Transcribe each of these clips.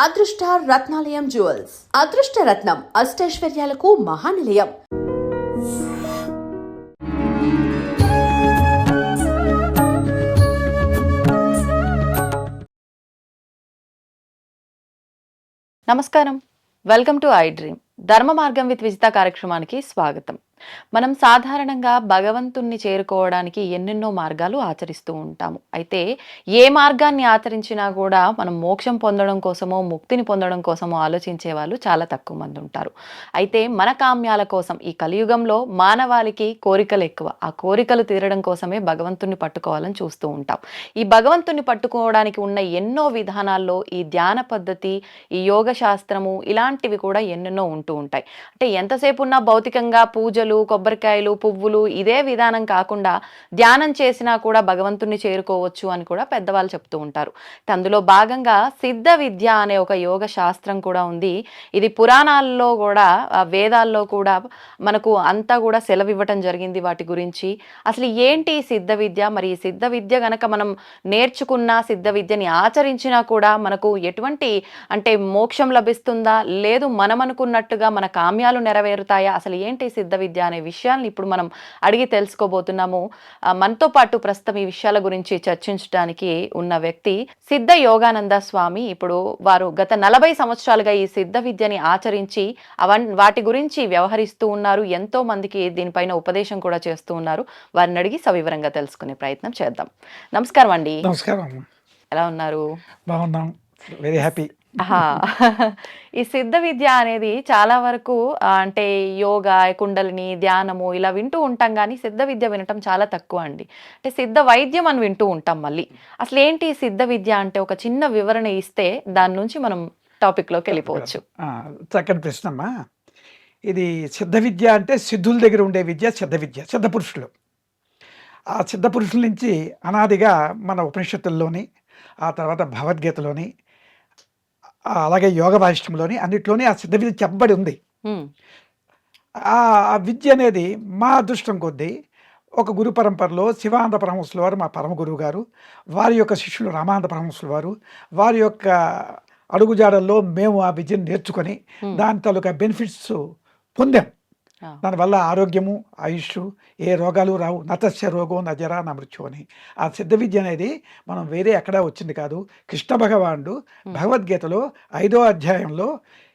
అదృష్ట రత్నాలయం జ్యువెల్స్ అదృష్ట రత్నం అష్టైశ్వర్యాలకు మహానిలయం. నమస్కారం, వెల్కమ్ టు ఐ డ్రీమ్. ధర్మ మార్గం విత్ విజిత కార్యక్రమానికి స్వాగతం. మనం సాధారణంగా భగవంతుణ్ణి చేరుకోవడానికి ఎన్నెన్నో మార్గాలు ఆచరిస్తూ ఉంటాము. అయితే ఏ మార్గాన్ని ఆచరించినా కూడా మనం మోక్షం పొందడం కోసమో ముక్తిని పొందడం కోసమో ఆలోచించే వాళ్ళు చాలా తక్కువ మంది ఉంటారు. అయితే మన కామ్యాల కోసం ఈ కలియుగంలో మానవాళికి కోరికలు ఎక్కువ. ఆ కోరికలు తీరడం కోసమే భగవంతుణ్ణి పట్టుకోవాలని చూస్తూ ఉంటాం. ఈ భగవంతుణ్ణి పట్టుకోవడానికి ఉన్న ఎన్నో విధానాల్లో ఈ ధ్యాన పద్ధతి, ఈ యోగ శాస్త్రము ఇలాంటివి కూడా ఎన్నెన్నో ఉంటూ ఉంటాయి. అంటే ఎంతసేపు ఉన్నా భౌతికంగా పూజలు, కొబ్బరికాయలు, పువ్వులు ఇదే విధానం కాకుండా ధ్యానం చేసినా కూడా భగవంతుణ్ణి చేరుకోవచ్చు అని కూడా పెద్దవాళ్ళు చెప్తూ ఉంటారు. అందులో భాగంగా సిద్ధ విద్య అనే ఒక యోగ శాస్త్రం కూడా ఉంది. ఇది పురాణాల్లో కూడా, వేదాల్లో కూడా మనకు అంతా కూడా సెలవివ్వటం జరిగింది వాటి గురించి. అసలు ఏంటి ఈ సిద్ధ విద్య? మరి ఈ సిద్ధ విద్య గనక మనం నేర్చుకున్నా, సిద్ధ విద్యని ఆచరించినా కూడా మనకు ఎటువంటి అంటే మోక్షం లభిస్తుందా, లేదు మనం అనుకున్నట్టుగా మన కామ్యాలు నెరవేరుతాయా, అసలు ఏంటి సిద్ధ విద్య అనే విషయాన్ని ఇప్పుడు మనం అడిగి తెలుసుకోబోతున్నాము. మనతో పాటు ప్రస్తుతం ఈ విషయాల గురించి చర్చించడానికి ఉన్న వ్యక్తి సిద్ధ యోగానంద స్వామి. ఇప్పుడు వారు గత 40 సంవత్సరాలుగా ఈ సిద్ధ విద్యని ఆచరించి వాటి గురించి వ్యవహరిస్తూ ఉన్నారు. ఎంతో మందికి దీనిపైన ఉపదేశం కూడా చేస్తూ ఉన్నారు. వారిని అడిగి సవివరంగా తెలుసుకునే ప్రయత్నం చేద్దాం. నమస్కారం అండి. నమస్కారం. ఎలా ఉన్నారు? బాగున్నాం, వెరీ హ్యాపీ. ఈ సిద్ధ విద్య అనేది చాలా వరకు అంటే యోగా, కుండలిని, ధ్యానము ఇలా వింటూ ఉంటాం, కానీ సిద్ధ విద్య వినటం చాలా తక్కువ అండి. అంటే సిద్ధ వైద్యం అని వింటూ ఉంటాం. మళ్ళీ అసలు ఏంటి సిద్ధ విద్య అంటే ఒక చిన్న వివరణ ఇస్తే దాని నుంచి మనం టాపిక్లోకి వెళ్ళిపోవచ్చు. చక్కని ప్రశ్నమ్మా. ఇది సిద్ధ విద్య అంటే సిద్ధుల దగ్గర ఉండే విద్య సిద్ధ విద్య, సిద్ధ పురుషులు. ఆ సిద్ధ పురుషుల నుంచి అనాదిగా మన ఉపనిషత్తుల్లోని, ఆ తర్వాత భగవద్గీతలోని, అలాగే యోగ వాసిష్టంలోని అన్నిట్లోని ఆ సిద్ధ విద్య చెప్పబడి ఉంది. ఆ విద్య అనేది మా అదృష్టం కొద్దీ ఒక గురు పరంపరలో శివానంద పరమహంసుల వారు మా పరమ గురువు గారు, వారి యొక్క శిష్యులు రామానంద పరమహంసుల వారు, వారి యొక్క అడుగుజాడల్లో మేము ఆ విద్యను నేర్చుకొని దాని తాలూకా బెనిఫిట్స్ పొందాం. దానివల్ల ఆరోగ్యము, ఆయుష్, ఏ రోగాలు రావు. నతస్య రోగం నజరా నా మృత్యు అని. ఆ సిద్ధ విద్య అనేది మనం వేరే ఎక్కడా వచ్చింది కాదు. కృష్ణ భగవానుడు భగవద్గీతలో 5వ అధ్యాయంలో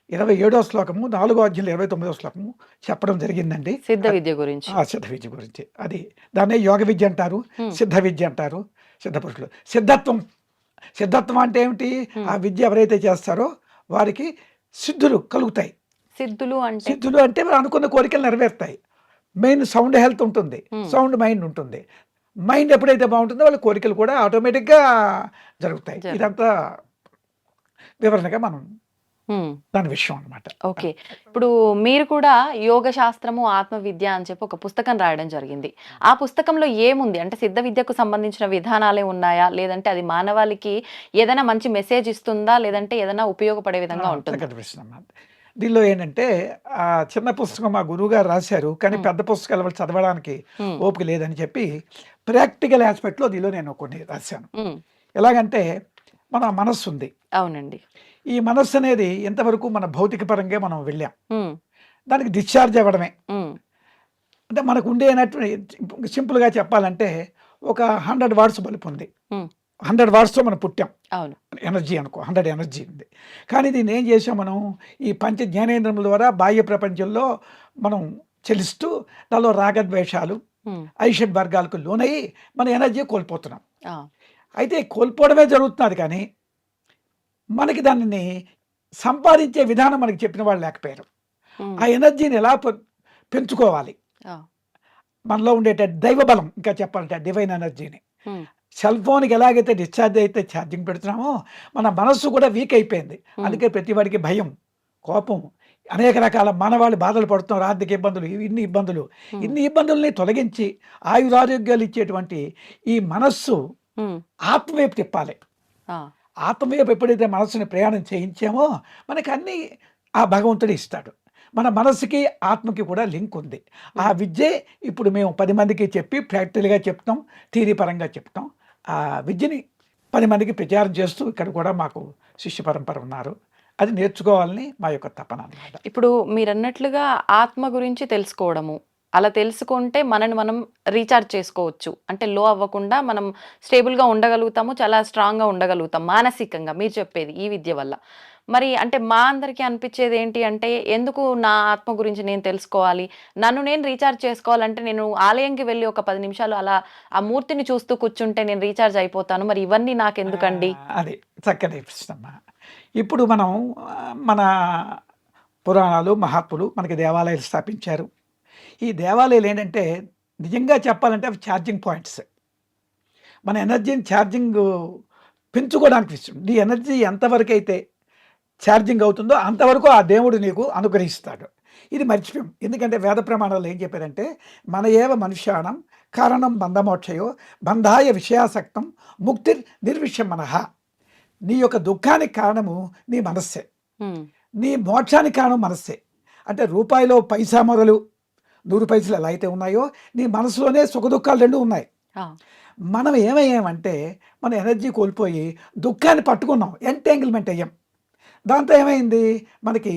27వ శ్లోకము, 4వ అధ్యాయంలో 29వ శ్లోకము చెప్పడం జరిగిందండి సిద్ధ విద్య గురించి. సిద్ధ విద్య గురించి. అది దాన్నే యోగ విద్య అంటారు, సిద్ధ విద్య అంటారు. సిద్ధ పురుషులు సిద్ధత్వం అంటే ఏమిటి? ఆ విద్య ఎవరైతే చేస్తారో వారికి సిద్ధులు కలుగుతాయి. సిద్ధులు అంటే మనం అనుకున్న కోరికలు నెరవేరుతాయి. మెయిన్ సౌండ్ హెల్త్ ఉంటుంది, సౌండ్ మైండ్ ఉంటుంది. మైండ్ ఎప్పుడైతే బాగుంటుందో వాళ్ళ కోరికలు కూడా ఆటోమేటిక్గా జరుగుతాయి. ఇదంతా వివరణగా మనం దాని విషయం అనమాట. ఓకే, ఇప్పుడు మీరు కూడా యోగ శాస్త్రము, ఆత్మ విద్య అని చెప్పి ఒక పుస్తకం రాయడం జరిగింది. ఆ పుస్తకంలో ఏముంది అంటే సిద్ధ విద్యకు సంబంధించిన విధానాలే ఉన్నాయా, లేదంటే అది మానవాళికి ఏదైనా మంచి మెసేజ్ ఇస్తుందా, లేదంటే ఏదైనా ఉపయోగపడే విధంగా ఉంటుంది? దీనిలో ఏంటంటే ఆ చిన్న పుస్తకం మా గురువు గారు రాశారు, కానీ పెద్ద పుస్తకాలు వాళ్ళు చదవడానికి ఓపిక లేదని చెప్పి ప్రాక్టికల్ ఆస్పెక్ట్లో దీనిలో నేను కొన్ని రాశాను. ఎలాగంటే మన మనస్సు ఉంది. అవునండి. ఈ మనస్సు అనేది ఎంతవరకు మన భౌతిక పరంగా మనం వెళ్ళాం, దానికి డిశ్చార్జ్ అవ్వడమే. అంటే మనకు ఉండేనటువంటి సింపుల్గా చెప్పాలంటే ఒక 100 వాట్స్ బల్బ్ ఉంది. 100 వాట్స్తో మనం పుట్టాం. అవును, ఎనర్జీ అనుకో, 100 ఎనర్జీ ఉంది. కానీ దీన్ని ఏం చేసాం మనం? ఈ పంచ జ్ఞానేంద్రముల ద్వారా బాహ్య ప్రపంచంలో మనం చెలిస్తూ దానిలో రాగద్వేషాలు, ఐషడ్ వర్గాలకు లోనయ్యి మన ఎనర్జీ కోల్పోతున్నాం. అయితే కోల్పోవడమే జరుగుతున్నది, కానీ మనకి దానిని సంపాదించే విధానం మనకి చెప్పిన వాళ్ళు లేకపోయారు. ఆ ఎనర్జీని ఎలా పెంచుకోవాలి, మనలో ఉండేట దైవ బలం, ఇంకా చెప్పాలంటే డివైన్ ఎనర్జీని. సెల్ ఫోన్కి ఎలాగైతే డిశ్చార్జ్ అయితే ఛార్జింగ్ పెడుతున్నామో మన మనస్సు కూడా వీక్ అయిపోయింది. అందుకే ప్రతి వాడికి భయం, కోపం, అనేక రకాల మానవాళి బాధలు పడుతున్నారు. ఆర్థిక ఇబ్బందులు, ఇన్ని ఇబ్బందుల్ని తొలగించి ఆయురారోగ్యాలు ఇచ్చేటువంటి ఈ మనస్సు ఆత్మవైపు తిప్పాలి. ఆత్మవైపు ఎప్పుడైతే మనస్సుని ప్రయాణం చేయించామో మనకి అన్నీ ఆ భగవంతుడు ఇస్తాడు. మన మనసుకి ఆత్మకి కూడా లింక్ ఉంది. ఆ విద్యే ఇప్పుడు మేము 10 మందికి చెప్పి ప్రాక్టికల్గా చెప్తాం, థియరీ పరంగా చెప్తాం. ఆ విద్యని 10 మందికి ప్రచారం చేస్తూ ఇక్కడ కూడా మాకు శిష్య పరంపర ఉన్నారు. అది నేర్చుకోవాలని మా యొక్క తపన అన్నమాట. ఇప్పుడు మీరన్నట్లుగా ఆత్మ గురించి తెలుసుకోవడము. అలా తెలుసుకుంటే మనని మనం రీచార్జ్ చేసుకోవచ్చు. అంటే లో అవ్వకుండా మనం స్టేబుల్‌గా ఉండగలుగుతాము. చాలా స్ట్రాంగ్‌గా ఉండగలుగుతాం మానసికంగా మీరు చెప్పేది ఈ విద్య వల్ల. మరి అంటే మా అందరికీ అనిపిచ్చేది ఏంటి అంటే ఎందుకు నా ఆత్మ గురించి నేను తెలుసుకోవాలి? నన్ను నేను రీచార్జ్ చేసుకోవాలంటే నేను ఆలయంకి వెళ్లి ఒక 10 నిమిషాలు అలా ఆ మూర్తిని చూస్తూ కూర్చుంటే నేను రీచార్జ్ అయిపోతాను. మరి ఇవన్నీ నాకెందుకండి? అది చక్కటి ప్రశ్నమ్మా. ఇప్పుడు మనం మన పురాణాలు, మహాత్ములు మనకి దేవాలయాలు స్థాపించారు. ఈ దేవాలయాలు ఏంటంటే నిజంగా చెప్పాలంటే అవి ఛార్జింగ్ పాయింట్స్. మన ఎనర్జీని ఛార్జింగ్ పెంచుకోవడానికి ఇస్తుంది. నీ ఎనర్జీ ఎంతవరకు అయితే ఛార్జింగ్ అవుతుందో అంతవరకు ఆ దేవుడు నీకు అనుగ్రహిస్తాడు. ఇది మర్చిపోయాం. ఎందుకంటే వేద ప్రమాణాలు ఏం చెప్పారంటే మన ఏవ మనుష్యాణం కారణం బంధమోక్షయో బంధాయ విషయాసక్తం ముక్తి నిర్విషయం మనః. నీ యొక్క దుఃఖానికి కారణము నీ మనస్సే, నీ మోక్షానికి కారణం మనస్సే. అంటే రూపాయిలో పైసా మొదలు 100 పైసలు ఎలా అయితే ఉన్నాయో నీ మనసులోనే సుఖ దుఃఖాలు రెండు ఉన్నాయి. మనం ఏమయ్యామంటే మన ఎనర్జీ కోల్పోయి దుఃఖాన్ని పట్టుకున్నాం, ఎంటాంగిల్మెంట్ అయ్యాం. దాంతో ఏమైంది మనకి,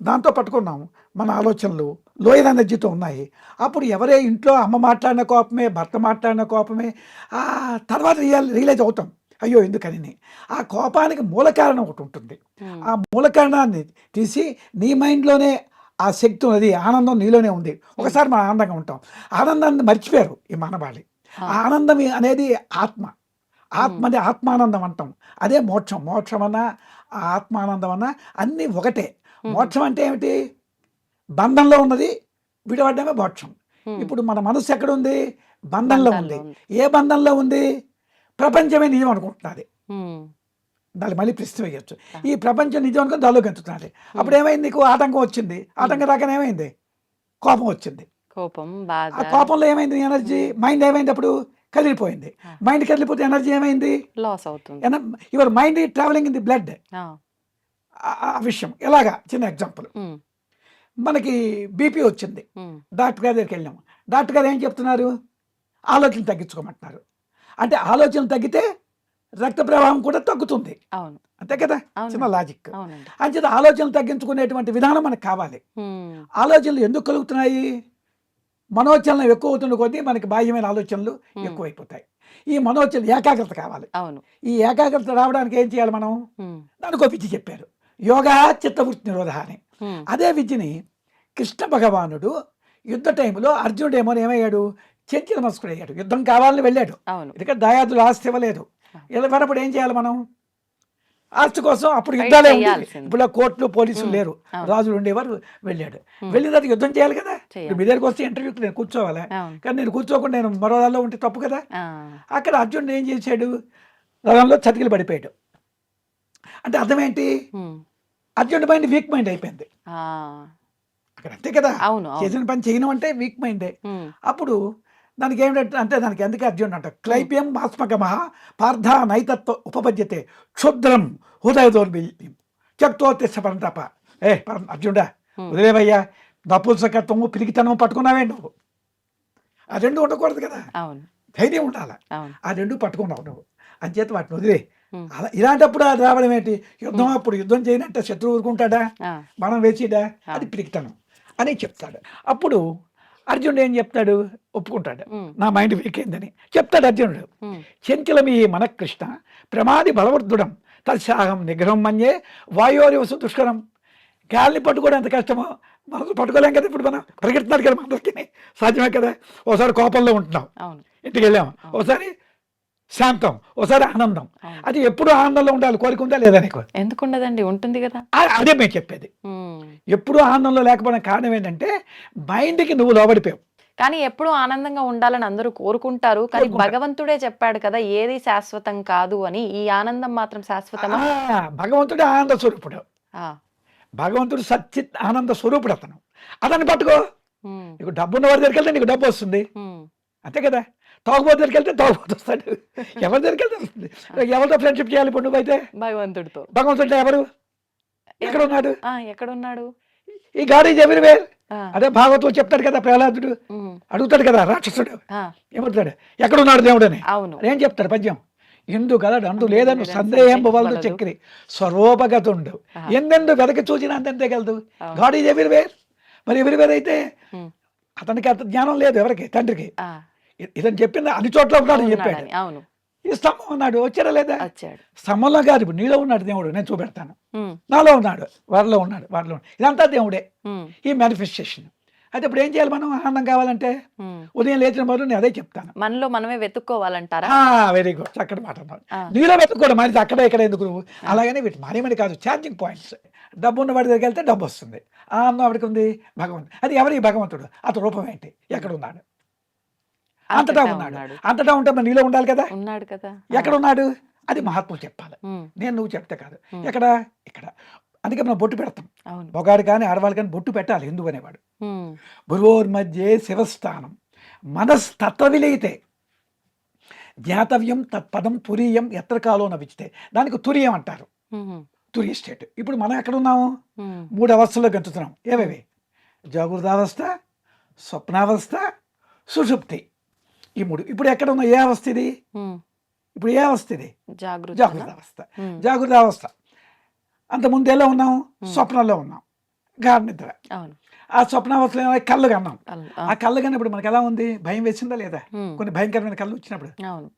దాంతో పట్టుకున్నాం మన ఆలోచనలు లోయర్ ఎనర్జీతో ఉన్నాయి. అప్పుడు ఎవరే ఇంట్లో అమ్మ మాట్లాడిన కోపమే, భర్త మాట్లాడిన కోపమే, తర్వాత రియలైజ్ అవుతాం అయ్యో ఎందుకని. ఆ కోపానికి మూల కారణం ఒకటి ఉంటుంది. ఆ మూల కారణాన్ని తీసి నీ మైండ్లోనే ఆ శక్తి ఉన్నది, ఆనందం నీలోనే ఉంది. ఒకసారి మనం ఆనందంగా ఉంటాం, ఆనందాన్ని మర్చిపోయారు ఈ మానవాళి. ఆ ఆనందం అనేది ఆత్మ, ఆత్మని ఆత్మానందం అంటాం. అదే మోక్షం. మోక్షం అన్నా ఆత్మానందం అన్నా అన్నీ ఒకటే. మోక్షం అంటే ఏమిటి? బంధంలో ఉన్నది విడవడమే మోక్షం. ఇప్పుడు మన మనసు ఎక్కడ ఉంది? బంధంలో ఉంది. ఏ బంధంలో ఉంది? ప్రపంచమే నిజం అనుకుంటున్నది. దాన్ని మళ్ళీ ప్రశ్న వేయచ్చు. ఈ ప్రపంచం నిజం అనుకుని దానిలోకి ఎంచుతున్నది. అప్పుడు ఏమైంది? నీకు ఆటంకం వచ్చింది. ఆటంకం రాగానే ఏమైంది? కోపం వచ్చింది. కోపం, ఆ బాధ, కోపంలో ఏమైంది? ఎనర్జీ మైండ్ ఏమైంది? అప్పుడు కదిలిపోయింది. మైండ్ కదిలిపోతే ఎనర్జీ ఏమైంది? లాస్ అవుతుంది. Your mind travelling in the blood. ఆ విషయం ఎలాగా? చిన్న ఎగ్జాంపుల్. మనకి బీపీ వచ్చింది, డాక్టర్ గారి దగ్గరికి వెళ్ళాము. డాక్టర్ గారు ఏం చెప్తున్నారు? ఆలోచన తగ్గించుకోమంటున్నారు. అంటే ఆలోచన తగ్గితే రక్త ప్రవాహం కూడా తగ్గుతుంది. అవును, అంతే కదా, అవును. చిన్న లాజిక్. అవునండి. అంచేత ఆలోచనలు తగ్గించుకునేటువంటి విధానం మనకు కావాలి. ఆలోచనలు ఎందుకు కలుగుతున్నాయి? మనోచలనం ఎక్కువ అవుతున్న కొద్దీ మనకి బాహ్యమైన ఆలోచనలు ఎక్కువైపోతాయి. ఈ మనోచలనం ఏకాగ్రత కావాలి. అవును. ఈ ఏకాగ్రత రావడానికి ఏం చేయాలి మనం? దానికి ఒక విద్య చెప్పారు, యోగా చిత్తవృత్తి నిరోధ అని. అదే విద్యని కృష్ణ భగవానుడు యుద్ధ టైంలో అర్జునుడు ఏమయ్యాడు? చంచల మనస్కుడు అయ్యాడు. యుద్ధం కావాలని వెళ్ళాడు. ఎందుకంటే దాయాదులు ఆస్తి ఇవ్వలేదు. వెళ్ళినప్పుడు ఏం చేయాలి మనం? ఆస్తి కోసం అప్పుడు యుద్ధాలే ఉండేవి. ఇప్పుడు కోర్టులు పోలీసులు లేరు, రాజులు ఉండేవారు. వెళ్ళాడు. వెళ్ళిన తర్వాత యుద్ధం చేయాలి కదా. మీ దగ్గరికి వస్తే ఇంటర్వ్యూకి నేను కూర్చోవాలి, కానీ నేను కూర్చోకుండా నేను మరో దానిలో ఉంటే తప్పు కదా. అక్కడ అర్జునుడు ఏం చేశాడు? రథంలో చతికిలు పడిపోయాడు. అంటే అర్థం ఏంటి? అర్జునుడి మైండ్ వీక్ మైండ్ అయిపోయింది అక్కడ. అంతే కదా, చేసిన పని చేయడం అంటే వీక్ మైండే. అప్పుడు దానికి ఏమిటంటే, అంటే దానికి ఎందుకు అర్జునుడు అంట క్లైప్యం మాస్మకమః పార్థ నైతత్వ ఉపపద్యతే క్షుద్రం హృదయ దౌర్బల్యం చెప్తోత్తిష్ట పరంతప. అర్జునుడా వదిలేవయ్యా, నపుంసకత్వము పిరికితనము పట్టుకున్నావే నువ్వు. ఆ రెండు ఉండకూడదు కదా, ధైర్యం ఉండాలి. ఆ రెండు పట్టుకున్నావు నువ్వు, అంచేత వాటిని వదిలే. అలా ఇలాంటప్పుడు అది రావడం ఏంటి? యుద్ధం అప్పుడు యుద్ధం చేయనంటే శత్రువు ఊరుకుంటాడా? మనం వేసిడా? అది పిరికితనం అని చెప్తాడు. అప్పుడు అర్జునుడు ఏం చెప్తాడు? ఒప్పుకుంటాడు, నా మైండ్ వీక్ అయిందని చెప్తాడు అర్జునుడు. చంచలమీ మన కృష్ణ ప్రమాది బలవర్ధుడం తత్సాహం నిగ్రహం మన్యే వాయోరివసు దుష్కరం. గాలిని పట్టుకోవడం ఎంత కష్టమో మనసు పట్టుకోలేం కదా. ఇప్పుడు మనం పరిగెడుతున్నారు కదా, మనకి సాధ్యమే కదా. ఓసారి కోపంలో ఉంటున్నాం, ఇంటికి వెళ్ళాము, ఓసారి శాంతం, ఓసారి ఆనందం. అది ఎప్పుడు ఆనందంలో ఉండాలి. కోరిక ఉందా లేదా నీకు? ఎందుకు ఉండదండి, ఉంటుంది కదా. అదే మేము చెప్పేది. ఎప్పుడు ఆనందంలో లేకపోవడం కారణం ఏంటంటే మైండ్కి నువ్వు లోబడిపోయావు. కానీ ఎప్పుడు ఆనందంగా ఉండాలని అందరూ కోరుకుంటారు, కానీ భగవంతుడే చెప్పాడు కదా ఏది శాశ్వతం కాదు అని. ఈ ఆనందం మాత్రం శాశ్వతమా? భగవంతుడే ఆనంద స్వరూపుడు. భగవంతుడు సచ్చిత్ ఆనంద స్వరూపుడు. అతన్ని పట్టుకో. నీకు డబ్బు ఉన్నవారి దగ్గరికి వెళ్తే నీకు డబ్బు వస్తుంది, అంతే కదా. తాగుబోతు దగ్గరికి వెళ్తే తాగుబోతు వస్తాడు. ఎవరి దగ్గరికి వెళ్తే వస్తుంది. ఎవరితో ఫ్రెండ్షిప్ చేయాలి ఇప్పుడు నువ్వైతే? భగవంతుడితో. భగవంతుడు ఎవరు? ఎక్కడ ఉన్నాడు? ఎక్కడున్నాడు? ఈ గాడ్ ఈజ్ ఎవ్రీవేర్. అదే భాగవతులు చెప్తాడు కదా. ప్రహ్లాదుడు అడుగుతాడు కదా రాక్షసుడు, ఏమవుతాడు? ఎక్కడున్నాడు దేవుడు అని. ఏం చెప్తాడు పద్యం? ఇందుగలడు అందు అందు లేదను లేదని సందేహం సందేహం వలదు వలదు. చక్రి స్వరూపగతుండు ఆహా. ఎందెందు వెదకి చూసిన అంతే గలదు. అవును. God is everywhere. మరి ఎవ్రీవేర్ అయితే ఉమ్. అతనికి అంత జ్ఞానం లేదు ఎవరికి, తండ్రికి. ఆ, ఇతను చెప్పింది అన్ని చోట్ల ఉన్నాడు అని చెప్పాడు. ఉన్నాడని. అవును, ఈ స్తంభం ఉన్నాడు, వచ్చారా లేదా? వచ్చాడు. స్తంభంలో కాదు, ఇప్పుడు నీలో ఉన్నాడు దేవుడు, నేను చూపెడతాను. ఉమ్, నాలో ఉన్నాడు, వారిలో ఉన్నాడు, వారిలో ఉన్నాడు. ఇదంతా దేవుడే, ఉమ్, ఈ మేనిఫెస్టేషన్. అయితే ఇప్పుడు ఏం చేయాలి మనం ఆనందం కావాలంటే? ఉమ్. ఉదయం లేచిన మొదలు నేను అదే చెప్తాను. మనలో మనమే వెతుక్కోవాలంటారా? వెరీ గుడ్, చక్కటి మాట అన్నాడు. ఆ. నీలో వెతుక్కోవడం మరి అక్కడ ఇక్కడ ఎందుకు నువ్వు? అలాగనే వీటి మనీ కాదు, ఛార్జింగ్ పాయింట్స్. డబ్బు ఉన్న వాడి దగ్గరికి వెళ్తే డబ్బు వస్తుంది. ఆనందం వాడికి ఉంది భగవంతుడు. అది ఎవరి భగవంతుడు? అతని రూపం ఏంటి? ఎక్కడ ఉన్నాడు? అంతటా ఉన్నాడు. అంతటా ఉంటే మరి నీలో ఉండాలి కదా. ఉన్నాడు కదా. ఎక్కడ ఉన్నాడు? అది మహాత్ములు చెప్పాలి, ఉమ్, నేను నువ్వు చెప్తే కాదు. ఉమ్. ఎక్కడ? ఇక్కడ. అందుకే మనం బొట్టు పెడతాం. అవును. మొగాడు కానీ ఆడవాళ్ళు కానీ బొట్టు పెట్టాలి. ఎందుకు అనేవాడు ఉమ్, భువోర్మధ్యే శివస్థానం మనస్తత్వ విలీతే జ్ఞాతవ్యం తత్పదం తురీయం ఎత్ర కాలో నవిచితే. దానికి తురియం అంటారు, ఉమ్, తురియ స్టేట్. ఇప్పుడు మనం ఎక్కడ ఉన్నాము? ఉమ్, 3 అవస్థల్లో గంతుతున్నాం. ఏవేవి? జాగృతావస్థ, స్వప్నావస్థ, సుషుప్తి. ఈ 3. ఇప్పుడు ఎక్కడ ఉన్న ఏ అవస్థ ఇది? ఉమ్. ఇప్పుడు ఏ అవస్థ ఇది? జాగృత. జాగృతావస్థ. ఉమ్, జాగృతావస్థ. అంత ముందు ఎలా ఉన్నాం? స్వప్నంలో ఉన్నాం, గాఢ నిద్ర. అవును. ఆ స్వప్నావస్థలో కళ్ళు కన్నాం. ఆ, ఆ కళ్ళు కన్నప్పుడు మనకి ఎలా ఉంది? భయం వేసిందా లేదా? ఉమ్, కొన్ని భయంకరమైన కళ్ళు వచ్చినప్పుడు. అవును.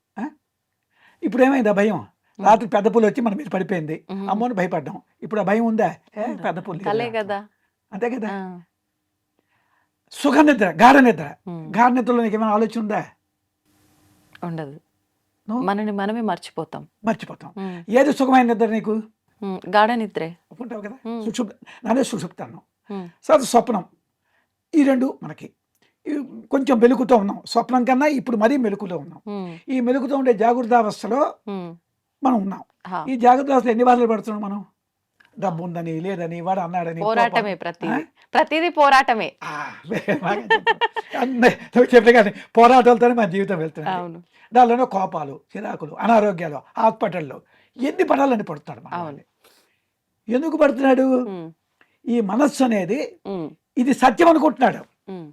ఇప్పుడు ఏమైంది? ఆ భయం రాత్రి పెద్ద పులి వచ్చి మన మీద పడిపోయింది, ఉమ్. అమ్మోని భయపడ్డాం. ఇప్పుడు ఆ భయం ఉందా? పెద్ద పులి కలే కదా. అంతే కదా. ఆ, సుఖ నిద్ర, గాఢ నిద్ర. ఉమ్. గాఢ నిద్రలో నీకు ఏమైనా ఆలోచన ఉందా? ఉండదు. నువ్వు మనని మనమే మర్చిపోతాం. మర్చిపోతాం. ఉమ్, ఏది సుఖమైన నిద్ర నీకు? ఉమ్, గాఢ నిద్రే. ఒప్పుకుంటావు కదా. ఉమ్. నానే సుషుప్తాను. ఉమ్, తర్వాత స్వప్నం. ఈ 2 మనకి కొంచెం మెలుకుతో ఉన్నాం. స్వప్నం కన్నా ఇప్పుడు మరీ మెలుకులో ఉన్నాం. ఉమ్, ఈ మెలుకుతో ఉండే జాగృతావస్థలో ఉమ్. మనం ఉన్నాం. హా. ఈ జాగ్రత్త ఎన్ని బాధలు పడుతున్నాం మనం? డబ్బు ఉందని, లేదని, వాడు అన్నాడని, పోరాటమే. కోపం. ప్రతిదీ పోరాటమే. బాగా చెప్పావు. నువ్వు చెప్పే కానీ పోరాటాలతోనే మన జీవితం వెళ్తుంది. అవును, దానిలోనే కోపాలు, చిరాకులు, అనారోగ్యాలు, హాస్పిటల్లో ఎన్ని పడాలని పడుతున్నాడు మన అవును. వాడిని. ఎందుకు పడుతున్నాడు? ఉమ్, ఈ మనస్సు అనేది ఉమ్, ఇది సత్యం అనుకుంటున్నాడు. ఉమ్.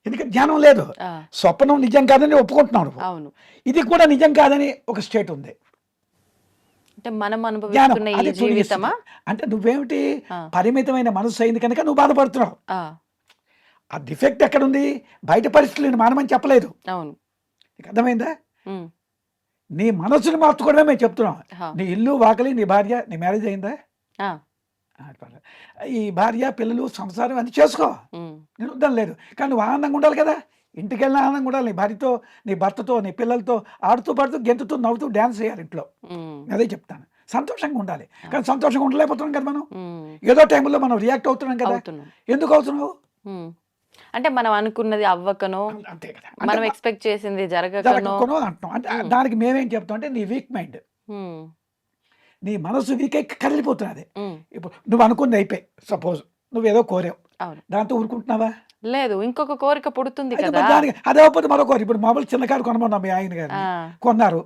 ఎందుకంటే జ్ఞానం లేదు. ఆ, స్వప్నం నిజం కాదని ఒప్పుకుంటున్నావు నువ్వు. అవును. ఇది కూడా నిజం కాదని ఒక స్టేట్ ఉంది. అంటే మనం జ్ఞానం అనుభవిస్తున్న ఈ అది జీవితమా? అంటే నువ్వేమిటి? ఆ, పరిమితమైన మనసు అయింది కనుక నువ్వు బాధపడుతున్నావు. ఆ, ఆ డిఫెక్ట్ ఎక్కడుంది? బయట పరిస్థితులను మానమని చెప్పలేదు. అవును. నీకు అర్థమైందా? ఉమ్, నీ మనసుని మార్చుకోవడమే మేము చెప్తున్నాం. హా. నీ ఇల్లు, వాకలి, నీ భార్య, నీ మ్యారేజ్ అయిందా? ఆ, పర్లేదు. ఈ భార్య, పిల్లలు, సంసారం అన్ని చేసుకో, ఉమ్, నేను వద్దని లేదు. కానీ నువ్వు ఆనందంగా ఉండాలి కదా. ఇంటికి వెళ్ళిన ఆనందంగా ఉండాలి. నీ భార్యతో, నీ భర్తతో, నీ పిల్లలతో ఆడుతూ పాడుతూ, గెంతుతూ, నవ్వుతూ డ్యాన్స్ చేయాలి ఇంట్లో. ఉమ్, అదే చెప్తాను. సంతోషంగా ఉండాలి. కానీ సంతోషంగా ఉండలేకపోతున్నాం కదా మనం. ఉమ్. ఏదో టైంలో మనం రియాక్ట్ అవుతున్నాం కదా. అవుతున్నాం. ఎందుకు అవుతున్నావు? ఉమ్. అంటే మనం అనుకున్నది అవ్వకనో, అంతే కదా. మనం ఎక్స్పెక్ట్ చేసింది జరగకనో. జరగకనో అంటున్నాం. అంటే దానికి మేమేం చెప్తాం అంటే నీ వీక్ మైండ్, ఉమ్, నీ మనసు వీక్ అయి కదిలిపోతున్నది. ఉమ్, ఇప్పుడు నువ్వు అనుకుంది అయిపోయి, సపోజ్ నువ్వేదో కోరావు, అవును. దాంతో ఊరుకుంటున్నావా? లేదు, ఇంకొక కోరిక పుడుతుంది అయితే కదా. మరి దానికి అదే అవ్వకపోతే మరో కోరి. ఇప్పుడు మామూలు చిన్న కారు కొనమన్నాం మీ ఆయన గారు, ఆ, కొన్నారు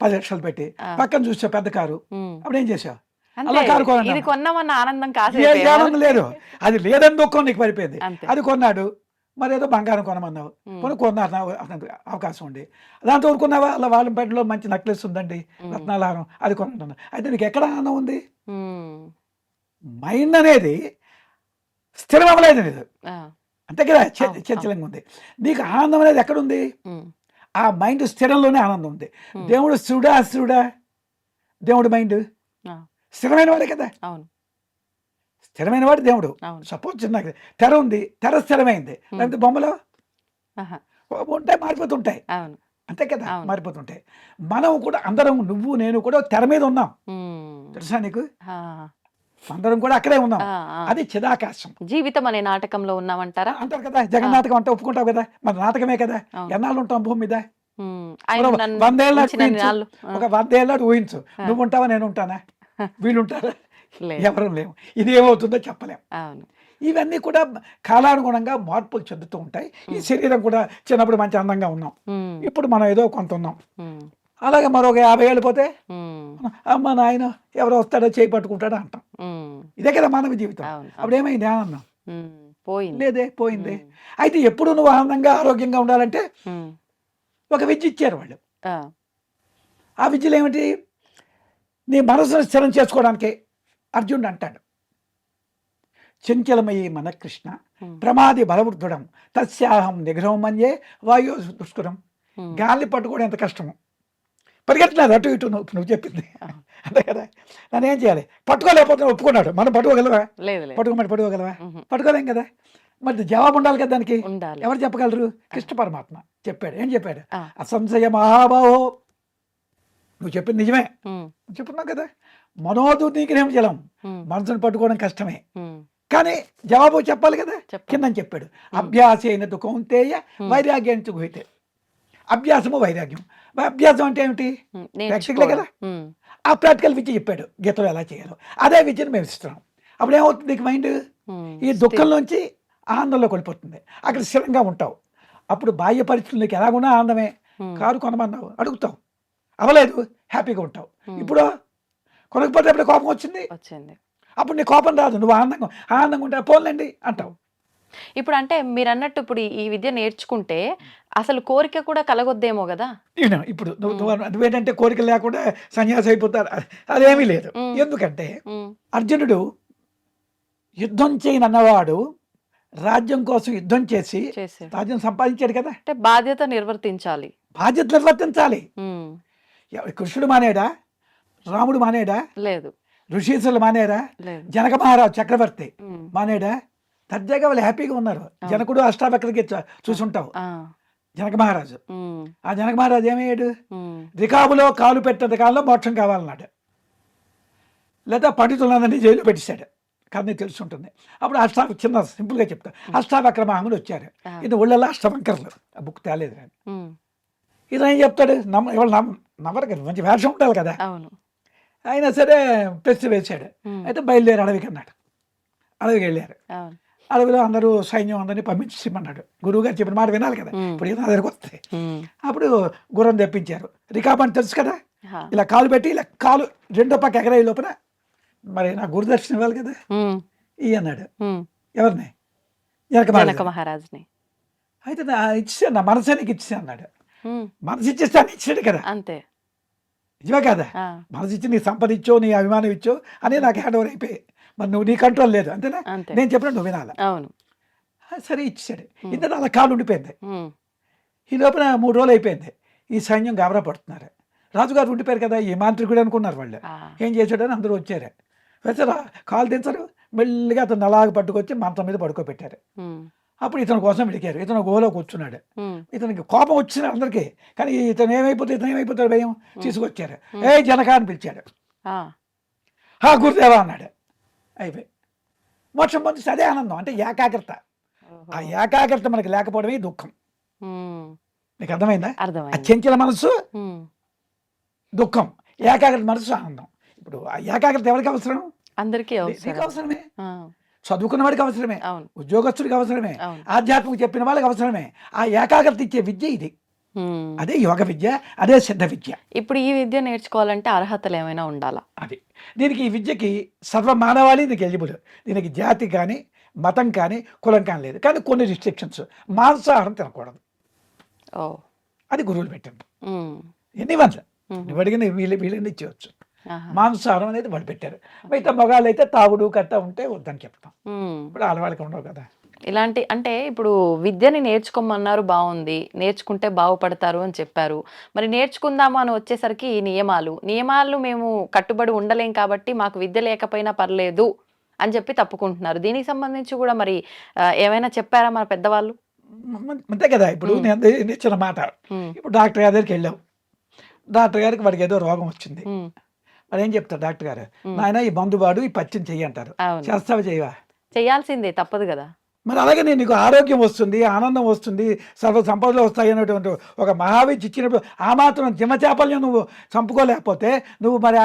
10 లక్షలు పెట్టి. ఆ. పక్కన చూసా పెద్ద కారు, ఉమ్. అప్పుడు ఏం చేసావు? అంతే. అలా కారు కొన్నాను. ఇది కొన్నామన్న ఆనందం ఏ కాసేపే. ఆనందం లేదు. అది లేదని దుఃఖం నీకు పడిపోయింది. అంతే. అది కొన్నాడు, మరి ఏదో బంగారం కొనమన్నావు, కొన్నారు అవకాశం ఉండి, దాంతో ఊరుకున్నావా? అలా వాళ్ళ బయటలో మంచి నెక్లెస్ ఉందండి, రత్నాలహారం, అది కొనుక్కున్నా. అయితే నీకు ఎక్కడ ఆనందం ఉంది? ఉమ్, మైండ్ అనేది స్థిరం అవ్వలేదు నీది. ఆ, అంతే కదా. అవును, చంచలంగా ఉంది. నీకు ఆనందం అనేది ఎక్కడుంది? ఉమ్, ఆ మైండ్ స్థిరంలోనే ఆనందం ఉంది. దేవుడు స్థిరుడా అస్థిరుడా? దేవుడు మైండ్ ఆ, స్థిరమైన వాడే కదా. అవును, స్థిరమైన వాడు దేవుడు. అవును. సపోజ్ చిన్న తెర ఉంది, తెర స్థిరమైంది. లేకపోతే బొమ్మలో ఆహా, ఉంటాయి, మారిపోతుంటాయి. అవును. అంతే కదా, అవును. మారిపోతుంటాయి. మనం కూడా అందరం, నువ్వు నేను కూడా తెర మీద ఉన్నాం, ఉమ్, తెలుసా నీకు? ఆ, అందరం కూడా అక్కడే ఉన్నాం. ఆ, ఆ. అది చిదాకాశం జీవితం అనే నాటకంలో ఉన్నామంటారా? అంటారు కదా. జగన్నాటకం అంటే ఒప్పుకుంటావు కదా, మన నాటకమే కదా. అవును. ఎన్నాళ్ళు ఉంటాం భూమి మీద? ఉమ్, ఆయన మరో నన్ను 100 ఏళ్ళ ఉంచిన ఊహించు. నాళ్ళు. ఆ, ఒక 100 ఏళ్ళ ఊహించు. నువ్వు ఉంటావా, నేను ఉంటానా, వీళ్ళు ఉంటారా? లేదు. ఎవరు లేవు. ఇది ఏమవుతుందో చెప్పలేం. అవును. ఇవన్నీ కూడా కాలానుగుణంగా మార్పులు చెందుతూ ఉంటాయి. ఈ శరీరం కూడా చిన్నప్పుడు మంచి అందంగా ఉన్నాం, ఉమ్, ఇప్పుడు మనం ఏదో కొంత ఉన్నాం. ఉమ్, అలాగే మరొక 50 ఏళ్ళు పోతే ఉమ్, అమ్మ నాయన ఎవరో వస్తాడో చేయి పట్టుకుంటాడో అంటాం. ఉమ్, ఇదే కదా మానవ జీవితం. అవును, అప్పుడు ఏమైంది? ఆనందం ఉమ్, పోయింది. లేదే, పోయింది. అయితే ఎప్పుడు నువ్వు ఆనందంగా ఆరోగ్యంగా ఉండాలంటే ఉమ్, ఒక విద్య ఇచ్చారు వాళ్ళు. ఆ, ఆ విద్యలు ఏమిటి? నీ మనసును స్థిరం చేసుకోవడానికి అర్జునుడు అంటాడు, చంచలమయీ మన కృష్ణ ప్రమాది బలవృద్ధుడం తస్యాహం నిగ్రహం మన్యే వాయు దుష్కరం. గాలిని పట్టుకోవడం ఎంత కష్టము, పరిగెట్టినారు అటు ఇటు. నువ్వు చెప్పింది అంతే కదా. నన్ను ఏం చేయాలి? పట్టుకోలేకపోతే ఒప్పుకున్నాడు. మనం పట్టుకోగలవా? పట్టుకోగలవా? పట్టుకోలేం కదా. మరి జవాబు ఉండాలి కదా దానికి. ఎవరు చెప్పగలరు? కృష్ణ పరమాత్మ చెప్పాడు. ఏం చెప్పాడు? అసంశయ మహాబాహో, నువ్వు చెప్పింది నిజమే, చెప్తున్నావు కదా. మనోదుర్నిగ్రహం జలం, మనసును పట్టుకోవడం కష్టమే, కానీ జవాబు చెప్పాలి కదా. కిందని చెప్పాడు, అభ్యాసేన తు కౌంతేయ వైరాగ్యం గుహితే. అభ్యాసము వైరాగ్యం. అభ్యాసం అంటే ఏమిటి? ప్రాక్టికలే కదా. ఆ ప్రాక్టికల్ విద్య చెప్పాడు గీతలో ఎలా చేయాలో. అదే విద్యను మేము ఇస్తున్నాం. అప్పుడు ఏమవుతుంది? నీకు మైండ్ ఈ దుఃఖంలోంచి ఆనందంలోకి వెళ్ళిపోతుంది. అక్కడ స్థిరంగా ఉంటావు. అప్పుడు బాహ్య పరిస్థితులు నీకు ఎలాగున్నా ఆనందమే. కారు కొనమన్నావు, అడుగుతావు, అవ్వలేదు, హ్యాపీగా ఉంటావు. ఇప్పుడు కొనకపోతే అప్పుడు కోపం వచ్చింది, అప్పుడు నీ కోపం రాదు, నువ్వు ఆనందంగా ఉంటే పోన్లేండి అంటావు. ఇప్పుడు అంటే మీరు అన్నట్టు ఇప్పుడు ఈ విద్య నేర్చుకుంటే అసలు కోరిక కూడా కలగొద్దేమో కదా. ఇప్పుడు నువ్వేంటంటే కోరిక లేకుండా సన్యాసి అయిపోతారు, అదేమీ లేదు. ఎందుకంటే అర్జునుడు యుద్ధం చేయనన్నవాడు రాజ్యం కోసం యుద్ధం చేసి రాజ్యం సంపాదించాడు కదా. అంటే బాధ్యత నిర్వర్తించాలి. కృష్ణుడు మానేడా? రాముడు మానేడా? లేదు. ఋషీసులు మానేరా? జనక మహారాజు చక్రవర్తి మానేడా? దర్జాగా వాళ్ళు హ్యాపీగా ఉన్నారు. జనకుడు అష్టావక్రకి చూసుంటావు. జనక మహారాజు, ఆ జనక మహారాజు ఏమయ్యాడు? రికాబులో కాలు పెట్టే కాలంలో మోక్షం కావాలన్నాడు. లేదా పండితులందరినీ జైలు పెట్టేశాడు. కానీ తెలుసుంటుంది. అప్పుడు చిన్న సింపుల్గా చెప్తా, అష్టావక్ర మహాములు వచ్చారు. ఇది ఒళ్ళల్లో అష్టవంకర్లు. ఆ బుక్ తేలేదు కానీ ఇతను ఏం చెప్తాడు? ఎవరు నమ్మరు కదా, మంచి వేషం ఉండాలి కదా. అయినా సరే ప్రశ్న వేశాడు. అయితే బయలుదేరి అడవికి అన్నాడు. అడవికి వెళ్ళారు. అడవిలో అందరూ సైన్యం అందరినీ పంపించమన్నాడు. గురువు గారు చెప్పిన మాట వినాలి కదా. ఇప్పుడు నా దగ్గరకు వస్తే అప్పుడు గుర్రం తెప్పించారు. రికాబ్ అని తెలుసు కదా, ఇలా కాలు పెట్టి ఇలా కాలు రెండో పక్క ఎగరాయి లోపల మరి నా గురుదర్శనం ఇవ్వాలి కదా. ఈ అన్నాడు. ఎవరిని? జనక మహారాజుని. అయితే ఇచ్చాను, నా మనసానికి ఇచ్చా అన్నాడు. మనసు ఇచ్చేస్తాను, ఇచ్చాడు కదా. అంతే, నిజమే కదా. మనసు ఇచ్చి నీ సంపద ఇచ్చో, నీ అభిమానం ఇచ్చో అని నాకు హ్యాండ్ ఓవర్ అయిపోయి, మరి నువ్వు నీ కంట్రోల్ లేదు అంతేనా. నేను చెప్పిన నువ్వు వినాలి. సరే ఇచ్చాడు. ఇంత అలా కాలు ఉండిపోయింది. ఈ లోపల 3 రోజులు అయిపోయింది. ఈ సైన్యం గాబరా పడుతున్నారు. రాజుగారు ఉండిపోయారు కదా, ఈ మాంత్రికుడు అనుకున్నారు వాళ్ళు. ఏం చేశాడని అందరూ వచ్చారు. వచ్చారా, కాలు దించరు, మెల్లిగా అతను అలాగ పట్టుకొచ్చి మంచం మీద పడుకోబెట్టారు. అప్పుడు ఇతని కోసం వెడికారు. ఇతను గోలో కూర్చున్నాడు. ఇతనికి కోపం వచ్చిన అందరికీ, కానీ ఇతను ఏమైపోతాడు భయం. తీసుకొచ్చారు. ఏ జనక అని పిలిచాడు. గురుదేవా అన్నాడు. అయిపోయి మోక్షం పొందిస్తే అదే ఆనందం. అంటే ఏకాగ్రత. ఆ ఏకాగ్రత మనకి లేకపోవడమే దుఃఖం. నీకు అర్థమైందా? చంచల మనసు దుఃఖం, ఏకాగ్రత మనసు ఆనందం. ఇప్పుడు ఆ ఏకాగ్రత ఎవరికి అవసరం? అందరికీ అవసరమే. చదువుకున్న వాడికి అవసరమే, ఉద్యోగస్తుడికి అవసరమే, ఆధ్యాత్మిక చెప్పిన వాళ్ళకి అవసరమే. ఆ ఏకాగ్రత ఇచ్చే విద్య ఇది. అదే యోగ విద్య, అదే సిద్ధ విద్య. ఇప్పుడు ఈ విద్య నేర్చుకోవాలంటే అర్హతలు ఏమైనా ఉండాలా? అది దీనికి, ఈ విద్యకి సర్వ మానవాళి దీనికి ఎలిజిబుల్. దీనికి జాతి కానీ, మతం కానీ, కులం కానీ లేదు. కానీ కొన్ని రిస్ట్రిక్షన్స్. మాంసాహారం తినకూడదు, అది గురువులు పెట్టింది. ఎన్ని వందలు నువ్వు అడిగిన వీళ్ళని ఇచ్చేవచ్చు. మాంసాహారం అనేది వాళ్ళు పెట్టారు. మిగతా మగాళ్ళు అయితే తాగుడు కట్ట ఉంటే వద్దని చెప్తాం. ఇప్పుడు ఆడవాళ్ళకి ఉండవు కదా. ఇలాంటి అంటే ఇప్పుడు విద్యని నేర్చుకోమన్నారు, బాగుంది, నేర్చుకుంటే బాగుపడతారు అని చెప్పారు. మరి నేర్చుకుందాము అని వచ్చేసరికి ఈ నియమాలు మేము కట్టుబడి ఉండలేం కాబట్టి మాకు విద్య లేకపోయినా పర్లేదు అని చెప్పి తప్పుకుంటున్నారు. దీనికి సంబంధించి కూడా మరి ఏమైనా చెప్పారా మన పెద్దవాళ్ళు? అంతే కదా. ఇప్పుడు నేను ఇచ్చిన మాట, ఇప్పుడు డాక్టర్ గారి దగ్గరికి వెళ్ళావు. డాక్టర్ గారికి వాడికి ఏదో రోగం వచ్చింది. మరి ఏం చెప్తారు డాక్టర్ గారు? నాయన ఈ మందుబాడు, ఈ పచ్చిని చెయ్యంటారు. చేస్తావా? చేయవా? చేయాల్సిందే, తప్పదు కదా. మరి అలాగే నీకు ఆరోగ్యం వస్తుంది, ఆనందం వస్తుంది, సర్వ సంపదలు వస్తాయి అనేటువంటి ఒక మహావిద్య ఇచ్చినప్పుడు ఆ మాత్రం జిమచాపల్యం నువ్వు చంపుకోలేకపోతే నువ్వు మరి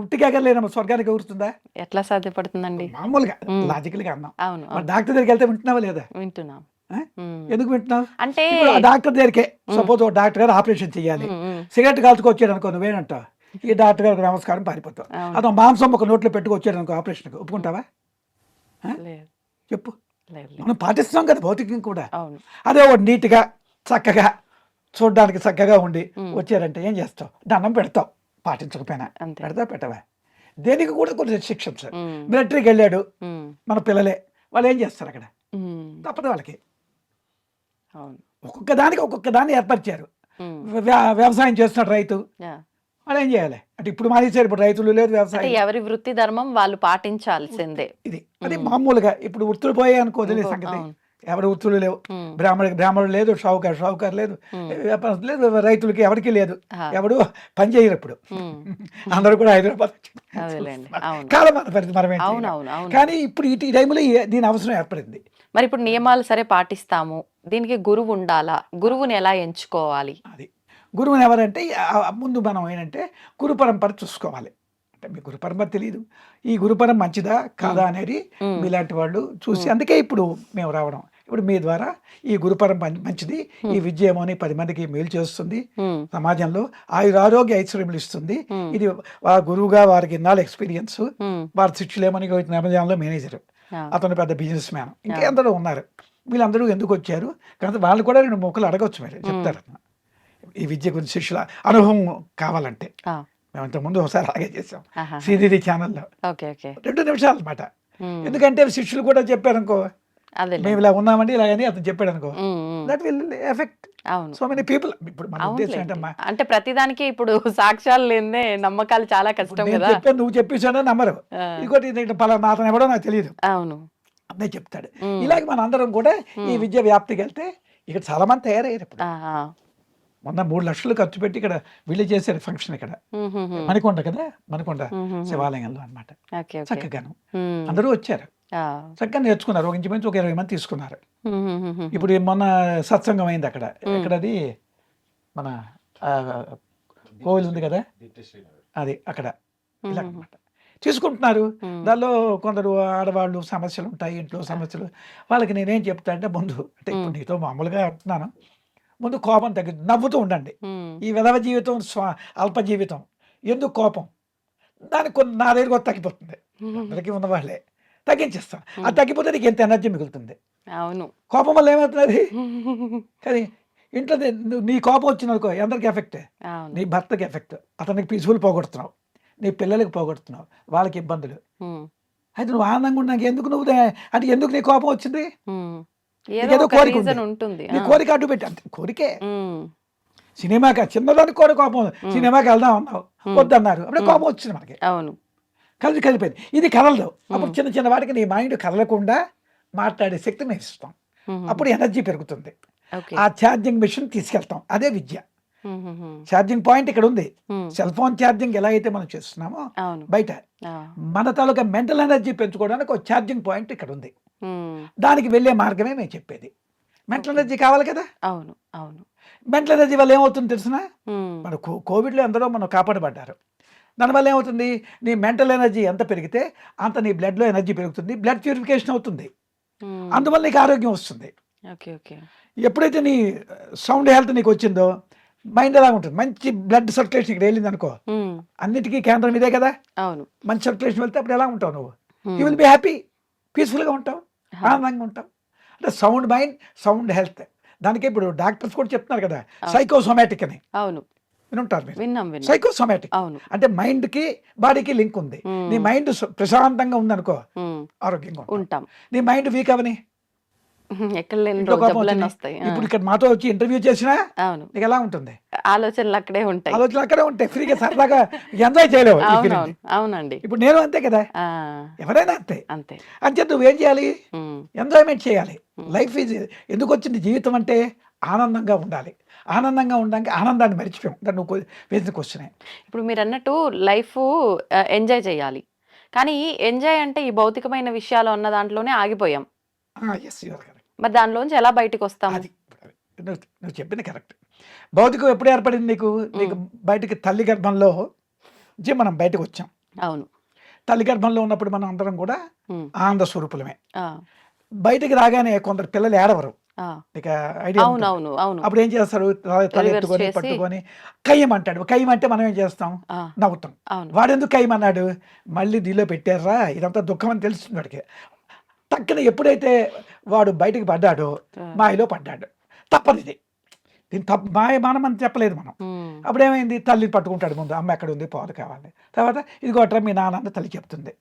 ఉట్టికెగలేనమ్మా స్వర్గానికి ఊరుతుందా? ఎట్లా సాధ్యపడుతుందండి? మామూలుగా లాజికల్గా అన్నాం. మరి డాక్టర్ దగ్గరికి వెళ్తే వింటున్నావా లేదా? వింటున్నాం. ఎందుకు వింటున్నావు అంటే డాక్టర్ దగ్గరికే సపోజ్ డాక్టర్ గారు ఆపరేషన్ చేయాలి, సిగరెట్ కాల్చుకొచ్చాడు అనుకో, నువ్వేనంటావు ఈ డాక్టర్ గారికి నమస్కారం పారిపోతావు. అతను మాంసం ఒక నోట్లో పెట్టుకొచ్చాడు అనుకో ఆపరేషన్కి, ఒప్పుకుంటావా? చెప్పు. మనం పాటిస్తున్నాం కదా భౌతికం కూడా. అదే ఒకటి నీట్గా చక్కగా చూడడానికి చక్కగా ఉండి వచ్చారంటే ఏం చేస్తావు? దండం పెడతావు. పాటించకపోయినా అంతే. పెడతా పెట్టవా, దేనికి కూడా కొన్ని రెస్ట్రిక్షన్స్. ఉమ్, మిలిటరీకి వెళ్ళాడు ఉమ్, మన పిల్లలే, వాళ్ళు ఏం చేస్తారు అక్కడ, ఉమ్, తప్పదు వాళ్ళకి. అవును. ఒక్కొక్క దాన్ని ఏర్పరిచారు. ఉమ్, వ్యవసాయం చేస్తున్నాడు రైతు, యా. వాళ్ళు ఏం చేయాలి అంటే ఇప్పుడు మానేశారు, ఇప్పుడు రైతులు లేదు అంటే వ్యవసాయం. ఎవరి వృత్తి ధర్మం వాళ్ళు పాటించాల్సిందే. అది మామూలుగా ఇప్పుడు వృత్తులు పోయాయి అనుకో, వదిలే ఇంకో- సంగతి. అవును. ఎవరి వృత్తులు లేవు, ఉమ్, బ్రాహ్మణుడు లేదు, షావుకారు లేదు, ఉమ్, వ్యాపారస్తులు లేదు, రైతులకి ఎవరికి లేదు, ఆ, ఎవడు పని చేయరు ఇప్పుడు. ఉమ్, అందరూ కూడా హైదరాబాద్ అదేలేండి. అవును, కాలం మన పరిస్థితి, మనం ఏం అవును, చేయలేం. అవును, అవును. కానీ ఇప్పుడు ఈ టైంలో దీని అవసరం ఏర్పడింది. మరి ఇప్పుడు నియమాలు సరే పాటిస్తాము, దీనికి గురువు ఉండాలా? గురువుని ఎలా ఎంచుకోవాలి? అది గురువుని ఎవరంటే ముందు మనం ఏంటంటే గురు పరంపర చూసుకోవాలి. అంటే మీ గురు పరంపర తెలియదు, ఈ గురు పరం మంచిదా కాదా అనేది ఉమ్, మీలాంటి వాళ్ళు చూసి, అందుకే ఇప్పుడు మేము రావడం. ఇప్పుడు మీ ద్వారా ఈ గురు పరంపర మంచిది, ఈ విద్య ఏమో అని 10 మందికి మేలు చేస్తుంది, ఉమ్, సమాజంలో ఆరోగ్య ఐశ్వర్యములు ఇస్తుంది. ఉమ్, ఇది గురువుగా వారికి ఇన్నాళ్ళు ఎక్స్పీరియన్స్, ఉమ్, వారి శిష్యులేమని అమెజాన్లో మేనేజర్, ఆ, అతను పెద్ద బిజినెస్ మ్యాన్, ఇంకెందరూ ఉన్నారు. వీళ్ళందరూ ఎందుకు వచ్చారు కాబట్టి వాళ్ళు కూడా 2 మొక్కలు అడగవచ్చు, మీరు చెప్తారు ఈ విద్య గురించి శిష్యుల అనుభవం కావాలంటే. ఆ, మేము ఇంతకుముందు ఒకసారి అలాగే చేసాం ఆహా. శ్రీనిధి ఛానల్లో, ఓకే, ఓకే. 2 నిమిషాలు అనమాట. ఉమ్, ఎందుకంటే శిష్యులు కూడా చెప్పారు అనుకో, అదేలే. మేము ఇలా ఉన్నామండి ఇలాగని అతను చెప్పాడు అనుకో, ఉమ్, ఉమ్, దట్ విల్ ఎఫెక్ట్ అవును, సో మెనీ పీపుల్. ఇప్పుడు మన ఉద్దేశం అవునులేండి. ఏంటమ్మా, అంటే ప్రతిదానికి ఇప్పుడు సాక్ష్యాలు లేదే నమ్మకాలు చాలా కష్టం నేను కదా. చెప్పాను నువ్వు చెప్పేసాడో నమ్మరు, ఆ, ఇంకోటి పలానా అతను ఎవడో నాకు తెలియదు అవును. అన్నీ చెప్తాడు. ఉమ్, ఇలాగే మన అందరం కూడా ఈ ఉమ్, విద్య వ్యాప్తికి వెళ్తే ఇక్కడ చాలా మంది తయారయ్యారు. ఇప్పుడు ఆహా. మొన్న 3 లక్షలు ఖర్చు పెట్టి ఇక్కడ వీళ్ళు చేశారు ఫంక్షన్, ఇక్కడ ఉమ్, ఉమ్, ఉమ్, మణికొండ కదా, మణికొండ ఉమ్, ఉమ్, శివాలయంలో అన్నమాట. Okay, okay. చక్కగాను ఉమ్, అందరూ వచ్చారు, ఆ, చక్కగా నేర్చుకున్నారు. ఒక ఇంచుమించు ఒక 20 మంది తీసుకున్నారు. ఉమ్, ఉమ్, ఉమ్, ఉమ్, ఇప్పుడు మొన్న సత్సంగం అయింది అక్కడ, ఎక్కడది మన ఆ, కోవిల్ ఉంది కదా, అది అక్కడ ఇలా అన్నమాట తీసుకుంటున్నారు. ఉమ్, దానిలో కొందరు ఆడవాళ్ళు సమస్యలు ఉంటాయి, ఇంట్లో సమస్యలు. వాళ్ళకి నేనేం చెప్తా అంటే ముందు, అంటే ఇప్పుడు నీతో మామూలుగా అంటున్నాను, ముందు కోపం తగ్గింది, నవ్వుతూ ఉండండి. ఉమ్, ఈ విధవ జీవితం అల్ప జీవితం, ఎందుకు కోపం, దానికి నా దగ్గర కూడా తగ్గిపోతుంది. అందరికీ ఉన్నవాళ్ళే తగ్గించేస్తాం, అది తగ్గిపోతే నీకు ఎంత ఎనర్జీ మిగులుతుంది. అవును. కోపం వల్ల ఏమవుతుంది కానీ ఇంట్లో నీ కోపం వచ్చిందనుకో అందరికి ఎఫెక్ట్, అవును. నీ భర్తకి ఎఫెక్ట్, అతనికి పీస్ఫుల్ పోగొడుతున్నావు, నీ పిల్లలకి పోగొడుతున్నావు, వాళ్ళకి ఇబ్బందులు. ఉమ్, అయితే నువ్వు ఆనందంగా ఉన్నాక ఎందుకు అంటే ఎందుకు నీ కోపం వచ్చింది, ఉమ్, నీకేదో ఏదో ఒక కోరిక రీజన్ ఉంది. ఉంటుంది. నీ కోరిక అడ్డు పెట్టి, అంతే కోరికే. ఉమ్, సినిమాకి చిన్నదానికి కూడా కోపం, సినిమాకి వెళ్దాం అన్నావు, వద్దన్నారు, అప్పుడే కోపం వచ్చింది మనకి, అవును. కలిపోయింది. ఇది కదలదు, అప్పుడు చిన్న చిన్న వాటికి నీ మైండ్ కదలకుండా మాట్లాడే శక్తి మేము ఇస్తాం, ఉమ్, అప్పుడు ఎనర్జీ పెరుగుతుంది. ఓకే. ఆ ఛార్జింగ్ మిషన్ తీసుకెళ్తాం, అదే విద్య. ఉమ్, ఉమ్, ఉమ్, ఛార్జింగ్ పాయింట్ ఇక్కడ ఉంది. ఉమ్, సెల్ ఫోన్ ఛార్జింగ్ ఎలా అయితే మనం చేస్తున్నామో అవును. బయట, ఆ, మన తాలూకా మెంటల్ ఎనర్జీ పెంచుకోవడానికి ఒక ఛార్జింగ్ పాయింట్ ఇక్కడ ఉంది. ఉమ్, దానికి వెళ్ళే మార్గమే మేము చెప్పేది. మెంటల్ ఎనర్జీ కావాలి కదా, అవును, అవును. మెంటల్ ఎనర్జీ వల్ల ఏమవుతుంది తెలిసిన, ఉమ్, మన కోవిడ్లో ఎందరో మనం కాపాడబడ్డారు. దానివల్ల ఏమవుతుంది, నీ మెంటల్ ఎనర్జీ ఎంత పెరిగితే అంత నీ బ్లడ్లో ఎనర్జీ పెరుగుతుంది, బ్లడ్ ప్యూరిఫికేషన్ అవుతుంది, ఉమ్, అందువల్ల నీకు ఆరోగ్యం వస్తుంది. Okay, okay. ఎప్పుడైతే నీ సౌండ్ హెల్త్ నీకు వచ్చిందో మైండ్ ఎలా ఉంటుంది, మంచి బ్లడ్ సర్క్యులేషన్ ఇక్కడ వెళ్ళింది అనుకో, ఉమ్, అన్నిటికీ కేంద్రం ఇదే కదా, అవును. మంచి సర్క్యులేషన్ వెళ్తే అప్పుడు ఎలా ఉంటావు నువ్వు, ఉమ్, యూ విల్ బి హ్యాపీ, పీస్ఫుల్గా ఉంటావు, ఆనందంగా ఉంటావు. అంటే సౌండ్ మైండ్, సౌండ్ హెల్త్. దానికి ఇప్పుడు డాక్టర్స్ కూడా చెప్తున్నారు కదా, సైకోసోమాటిక్ అని అవును. వినుంటారు మీరు. విన్నాం, విన్నాం. సైకోసోమాటిక్ అవును. అంటే మైండ్కి బాడీకి లింక్ ఉంది. ఉమ్, నీ మైండ్ ప్రశాంతంగా ఉందనుకో ఉమ్, ఆరోగ్యంగా ఉంటావు. ఉంటాం. నీ మైండ్ వీక్ అవని ఎక్కడ లేని ఇంట్లో కోపం జబ్బులన్నీ వచ్చింది. వస్తాయి. ఆ, ఇప్పుడు ఇక్కడ మాతో వచ్చి ఇంటర్వ్యూ చేసినా అవును. నీకు ఎలా ఉంటుంది, ఆలోచనలు అక్కడే ఉంటాయి. ఆలోచనలు అక్కడే ఉంటాయి, ఫ్రీగా సరదాగా ఎంజాయ్ చేయలేవు ఈ feeling ని. అవునవును, అవునండి. ఇప్పుడు నేను అంతే కదా, ఆ, ఎవరైనా అంతే. అంతే. అంతే, నువ్వేం చేయాలి, ఉమ్, ఎంజాయ్మెంట్ చేయాలి. లైఫ్ ఈజ్ ఎందుకు వచ్చింది జీవితం అంటే ఆనందంగా ఉండాలి. ఆనందంగా ఉండడానికి ఆనందాన్ని మర్చిపోయాం. దాన్ని నువ్వు వేసిన క్వశ్చనే. ఇప్పుడు మీరు అన్నట్టు లైఫ్ ఎంజాయ్ చేయాలి, కానీ ఎంజాయ్ అంటే ఈ భౌతికమైన విషయాలు అన్న దాంట్లోనే ఆగిపోయాం. Yes, your correct. మరి దానిలోంచి ఎలా బయటకు వస్తాము? అది నువ్వు చెప్పింది కరెక్ట్. భౌతికం ఎప్పుడు ఏర్పడింది నీకు, నీకు బయటికి తల్లి గర్భంలో నుంచి మనం బయటకు వచ్చాం. అవును. తల్లి గర్భంలో ఉన్నప్పుడు మనం అందరం కూడా ఉమ్, ఆనంద స్వరూపులమే. ఆ, బయటికి రాగానే కొందరు పిల్లలు ఏడవరు, ఆ, ఇక ఐడియా అవును, ఉంటుంది. అవును, అవును. అప్పుడు ఏం చేస్తారు, తల Reverse ఎత్తుకొని చేసి, పట్టుకొని కయ్యమంటాడు. కయ్యమంటే మనం ఏం చేస్తాం, ఆ, నవ్వుతాం. అవును. వాడెందుకు కయ్యమన్నాడు, మళ్ళీ దీనిలో పెట్టారా, ఇదంతా దుఃఖం అని తెలుస్తుంది వాడికి. టక్కున ఎప్పుడైతే వాడు బయటికి పడ్డాడో ఆ, మాయలో పడ్డాడు. తప్పదు ఇది, దీని తప్పు మనం చెప్పలేదు మనం. అప్పుడు ఏమైంది, తల్లి పట్టుకుంటాడు ముందు, అమ్మ ఎక్కడ ఉంది, పాలు కావాలి. తర్వాత ఇది కొట్టరా మీ నాన్న అని తల్లి చెప్తుంది.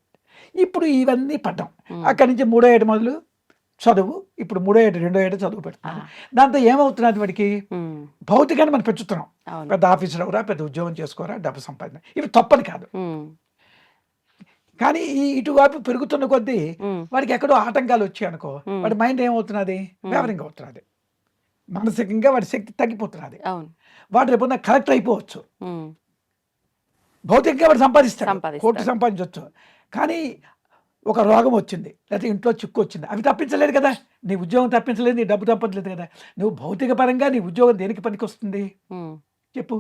ఇప్పుడు ఇవన్నీ పడ్డాం. అక్కడి నుంచి 3వ ఏడు మొదలు చదువు, ఇప్పుడు 3వ ఏడు 2వ ఏడు చదువు పెడుతున్నాం. దాంతో ఏమవుతున్నది, వాడికి భౌతికాన్ని మనం పెంచుతున్నాం. పెద్ద ఆఫీసర్ అవరా, పెద్ద ఉద్యోగం చేసుకోరా, డబ్బు సంపాదన, ఇవి తప్పని కాదు. కానీ ఇటువైపు పెరుగుతున్న కొద్దీ వాడికి ఎక్కడో ఆటంకాలు వచ్చాయి అనుకో, వాడి మైండ్ ఏమవుతున్నది, వేవరింగ్ అవుతున్నది, మానసికంగా వాడి శక్తి తగ్గిపోతున్నది. వాడు రేపు కలెక్టర్ అయిపోవచ్చు, భౌతికంగా వాడు సంపాదిస్తాడు, కోట్లు సంపాదించవచ్చు. కానీ ఒక రోగం వచ్చింది, లేకపోతే ఇంట్లో చిక్కు వచ్చింది, అవి తప్పించలేదు కదా. నీ ఉద్యోగం తప్పించలేదు, నీ డబ్బు తప్పట్లేదు కదా. నువ్వు భౌతిక పరంగా నీ ఉద్యోగం దేనికి పనికి వస్తుంది చెప్పు?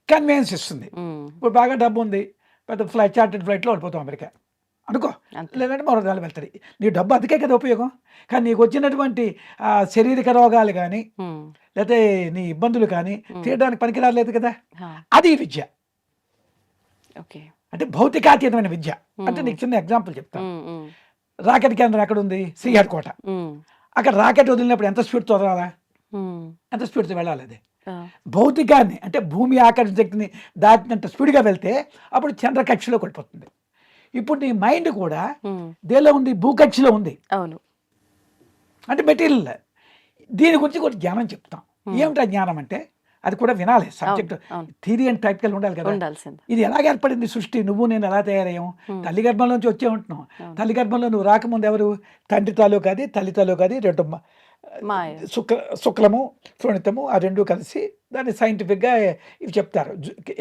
కన్వీనియన్స్ ఇస్తుంది. ఇప్పుడు బాగా డబ్బు ఉంది, పెద్ద చార్టెడ్ ఫ్లైట్లో వెళ్ళిపోతాం అమెరికా అనుకో, లేదంటే మరో దాని వెళ్తారు. నీ డబ్బు అందుకే కదా ఉపయోగం. కానీ నీకు వచ్చినటువంటి శారీరక రోగాలు కానీ లేకపోతే నీ ఇబ్బందులు కానీ తీయడానికి పనికి రాలేదు కదా. అది విద్య అంటే భౌతికాతీతమైన విద్య. అంటే నీకు చిన్న ఎగ్జాంపుల్ చెప్తాను. రాకెట్ కేంద్రం ఎక్కడ ఉంది, శ్రీహరికోట. అక్కడ రాకెట్ వదిలినప్పుడు ఎంత స్పీడ్తో వదలాలా, ఎంత స్పీడ్తో వెళ్ళాలి. అది భౌతికాన్ని అంటే భూమి ఆకర్షణ శక్తిని దాటినంత స్పీడ్గా వెళ్తే అప్పుడు చంద్రకక్షలో కొడిపోతుంది. ఇప్పుడు నీ మైండ్ కూడా దేనిలో ఉంది, భూకక్షలో ఉంది. అవును, అంటే మెటీరియల్. దీని గురించి కూడా జ్ఞానం చెప్తాం. ఏమిటా జ్ఞానం అంటే అది కూడా వినాలి. సబ్జెక్ట్ థియరీ అండ్ ప్రాక్టికల్ ఉండాలి కదా. ఇది ఎలాగ ఏర్పడింది సృష్టి, నువ్వు నేను ఎలా తయారయ్యాము, తల్లి గర్భంలోంచి వచ్చే ఉంటున్నావు. తల్లి గర్భంలో నువ్వు రాకముందు ఎవరు, తండ్రి తాలూకు అది, తల్లి తాలూకు అది, రెండు శుక్లము శోణితము, ఆ రెండు కలిసి దాన్ని సైంటిఫిక్గా ఇవి చెప్తారు,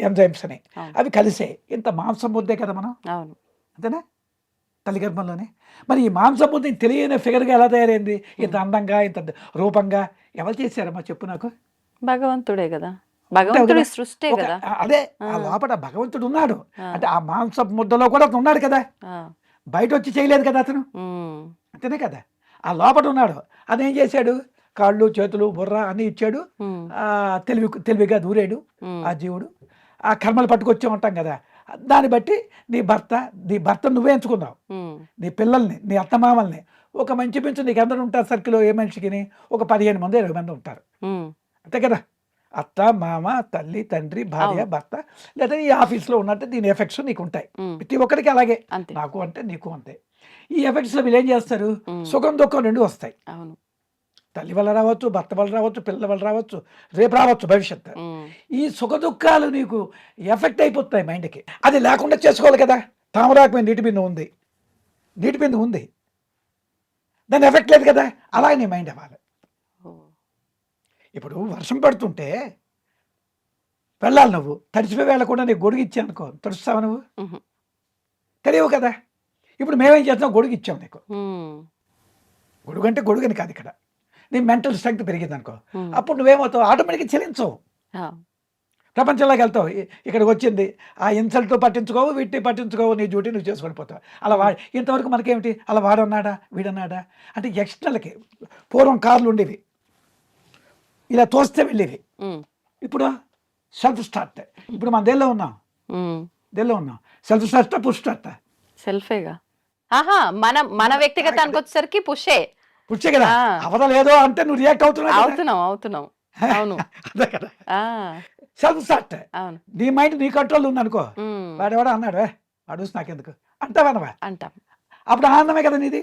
ఎంజైమ్స్ అని. అవి కలిసే ఇంత మాంసం ముద్దే కదా మనం, అంతేనా, తల్లి గర్భంలోనే. మరి ఈ మాంసం ముద్ద తెలియని ఫిగర్గా ఎలా తయారైంది, ఇంత అందంగా, ఇంత రూపంగా ఎవరు చేశారమ్మా చెప్పు నాకు? భగవంతుడే కదా, భగవంతుడి సృష్టి కదా. అదే ఆ లోపల భగవంతుడు ఉన్నాడు. అంటే ఆ మాంసపు ముద్దలో కూడా అతను ఉన్నాడు కదా, బయట వచ్చి చేయలేదు కదా అతను, అంతేనే కదా. ఆ లోపల ఉన్నాడు. అదేం చేశాడు, కాళ్ళు చేతులు బుర్ర అన్నీ ఇచ్చాడు. తెలివిగా దూరాడు ఆ జీవుడు. ఆ కర్మలు పట్టుకొచ్చే ఉంటాం కదా, దాన్ని బట్టి నీ భర్త నువ్వే ఎంచుకున్నావు, నీ పిల్లల్ని, నీ అత్తమామల్ని. ఒక మంచి పెంచు నీకు అందరూ ఉంటారు సర్కిల్లో, ఏ మనిషికి ఒక 15 మంది 20 మంది ఉంటారు, అంతే కదా. అత్త మామ తల్లి తండ్రి భార్య భర్త, లేదా ఈ ఆఫీస్లో ఉన్నట్టు దీని ఎఫెక్ట్స్ నీకు ఉంటాయి. ప్రతి ఒక్కరికి అలాగే, నాకు అంటే నీకు అంతే. ఈ ఎఫెక్ట్స్లో వీళ్ళు ఏం చేస్తారు, సుఖం దుఃఖం రెండు వస్తాయి. తల్లి వల్ల రావచ్చు, భర్త వల్ల రావచ్చు, పిల్లల వల్ల రావచ్చు, రేపు రావచ్చు భవిష్యత్తు. ఈ సుఖ దుఃఖాలు నీకు ఎఫెక్ట్ అయిపోతాయి మైండ్కి. అది లేకుండా చేసుకోవాలి కదా. తామరాకు నీటి బిందు ఉంది, నీటి బిందు ఉంది, దాని ఎఫెక్ట్ లేదు కదా. అలాగే నీ మైండ్ అవ్వాలి. ఇప్పుడు వర్షం పడుతుంటే వెళ్ళాలి, నువ్వు తడిచిపోయి వెళ్ళకుండా నీకు గొడుగు ఇచ్చా అనుకో, తడుస్తావు నువ్వు, తెలియవు కదా. ఇప్పుడు మేమేం చేస్తాం, గొడుగు ఇచ్చాం నీకు. గొడుగు అంటే గొడుగుని కాదు, ఇక్కడ నీ మెంటల్ స్ట్రెంగ్త్ పెరిగింది అనుకో, అప్పుడు నువ్వేమవుతావు, ఆటోమేటిక్గా చెల్లించవు, ప్రపంచంలోకి వెళ్తావు. ఇక్కడికి వచ్చింది ఆ ఇన్సల్ట్తో పట్టించుకోవు, వీటిని పట్టించుకోవు, నీ డ్యూటీ నువ్వు చేసుకొని పోతావు. అలా ఇంతవరకు మనకేమిటి, అలా వాడన్నాడా వీడన్నాడా అంటే ఎక్స్టర్నల్కి. పూర్వం కార్లు ఉండేవి, ఇలా తోస్తే వెళ్ళేవి. ఇప్పుడు సెల్ఫ్ స్టార్ట్. ఇప్పుడు మనం దేనిలో ఉన్నాం, సెల్ఫ్ స్టార్టా పుష్ స్టార్టా? సెల్ఫేగా. మన వ్యక్తిగతానికి వచ్చేసరికి పుషే కదా. అవదలేదో అంటే నువ్వు రియాక్ట్ అవుతున్నావు. అవును, అదే కదా సెల్ఫ్ స్టార్ట్. నీ మైండ్ నీ కంట్రోల్ ఉంది అనుకో, వాడెవడో అన్నాడు అడుగు నాకెందుకు అంటావా, అంటాం. అప్పుడు ఆనందమే కదా నీది.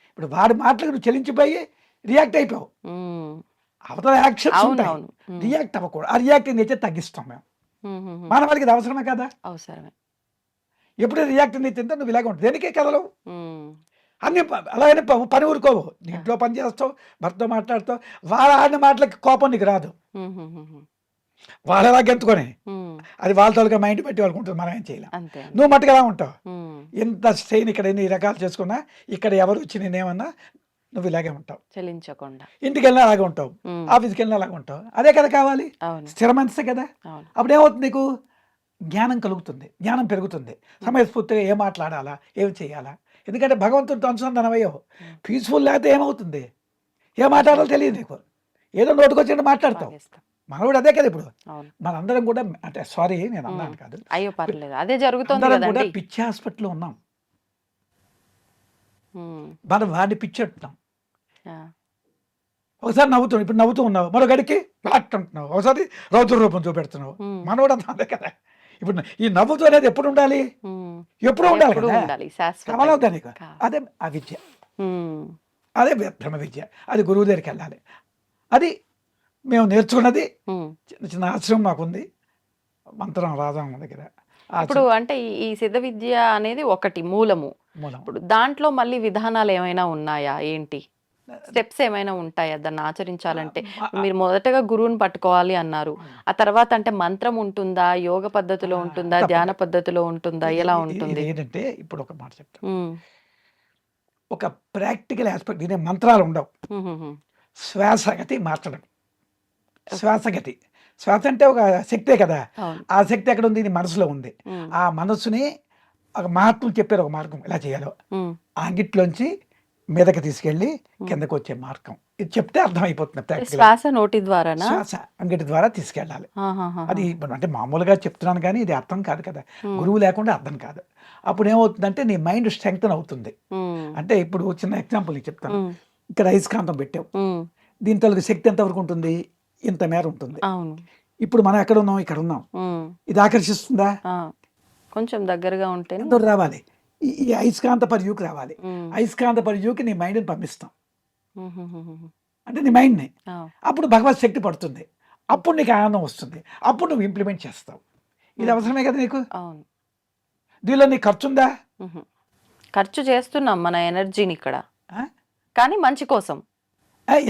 ఇప్పుడు వాడి మాటలకు నువ్వు చెల్లించిపోయి రియాక్ట్ అయిపోయావు. అవతల యాక్షన్స్ ఉంటాయి, రియాక్ట్ అవ్వకూడదు. ఆ రియాక్టింగ్ నేచర్ తగ్గిస్తాం మేము. మానవాళికి ఇది అవసరమే కదా, అవసరమే. ఎప్పుడైతే రియాక్టింగ్ నేచర్ ఉంటే నువ్వు ఇలాగే ఉంటుంది, దేనికే కదలవు. అన్ని అలాగనే పని ఊరుకోవు, ఇంట్లో పని చేస్తావు, భర్తతో మాట్లాడుతావు, వాళ్ళ ఆడిన మాటలకి కోపం నీకు రాదు. వాళ్ళు ఎలా గెంతుకొని అది వాళ్ళ తోలుగా మైండ్ పెట్టి వాళ్ళకు ఉంటుంది, మనం ఏం చేయలేం. నువ్వు మట్టుకు ఎలా ఉంటావు, ఎంత స్ట్రెయిన్ ఇక్కడ ఎన్ని రకాలు చేసుకున్నా, ఇక్కడ ఎవరు వచ్చి నేనేమన్నా నువ్వు ఇలాగే ఉంటావు, చెల్లించకుండా. ఇంటికి వెళ్ళినా అలాగే ఉంటావు, ఆఫీస్కి వెళ్ళినా అలాగే ఉంటావు. అదే కదా కావాలి, స్థిర మనసే కదా. అప్పుడు ఏమవుతుంది, నీకు జ్ఞానం కలుగుతుంది, జ్ఞానం పెరుగుతుంది, సమయస్ఫూర్తిగా ఏం మాట్లాడాలా, ఏం చేయాలా. ఎందుకంటే భగవంతుడితో అనుసంధానమయ్యో. పీస్ఫుల్ లేకపోతే ఏమవుతుంది, ఏం మాట్లాడాలో తెలియదు నీకు, ఏదో నోటుకొచ్చి మాట్లాడతావు. మనవుడు అదే కదా. ఇప్పుడు మనందరం కూడా, అంటే సారీ నేను అన్నాను కాదు, అయ్యో పర్లేదు, అదే జరుగుతుంది. అందరం కూడా పిచ్చి హాస్పిటల్లో ఉన్నాం, మనం వాడిని పిచ్చి అంటున్నాం. ఒకసారి నవ్వుతున్నావు, ఇప్పుడు నవ్వుతూ ఉన్నావు, మరో గడికి ఫ్లాట్ అంటున్నావు, ఒకసారి రౌద్ర రూపం చూపెడుతున్నావు. ఉమ్, మనోడు అంతే కదా. ఇప్పుడు ఈ నవ్వుతూ అనేది ఎప్పుడు ఉండాలి? ఉమ్. ఎప్పుడు ఉండాలి ఎప్పుడూ కదా. ఉండాలి, శాశ్వతంగా. కమలవుతా నీకు. కా. అదే ఆ విద్య, ఉమ్, అదే బ్రహ్మ విద్య. అది గురువు దగ్గరికి వెళ్ళాలి. అది మేము నేర్చుకున్నది. ఉమ్. చిన్న చిన్న ఆశ్రమం మాకుంది, మంత్రం రాజాం దగ్గర. ఇప్పుడు అంటే ఈ సిద్ధ విద్య అనేది ఒకటి మూలము. మూలం ఇప్పుడు దాంట్లో మళ్ళీ విధానాలు ఏమైనా ఉన్నాయా, ఏంటి స్టెప్స్ ఏమైనా ఉంటాయా దాన్ని ఆచరించాలంటే? మీరు మొదటగా గురువుని పట్టుకోవాలి అన్నారు, ఆ తర్వాత అంటే మంత్రం ఉంటుందా, యోగ పద్ధతిలో ఉంటుందా, ధ్యాన పద్ధతిలో ఉంటుందా, ఎలా ఉంటుంది? ఏంటంటే ఇప్పుడు ఒక మాట చెప్తాను. ఉమ్, ఒక ప్రాక్టికల్ ఆస్పెక్ట్, ఇదే మంత్రాలు ఉండవు. ఉమ్, ఉమ్, శ్వాసగతి మార్చడం. శ్వాసగతి, శ్వాస అంటే ఒక శక్తే కదా. అవును. ఆ శక్తి ఎక్కడ ఉంది? ఇది మనసులో ఉంది. ఉమ్, ఆ మనస్సుని ఒక మహాత్ములు చెప్పారు ఒక మార్గం ఎలా చేయాలో. ఉమ్, అంగిట్లోంచి మీదకి తీసుకెళ్ళి కిందకు వచ్చే మార్గం ఇది చెప్తే అర్థమైపోతుంది. ప్రాక్టికల్ శ్వాస నోటి ద్వారానా? శ్వాస అంగిటి ద్వారా తీసుకెళ్ళాలి. ఆహాహా. అది ఇప్పుడు అంటే మామూలుగా చెప్తున్నాను కానీ ఇది అర్థం కాదు కదా. ఉమ్, గురువు లేకుండా అర్థం కాదు. అప్పుడు ఏమవుతుందంటే నీ మైండ్ స్ట్రెంగ్తన్ అవుతుంది. ఉమ్, అంటే ఇప్పుడు చిన్న ఎగ్జాంపుల్ నీకు చెప్తాను. ఉమ్, ఇక్కడ అయస్కాంతం పెట్టావు, ఉమ్, దీని తలకి శక్తి ఎంతవరకు ఉంటుంది? ఇంత మేర ఉంటుంది. అవును. ఇప్పుడు మనం ఎక్కడ ఉన్నాం? ఇక్కడ ఉన్నాం. ఉమ్, ఇది ఆకర్షిస్తుందా? ఆ, కొంచెం దగ్గరగా ఉంటేనే. ఎంత రావాలి? ఈ అయస్కాంత పరియుకి రావాలి. ఉమ్, అయస్కాంత పరియుకి నీ మైండ్ని పంపిస్తాం, ఉమ్, ఉమ్, ఉమ్, ఉమ్, అంటే నీ మైండ్ని. ఆ, అప్పుడు భగవత్ శక్తి పడుతుంది, అప్పుడు నీకు ఆనందం వస్తుంది, అప్పుడు నువ్వు ఇంప్లిమెంట్ చేస్తావు. ఇది అవసరమే కదా నీకు. అవును. దీనిలో నీకు ఖర్చు ఉందా? ఉహు. ఖర్చు చేస్తున్నాం మన ఎనర్జీని ఇక్కడ, ఆ? కానీ మంచి కోసం.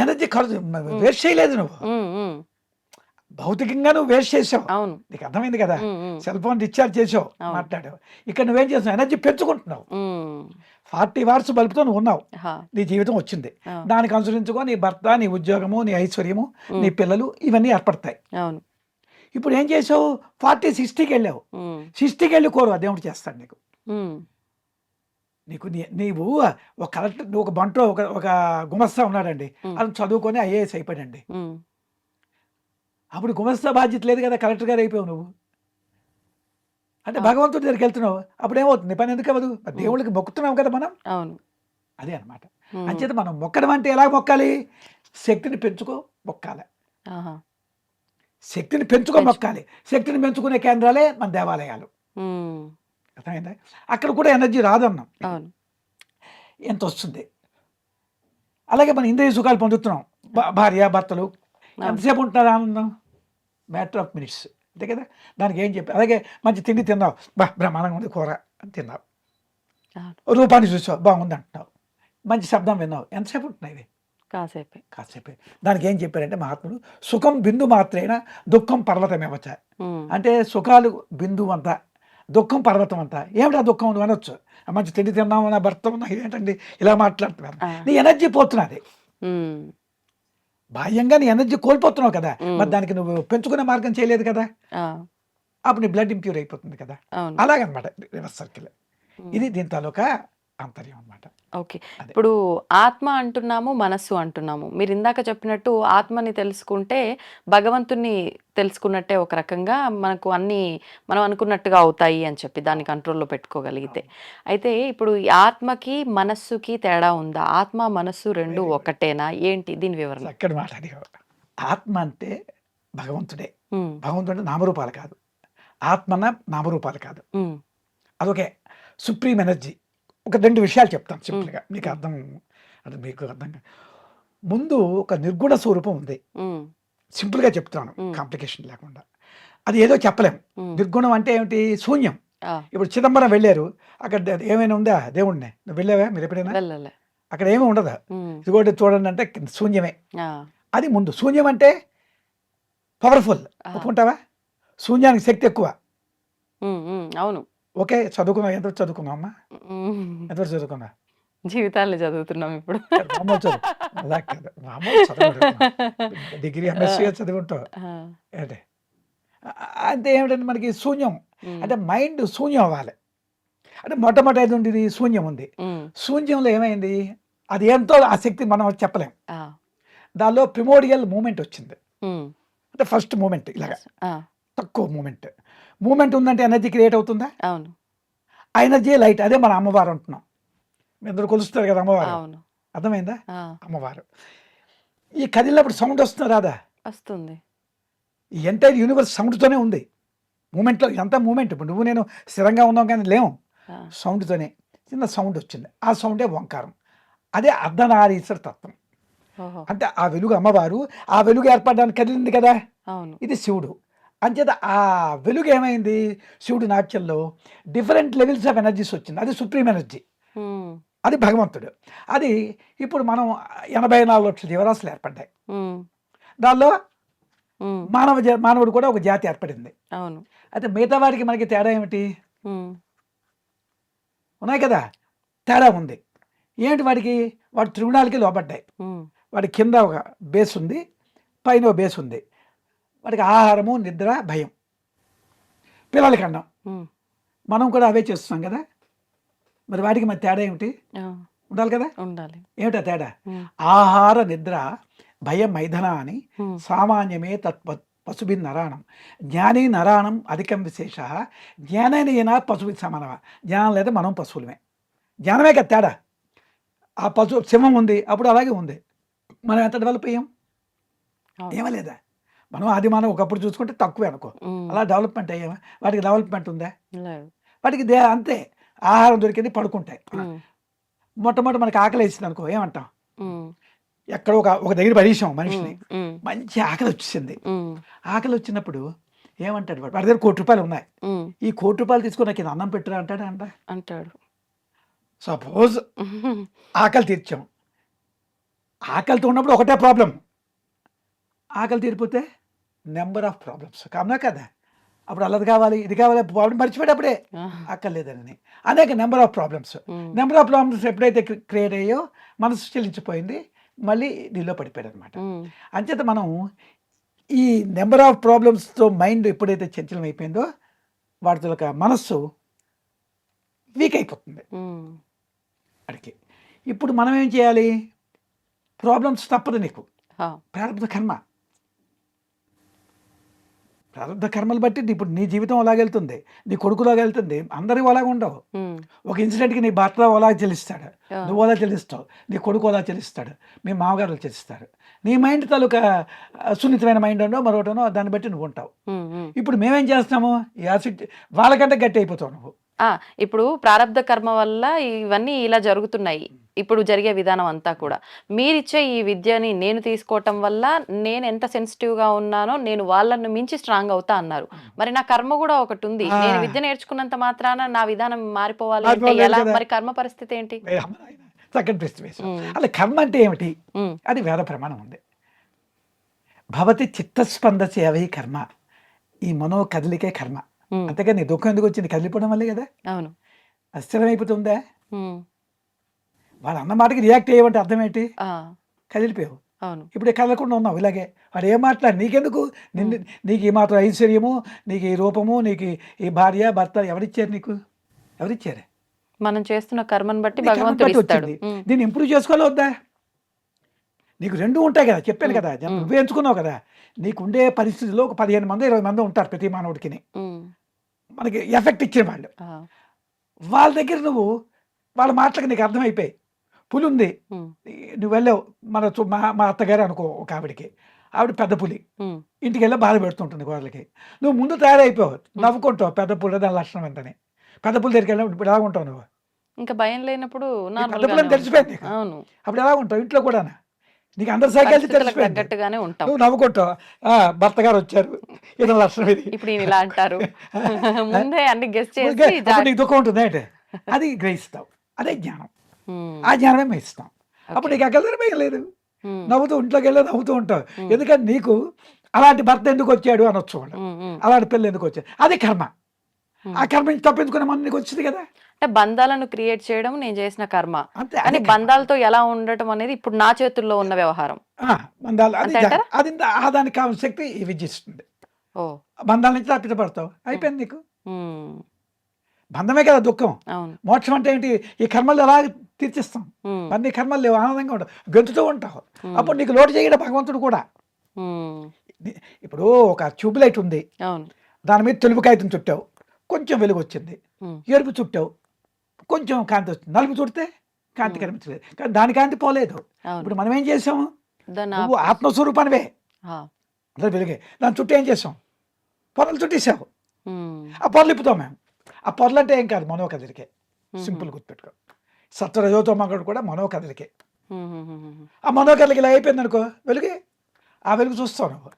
ఎనర్జీ ఖర్చు వేస్ట్ చేయలేదు నువ్వు. ఉమ్, ఉమ్, భౌతికంగా నువ్వు వేస్ట్ చేసావు, అవును. నీకు అర్థమైంది కదా. ఉమ్, ఉమ్, సెల్ ఫోన్ డిశ్చార్జ్ చేసావు, అవును. మాట్లాడావు. ఇక్కడ నువ్వేం చేస్తావు? ఎనర్జీ పెంచుకుంటున్నావు. ఉమ్, 40 వాట్స్ బల్బుతో నువ్వు ఉన్నావు, హా, నీ జీవితం వచ్చింది. ఆ, దానికి అనుసరించుకో నీ భర్త, నీ ఉద్యోగము, నీ ఐశ్వర్యము, ఉమ్, నీ పిల్లలు ఇవన్నీ ఏర్పడతాయి. అవును. ఇప్పుడు ఏం చేసావు? 40-60కి వెళ్ళావు. ఉమ్, 60కి వెళ్ళి కోరు దేవుడు చేస్తాడు నీకు. ఉమ్, నీకు నీవు ఒక కలెక్టర్, ఒక బంటో, ఒక గుమస్తా ఉన్నాడండి, అది చదువుకొని ఐఏఎస్ అయిపోయాడండి. ఉమ్, అప్పుడు గుమస్తా బాధ్యత లేదు కదా, కలెక్టర్ గారు అయిపోయావు నువ్వు. అంటే భగవంతుడి దగ్గరికి వెళ్తున్నావు, అప్పుడు ఏమవుతుంది? పని ఎందుకు అవ్వదు? దేవుళ్ళకి మొక్కుతున్నావు కదా మనం. అవును. అదే అనమాట. ఉమ్, అంచేత మనం మొక్కడం అంటే ఎలా మొక్కాలి? శక్తిని పెంచుకో మొక్కాలి. ఆహా, శక్తిని పెంచుకో మొక్కాలి. శక్తిని పెంచుకునే కేంద్రాలే మన దేవాలయాలు. ఉమ్, అర్థమైందా? అక్కడ కూడా ఎనర్జీ రాదన్నాం, అవును. ఎంత వస్తుంది. అలాగే మన ఇంద్రియ సుఖాలు పొందుతున్నాం, భార్య భర్తలు. ఎంతసేపు ఉంటున్నారు ఆనందం? మ్యాటర్ ఆఫ్ మినిట్స్, అంతే కదా. దానికి ఏం చెప్పి, అలాగే మంచి తిండి తిన్నావు, బ్రహ్మాండంగా ఉంది కూర అని తిన్నావు. అవును. రూపాన్ని చూసావు, బాగుంది అంటున్నావు. మంచి శబ్దం విన్నావు, ఎంతసేపు ఉంటున్నాయి ఇవి? కాసేపే. కాసేపే. దానికి ఏం చెప్పారంటే మహాత్ముడు, సుఖం బిందు మాత్రేన దుఃఖం పర్వతమేవచ్చ. ఉమ్, అంటే సుఖాలు బిందువు అంతా, దుఃఖం పర్వతం అంతా. ఏమిటా దుఃఖం? నువ్వు అనొచ్చు, మంచి తిండి తిన్నావు, నా భర్త ఉన్నా, ఏంటండి ఇలా మాట్లాడుతున్నాను. ఆ, నీ ఎనర్జీ పోతున్నది, ఉమ్, బాహ్యంగా నీ ఎనర్జీ కోల్పోతున్నావు కదా. ఉమ్, మరి దానికి నువ్వు పెంచుకునే మార్గం చేయలేదు కదా, ఆ, అప్పుడు నీ బ్లడ్ ఇంప్యూర్ అయిపోతుంది కదా. అవును. అలాగనమాట రివర్స్ సర్కిల్. ఉమ్, ఇది దీని తాలూకా ఆంతర్యం అనమాట. ఓకే. అదే. ఇప్పుడు ఆత్మ అంటున్నాము, మనస్సు అంటున్నాము. మీరు ఇందాక చెప్పినట్టు ఆత్మని తెలుసుకుంటే భగవంతుని తెలుసుకున్నట్టే ఒక రకంగా, మనకు అన్ని మనం అనుకున్నట్టుగా అవుతాయి అని చెప్పి దాన్ని కంట్రోల్లో పెట్టుకోగలిగితే. అయితే ఇప్పుడు ఈ ఆత్మకి మనస్సుకి తేడా ఉందా? ఆత్మ మనస్సు రెండు Very good. ఒకటేనా? ఏంటి దీని వివరణ? చక్కటి మాట అడిగావు. ఆత్మ అంటే భగవంతుడే. ఉమ్, భగవంతుడు అంటే నామరూపాలు కాదు, ఆత్మన నామరూపాలు కాదు, ఉమ్, అదొకే సుప్రీం ఎనర్జీ. ఒక 2 విషయాలు చెప్తాను సింపుల్గా, మీకు అర్థం, అంటే మీకు అర్థం కాదు. ముందు ఒక నిర్గుణ స్వరూపం ఉంది, ఉమ్, సింపుల్గా చెప్తాను, మ్. కాంప్లికేషన్ లేకుండా. అది ఏదో చెప్పలేం. ఉమ్, నిర్గుణం అంటే ఏమిటి? శూన్యం. ఆ, ఇప్పుడు చిదంబరం వెళ్ళారు, అక్కడ ఏమైనా ఉందా దేవుణ్ణి? నువ్వు వెళ్ళావా మీరు ఎప్పుడైనా? వెళ్ళలే. అక్కడ ఏమీ ఉండదు. ఉమ్, ఇదిగోటి చూడండి అంటే శూన్యమే. ఆ, అది ముందు. శూన్యం అంటే పవర్ఫుల్, ఆ, ఒప్పుకుంటావా? శూన్యానికి శక్తి ఎక్కువ. ఉమ్, ఉమ్, అవును. ఓకే, చదువుకున్నావు, ఎంతవరకు చదువుకున్నావు అమ్మా? ఉమ్, ఎంతవరకు చదువుకున్నా? జీవితాన్ని చదువుతున్నాం ఇప్పుడు. మామూలు చదువు, అలా కాదు, మామూలు చదువు. డిగ్రీ ఎంఎస్సీ చదువుకుంటావు ఆ, ఏంటి? అంటే ఏమిటంటే మనకి శూన్యం, ఉమ్, అంటే మైండ్ శూన్యం అవ్వాలి. అంటే మొట్టమొదటి ఉంది శూన్యం ఉంది. ఉమ్, శూన్యంలో ఏమైంది? అది ఎంతో ఆ శక్తి మనం చెప్పలేం. ఆ, దానిలో ప్రిమోడియల్ మూమెంట్ వచ్చింది, ఉమ్, అంటే ఫస్ట్ మూమెంట్. ఇలాగ ఆ, తక్కువ మూమెంట్ ఉందంటే ఎనర్జీ క్రియేట్ అవుతుందా? అవును. ఆ ఎనర్జీ లైట్. అదే మన అమ్మవారు అంటున్నాం. మీ అందరూ కొలుస్తారు కదా అమ్మవారు, అవును. అర్థమైందా? ఆ, అమ్మవారు ఈ కదిలినప్పుడు సౌండ్ వస్తుంది రాదా? వస్తుంది. ఈ ఎంటైర్ యూనివర్స్ సౌండ్తోనే ఉంది. మూమెంట్లో ఇదంతా మూమెంట్. ఇప్పుడు నువ్వు నేను స్థిరంగా ఉన్నాం కానీ లేవు, ఆ, సౌండ్తోనే. చిన్న సౌండ్ వచ్చింది, ఆ సౌండే ఓంకారం. అదే అర్ధనారీశ్వర తత్వం. ఓహో, అంటే ఆ వెలుగు అమ్మవారు, ఆ వెలుగు ఏర్పడడానికి కదిలింది కదా, అవును. ఇది శివుడు. అంచేత ఆ వెలుగు ఏమైంది, శివుడు నాట్యంలో డిఫరెంట్ లెవెల్స్ ఆఫ్ ఎనర్జీస్ వచ్చింది. అది సుప్రీం ఎనర్జీ, ఉమ్, అది భగవంతుడు. అది ఇప్పుడు మనం 84 లక్షల జీవరాశులు ఏర్పడ్డాయి. ఉమ్, దానిలో ఉమ్, మానవుడు కూడా ఒక జాతి ఏర్పడింది. అవును. అయితే మిగతా వాడికి మనకి తేడా ఏమిటి? ఉమ్, ఉన్నాయి కదా, తేడా ఉంది. ఏంటి వాడికి? వాడు త్రిగుణాలకి లోపడ్డాయి. ఉమ్, వాడి కింద ఒక బేస్ ఉంది, పైన ఒక బేస్ ఉంది. వాడికి ఆహారము, నిద్ర, భయం. పిల్లలకి అన్నం, ఉమ్, మనం కూడా అవే చేస్తున్నాం కదా. మరి వాడికి మరి తేడా ఏమిటి? ఆ, ఉండాలి కదా. ఉండాలి. ఏమిటా తేడా? ఉమ్, ఆహార నిద్ర భయం మైథన అని ఉమ్, సామాన్యమే పశుభిన్ నరాణం జ్ఞాని నరాణం అధికం విశేష జ్ఞానైన పశువి సమానమ. జ్ఞానం లేదా మనం పశువులమే. జ్ఞానమే కదా తేడా. ఆ పశువు సింహం ఉంది, అప్పుడు అలాగే ఉంది. మనం ఎంత డెవలప్ అయ్యాం? అవును. ఏమీ లేదా. మనం అది మనం ఒకప్పుడు చూసుకుంటే తక్కువే అనుకో. ఉమ్, అలా డెవలప్మెంట్ అయ్యామా? వాటికి డెవలప్మెంట్ ఉందా? లేదు. వాటికి అంతే, ఆహారం దొరికింది, పడుకుంటాయి. ఉమ్, మొట్టమొదటి మనకి ఆకలి వేసింది అనుకో, ఏమంటాం? ఉమ్, ఎక్కడో ఒక దగ్గర పడేసాం మనిషిని, ఉమ్, మంచి ఆకలి వచ్చేసింది. ఉమ్, ఆకలి వచ్చినప్పుడు ఏమంటాడు వాడు? వాడి దగ్గర ₹1,00,00,000 ఉన్నాయి. ఉమ్, ఈ ₹1,00,00,000 తీసుకొని నాకు ఇది అన్నం పెట్టురా అంటాడా? అంటాడు. సపోజ్ ఉమ్, ఆకలి తీర్చాం. ఆకలితో ఉన్నప్పుడు ఒకటే ప్రాబ్లం, ఆకలి తీరిపోతే నెంబర్ ఆఫ్ ప్రాబ్లమ్స్. కామనా కదా. అప్పుడు అల్లది కావాలి, ఇది కావాలి, ప్రాబ్లం మర్చిపోయేటప్పుడే అక్కర్లేదని అనేక number of problems. Um, number of problems ఎప్పుడైతే క్రియేట్ అయ్యో మనసు చెల్లించిపోయింది, మళ్ళీ నీలో పడిపోయాడు అనమాట. ఉమ్, అంచేత మనం ఈ నెంబర్ ఆఫ్ ప్రాబ్లమ్స్తో మైండ్ ఎప్పుడైతే చంచలం అయిపోయిందో వాటితో ఒక మనస్సు వీక్ అయిపోతుంది ఉమ్, అడికి. ఇప్పుడు మనం ఏం చేయాలి? ప్రాబ్లమ్స్ తప్పదు నీకు, ఆ, ప్రారంభ కర్మ. ప్రారంభ కర్మలు బట్టి ఇప్పుడు నీ జీవితం అలాగే వెళ్తుంది, నీ కొడుకులాగా వెళ్తుంది. అందరికీ అలాగే ఉండవు. ఉమ్, ఒక ఇన్సిడెంట్కి నీ భర్త అలా చెల్లిస్తాడు, ఆ, నువ్వు అలా చెల్లిస్తావు, నీ కొడుకు అలా చెల్లిస్తాడు, మీ మామగారు చెల్లిస్తారు. నీ మైండ్ తాలూకా సున్నితమైన మైండ్ ఉండో మరొకటనో, దాన్ని బట్టి నువ్వు ఉంటావు. ఉమ్, ఉమ్. ఇప్పుడు మేమేం చేస్తాము? ఈ యాసిడ్ వాళ్ళకంటే గట్టి అయిపోతావు నువ్వు. ఆ, ఇప్పుడు ప్రారబ్ధ కర్మ వల్ల ఇవన్నీ ఇలా జరుగుతున్నాయి. ఇప్పుడు జరిగే విధానం అంతా కూడా మీరిచ్చే ఈ విద్యని నేను తీసుకోవటం వల్ల నేను ఎంత సెన్సిటివ్ గా ఉన్నానో నేను వాళ్ళని మించి స్ట్రాంగ్ అవుతా అన్నారు. మరి నా కర్మ కూడా ఒకటి ఉంది. ఆ. నేను విద్య నేర్చుకున్నంత మాత్రాన నా విధానం మారిపోవాలి అంటే మారిపోలేదు ఎలా? కదా. మరి కర్మ పరిస్థితి ఏంటి? ఏ అమ్మ నాయన, చక్కటి ప్రశ్న వేశావు. ఉమ్, అలా కర్మ అంటే ఏమిటి? ఉమ్, అది వేద ప్రమాణం ఉంది. భవతి చిత్తస్పందసి అవై కర్మ, ఈ మనో కదలికే కర్మ. ఉమ్, అంతేగా నీ దుఃఖం ఎందుకు వచ్చింది? కదిలిపోవడం వల్లే కదా. అవును. అస్థిరమైపోతుందా? ఉమ్, వాడు అన్న మాటకి రియాక్ట్ అయ్యేవంటే అర్థం ఏంటి? ఆ, కదిలిపోయావు. అవును. ఇప్పుడు కదలకుండా ఉన్నావు ఇలాగే. వాడు ఏం మాట్లాడు నీకెందుకు? నిన్ను, నీకు ఈ మాత్రం ఐశ్వర్యము, నీకు ఈ రూపము, నీకు ఈ భార్య భర్త ఎవరిచ్చారు? నీకు ఎవరిచ్చారు? మనం చేస్తున్న కర్మను బట్టి నీ కర్మను భగవంతుడు బట్టి ఇస్తాడు. వచ్చింది. ఉమ్, దీన్ని ఇంప్రూవ్ చేసుకోవాలి వద్దా? నీకు రెండు ఉంటాయి కదా, చెప్పాను కదా, నువ్వే ఎంచుకున్నావు కదా. నీకు ఉండే పరిస్థితిలో ఒక 15 మంది 20 మంది ఉంటారు ప్రతి మానవుడికి, ఉమ్, మనకి ఎఫెక్ట్ ఇచ్చిన వాళ్ళు. ఆ, వాళ్ళ దగ్గర నువ్వు, వాళ్ళ మాటలకు నీకు అర్థమైపోయి, పులి ఉంది, ఉమ్, నువ్వు వెళ్ళావు. మా అత్తగారు అనుకో, ఒక ఆవిడకి, ఆవిడ పెద్ద పులి, ఉమ్, ఇంటికి వెళ్ళి బాధ పెడుతుంటుంది గోడలకి. నువ్వు ముందు తయారైపోవు, నవ్వుకుంటావు పెద్ద పులి దాని లక్షణం ఎంతని. పెద్ద పులి దగ్గరికి వెళ్ళినప్పుడు ఇప్పుడు ఎలా ఉంటావు నువ్వు? ఇంకా భయం లేనప్పుడు పెద్ద నార్మల్ పులి అని తెలిసిపోయింది నీకు. అవును. అప్పుడు ఎలా ఉంటావు? ఇంట్లో కూడా నీకు అందరి సైకిల్ పరిస్థితులకు తెలిసిపోయింది. తగ్గట్టుగానే ఉంటాం. నువ్వు నవ్వుకుంటావు, భర్త గారు వచ్చారు, ఇది లక్షణం ఇది. ఇప్పుడు ఈయన ఇలా అంటారు. ముందే అన్ని గెస్ చేసి అప్పుడు నీకు దుఃఖం ఉంటుంది ఏంటి? అది గ్రహిస్తావు. అదే జ్ఞానం. ఉమ్, ఆ జ్ఞానమే మేస్తాం. అప్పుడు నీకు ఎక్కడ భయం లేదు. ఉమ్, నవ్వుతూ ఇంట్లోకి వెళ్ళి నవ్వుతూ ఉంటావు. ఎందుకంటే నీకు అలాంటి భర్త ఎందుకు వచ్చాడు అనొచ్చు వాళ్ళు, ఉమ్, ఉమ్. అలాంటి పిల్లలు ఎందుకు వచ్చాడు, అది కర్మ. ఆ కర్మ నుంచి తప్పించుకునే మన నీకు వచ్చింది కదా. అంటే బంధాలను క్రియేట్ చేయడం నేను చేసిన కర్మ. అంతే. కానీ బంధాలతో ఎలా ఉండటం అనేది ఇప్పుడు నా చేతుల్లో ఉన్న వ్యవహారం. బంధాలు అది అంతే అంటారా? అది దానికి కావాల్సిన శక్తి ఈ విద్య ఇస్తుంది. ఓ, బంధాల నుంచి తప్పించబడతావు, అయిపోయింది నీకు. ఉమ్, బంధమే కదా దుఃఖం. అవును. మోక్షం అంటే ఏంటి? ఈ కర్మలు ఎలా తీర్చిస్తాం. ఉమ్, మరి నీ కర్మలు లేవు, ఆనందంగా ఉంటావు, గెంతుతూ ఉంటావు. అప్పుడు నీకు లోటు చేయడం భగవంతుడు కూడా. ఉమ్, ఇప్పుడు ఒక ట్యూబ్ లైట్ ఉంది, అవును. దాని మీద తెలుపు కాగితం చుట్టావు, కొంచెం వెలుగు వచ్చింది. ఉమ్, ఎరుపు చుట్టావు, కొంచెం కాంతి వచ్చింది. నలుపు చుడితే కాంతి కనిపించలేదు, కానీ దాని కాంతి పోలేదు. అవును. ఇప్పుడు మనం ఏం చేసాము? దాన్ని నువ్వు ఆత్మస్వరూపానివే, ఆ, అందరూ వెలుగే. దాని చుట్టూ ఏం చేసాం? పొరలు చుట్టేసావు. ఉమ్, ఆ పొరలు ఇప్పుతాం మేము. ఆ పొరలు అంటే ఏం కాదు, మనోకదలికే. సింపుల్ గుర్తుపెట్టుకో. సత్వరజోతమగుడు కూడా మనోకదలికే. ఉమ్, ఉమ్, ఉమ్, ఉమ్. ఆ మనోకదలికి ఇలా అయిపోయింది అనుకో, వెలుగే. ఆ వెలుగు చూస్తావు నువ్వు,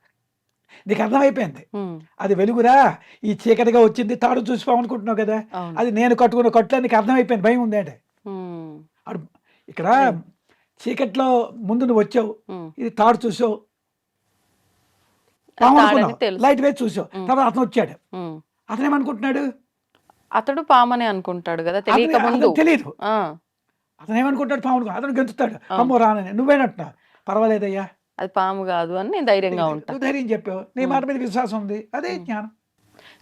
నీకు అర్థమైపోయింది ఉమ్, అది వెలుగురా. ఈ చీకటిగా వచ్చింది తాడు చూసిపోవు అనుకుంటున్నావు కదా, అవును. అది నేను కట్టుకున్న కట్టులో నీకు అర్థమైపోయింది. భయం ఉంది అంటే ఉమ్, అడు ఇక్కడ చీకట్లో ముందు నువ్వు వచ్చావు, ఉమ్. ఇది తాడు చూసావు, అది పాము తాడని అనుకున్నావు, తెలుసు. లైట్ వేసి చూసావు. తర్వాత అతను వచ్చాడు, ఉమ్. అతను ఏమనుకుంటున్నాడు? అతడు పామని అనుకుంటాడు కదా తెలియక ముందు. అతను తెలియదు. ఆ, అతను ఏమనుకుంటాడు? పాము అనుకో. అతను గెంతుతాడు, అవును. అమ్మో రానని. నువ్వేనంటున్నావు, పర్వాలేదయ్యా, అది పాము కాదు అని నేను ధైర్యంగా ఉంటా. నువ్వు ధైర్యం చెప్పావు, నీ మాట మీద విశ్వాసం ఉంది, అదే జ్ఞానం,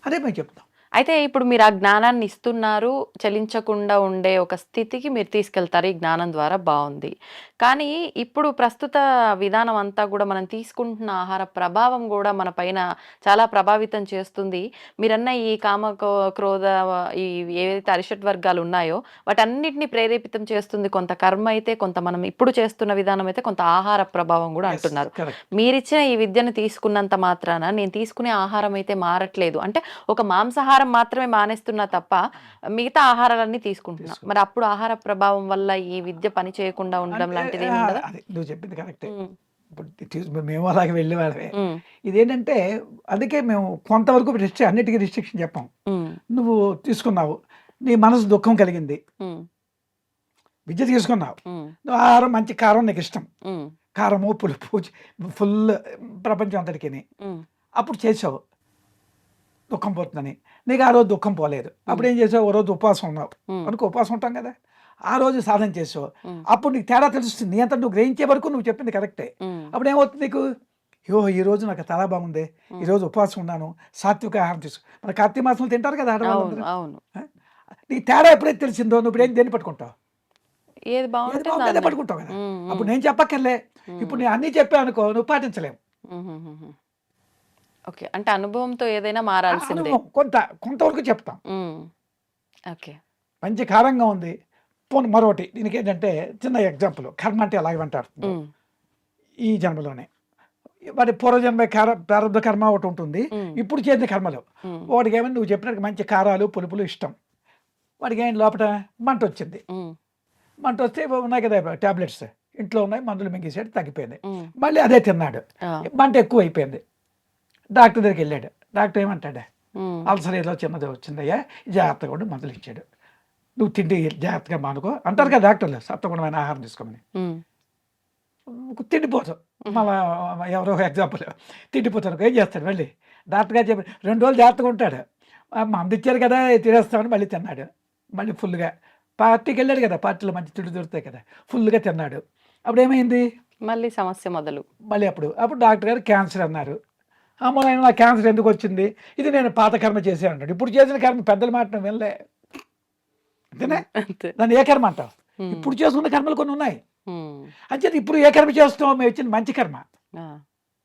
అదే మేము చెప్తాం. అయితే ఇప్పుడు మీరు ఆ జ్ఞానాన్ని ఇస్తున్నారు, చలించకుండా ఉండే ఒక స్థితికి మీరు తీసుకెళ్తారు ఈ జ్ఞానం ద్వారా, బాగుంది. కానీ ఇప్పుడు ప్రస్తుత విధానం అంతా కూడా మనం తీసుకుంటున్న ఆహార ప్రభావం కూడా మన పైన చాలా ప్రభావితం చేస్తుంది. మీరన్న ఈ కామ క్రోధ ఈ ఏవైతే అరిషట్ వర్గాలు ఉన్నాయో వాటన్నిటిని ప్రేరేపితం చేస్తుంది కొంత కర్మ అయితే, కొంత మనం ఇప్పుడు చేస్తున్న విధానం అయితే, కొంత ఆహార ప్రభావం కూడా అంటున్నారు. Correct. మీరిచ్చిన ఈ విద్యను తీసుకున్నంత మాత్రాన నేను తీసుకునే ఆహారం అయితే మారట్లేదు అంటే, ఒక మాంసాహారం మాత్రమే మానేస్తున్నా తప్ప మిగతా ఆహారాలన్నీ తీసుకుంటున్నా. మరి అప్పుడు ఆహార ప్రభావం వల్ల ఈ విద్య పని చేయకుండా ఉండడం లాంటిది ఏమి ఉండదా? అది నువ్వు చెప్పింది కరెక్టే. ఉమ్, ఇప్పుడు మేము అలాగే వెళ్ళేవాళ్ళమే. ఉమ్, ఇదేంటంటే అందుకే మేము కొంతవరకు అన్నిటికీ రిస్ట్రిక్షన్ చెప్పాం. ఉమ్, నువ్వు తీసుకున్నావు, నీ మనసు దుఃఖం కలిగింది, ఉమ్, విద్య తీసుకున్నావు, ఉమ్, నువ్వు ఆహారం మంచి కారం నీకు ఇష్టం, ఉమ్, కారము పులుపు ఫుల్ ప్రపంచం అంతటికి, ఉమ్, అప్పుడు చేసావు దుఃఖం పోతుందని. నీకు ఆ రోజు దుఃఖం పోలేదు, అప్పుడు ఏం చేసావు? ఓ రోజు ఉపవాసం ఉన్నావు అనుకో, ఉపవాసం ఉంటాం కదా, ఆ రోజు సాధన చేసావు, అప్పుడు నీకు తేడా తెలుస్తుంది. నీ అంతా నువ్వు గ్రహించే వరకు నువ్వు చెప్పింది కరెక్టే. ఉమ్, అప్పుడు ఏమవుతుంది నీకు? ఈ రోజు నాకు చాలా బాగుంది, ఈ రోజు ఉపవాసం ఉన్నాను, సాత్విక ఆహారం తీసుకో. మన కార్తీక మాసంలో తింటారు కదా అవును ఆడవాళ్ళందరూ. అవును. నీకు తేడా ఎప్పుడైతే తెలిసిందో నువ్వు ఇప్పుడు ఏం దేన్ని పట్టుకుంటావు? ఏది ఏది బాగుంటే బాగుంటే అదే దాన్నే. పట్టుకుంటావు కదా. ఉమ్, ఉమ్, అప్పుడు నేను చెప్పక్కర్లే, ఇప్పుడు నేను అన్నీ చెప్పాను అనుకో, నువ్వు పాటించలేవు. ఉమ్, ఉమ్, ఉమ్. ఓకే, అంటే అనుభవంతో ఏదైనా మారాల్సిందే. అనుభవం కొంతవరకు చెప్తాం. ఉమ్, ఓకే. మంచి కారంగా ఉంది. పోనీ మరొకటి దీనికి ఏంటంటే చిన్న ఎగ్జాంపుల్, కర్మ అంటే ఎలాగ అంటారు ఉమ్, ఈ జన్మలోనే. వాటి పూర్వజన్మ ప్రారంభ కర్మ ఒకటి ఉంటుంది, ఉమ్, ఇప్పుడు చేసిన కర్మలు. ఉమ్, వాడికి ఏమైనా నువ్వు చెప్పినట్టు మంచి కారాలు పులుపులు ఇష్టం, వాడికి ఏం లోపల మంట వచ్చింది. ఉమ్, మంట వస్తే ఉన్నాయి కదా టాబ్లెట్స్ ఇంట్లో ఉన్నాయి, మందులు మింగేసాడు, తగ్గిపోయింది. ఉమ్, మళ్ళీ అదే తిన్నాడు, ఆ, మంట ఎక్కువ అయిపోయింది. డాక్టర్ దగ్గరికి వెళ్ళాడు, డాక్టర్ ఏమంటాడు? ఉమ్, అల్సర్ ఏదో చిన్నది వచ్చిందయ్యా, జాగ్రత్తగా ఉండి మందులు ఇచ్చాడు, నువ్వు తిండి జాగ్రత్తగా మానుకో అంటారు కదా డాక్టర్లు, సత్వగుణమైన ఆహారం తీసుకోమని. ఉమ్, తిండిపోతావు, మళ్ళీ ఎవరో ఎగ్జాంపుల్ తిండిపోతాను, ఏం చేస్తాడు? మళ్ళీ డాక్టర్ గారు చెప్పి 2 రోజులు జాగ్రత్తగా ఉంటాడు, మందు ఇచ్చారు కదా తినేస్తామని మళ్ళీ తిన్నాడు, మళ్ళీ ఫుల్గా పార్టీకి వెళ్ళాడు కదా, పార్టీలో మంచి తిండి దొరుకుతాయి కదా, ఫుల్గా తిన్నాడు. అప్పుడు ఏమైంది? మళ్ళీ సమస్య మొదలు. మళ్ళీ అప్పుడు డాక్టర్ గారు క్యాన్సర్ అన్నారు. అమ్మ నాయన నాకు క్యాన్సర్ ఎందుకు వచ్చింది? ఇది నేను పాత కర్మ చేశాను అన్నాడు. ఇప్పుడు చేసిన కర్మ పెద్దల మాట నువ్వు వినలే, అంతేనే. అంతే. దాన్ని ఏ కర్మ అంటావు? ఉమ్, ఇప్పుడు చేసుకున్న కర్మలు కొన్ని ఉన్నాయి, ఉమ్, అంచేది ఇప్పుడు ఏ కర్మ చేస్తున్నావు? మేము ఇచ్చిన మంచి కర్మ, ఆ,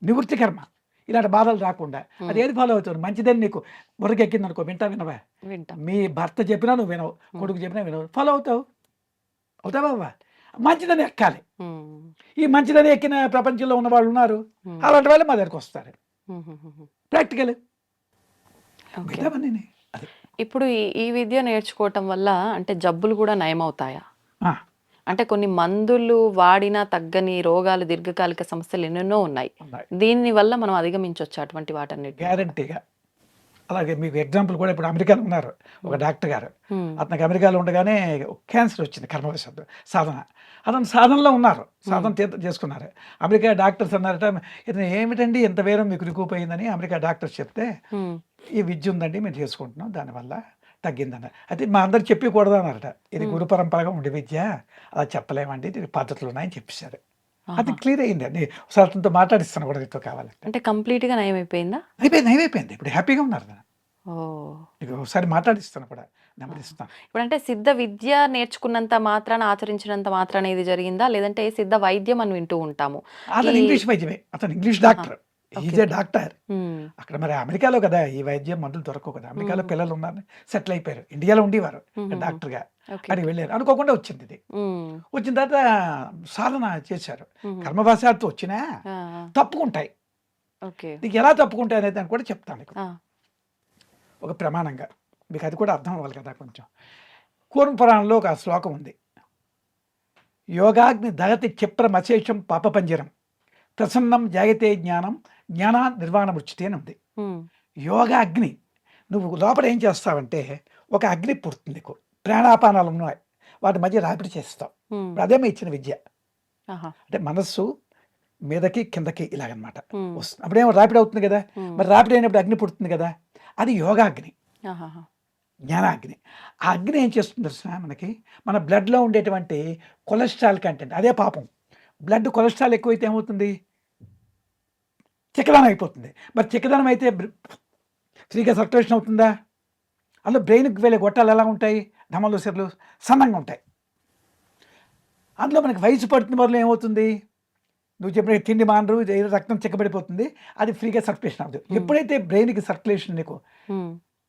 నివృత్తి కర్మ, ఇలాంటి బాధలు రాకుండా. ఉమ్, అది ఏది ఫాలో అవుతుంది? మంచిదని నీకు బుర్రకెక్కింది అనుకో, వినవా? వింటాం. మీ భర్త చెప్పినా నువ్వు వినవు, కొడుకు చెప్పినా వినవు, ఫాలో అవుతావా బాబా? మంచిదని ఎక్కాలి. ఉమ్, ఈ మంచిదని ఎక్కిన ప్రపంచంలో ఉన్న వాళ్ళు ఉన్నారు, ఉమ్, అలాంటి వాళ్ళు మా దగ్గరికి వస్తారు. Um, um, um. Practical okay. మిగతావన్నీ అది. ఇప్పుడు ఈ విద్య నేర్చుకోవటం వల్ల అంటే జబ్బులు కూడా నయమవుతాయా? ఆ, అంటే కొన్ని మందులు వాడినా తగ్గని రోగాలు, దీర్ఘకాలిక సమస్యలు ఎన్నెన్నో ఉన్నాయి. ఉన్నాయి దీని వల్ల మనం అధిగమించవచ్చు అటువంటి వాటన్నిటి. గ్యారంటీగా. అలాగే మీకు ఎగ్జాంపుల్ కూడా ఇప్పుడు అమెరికాలో ఉన్నారు ఒక డాక్టర్ గారు, ఉమ్, అతనికి అమెరికాలో ఉండగానే క్యాన్సర్ వచ్చింది, కర్మవశాత్తు సాధన. అతను సాధనలో ఉన్నారు, సాధన చేసుకున్నారు. అమెరికా డాక్టర్స్ అన్నారట, ఇతను ఏమిటండి ఇంత వేరం మీకు రికూపోయిందని అమెరికా డాక్టర్స్ చెప్తే, ఉమ్, ఈ విద్య ఉందండి మేము చేసుకుంటున్నాం, దానివల్ల తగ్గిందన్నారు. అయితే మా అందరు చెప్పకూడదు అన్నారట, ఇది గురు పరంపరగా ఉండే విద్య, అలా చెప్పలేమండి, దీనికి పద్ధతులు ఉన్నాయని చెప్పేశారు. అది ఆహా. క్లియర్ అయింది. నేను ఒకసారి అతనితో మాట్లాడిస్తాను కూడా, నీతో కావాలంటే. అంటే కంప్లీట్ గా నయమైపోయిందా? అయిపోయింది, ఇప్పుడు హ్యాపీగా ఉన్నారు కదా. ఓ, నీకు ఒకసారి మాట్లాడిస్తాను కూడా, నెంబర్ ఇస్తాను. ఇప్పుడు అంటే సిద్ధ విద్య నేర్చుకున్నంత మాత్రాన, ఆచరించినంత మాత్రాన ఇది జరిగిందా, లేదంటే సిద్ధ వైద్యం అని వింటూ ఉంటాము. అతను ఈ- ఇంగ్లీష్ వైద్యమే, అతను English doctor. Is a doctor. అక్కడ మరి అమెరికాలో కదా ఈ వైద్యం మందులు దొరకవు కదా, అమెరికాలో పిల్లలు ఉన్నారు, సెటిల్ అయిపోయారు, ఇండియాలో ఉండేవారు డాక్టర్గా. అడిగి వెళ్ళారు, అనుకోకుండా వచ్చింది ఇది. వచ్చిన తర్వాత సాధన చేశారు, కర్మవశాత్తు వచ్చినా తప్పుకుంటాయి. నీకు ఎలా తప్పుకుంటాయి అనేది దాన్ని కూడా చెప్తాను నీకు ఒక ప్రమాణంగా, మీకు అది కూడా అర్థం అవ్వాలి కదా కొంచెం. కూర్మ పురాణంలో ఒక శ్లోకం ఉంది, యోగాగ్ని దగతి క్షిప్రమశేషం పాపపంజరం ప్రసన్నం జాయతే జ్ఞానం జ్ఞానా నిర్వాణమృచ్యతే అని ఉంది. యోగా అగ్ని, నువ్వు లోపల ఏం చేస్తావంటే ఒక అగ్ని పుడుతుంది, నీకు ప్రాణాపానాలు ఉన్నాయి, వాటి మధ్య రాపిడి చేస్తావు. ఇప్పుడు అదే మీ ఇచ్చిన విద్య. అంటే మనస్సు మీదకి కిందకి ఇలాగనమాట వస్తుంది, అప్పుడేమో రాపిడి అవుతుంది కదా, మరి రాపిడి అయినప్పుడు అగ్ని పుడుతుంది కదా, అది యోగాగ్ని, జ్ఞానాగ్ని. ఆ అగ్ని ఏం చేస్తుంది తెలుసా, మనకి మన బ్లడ్లో ఉండేటువంటి కొలెస్ట్రాల్ కంటెంట్, అదే పాపం. బ్లడ్ కొలెస్ట్రాల్ ఎక్కువైతే ఏమవుతుంది, చిక్కదనం అయిపోతుంది. మరి చిక్కదనం అయితే ఫ్రీగా సర్క్యులేషన్ అవుతుందా? అందులో బ్రెయిన్కి వెళ్ళే గొట్టాలు ఎలా ఉంటాయి, ధమలు సెర్లు సన్నంగా ఉంటాయి. అందులో మనకి వయసు పడుతున్న వల్ల ఏమవుతుంది, నువ్వు చెప్పిన తిండి మానరు, రక్తం చిక్కబడిపోతుంది, అది ఫ్రీగా సర్క్యులేషన్ అవుతుంది. ఎప్పుడైతే బ్రెయిన్కి సర్క్యులేషన్ నీకు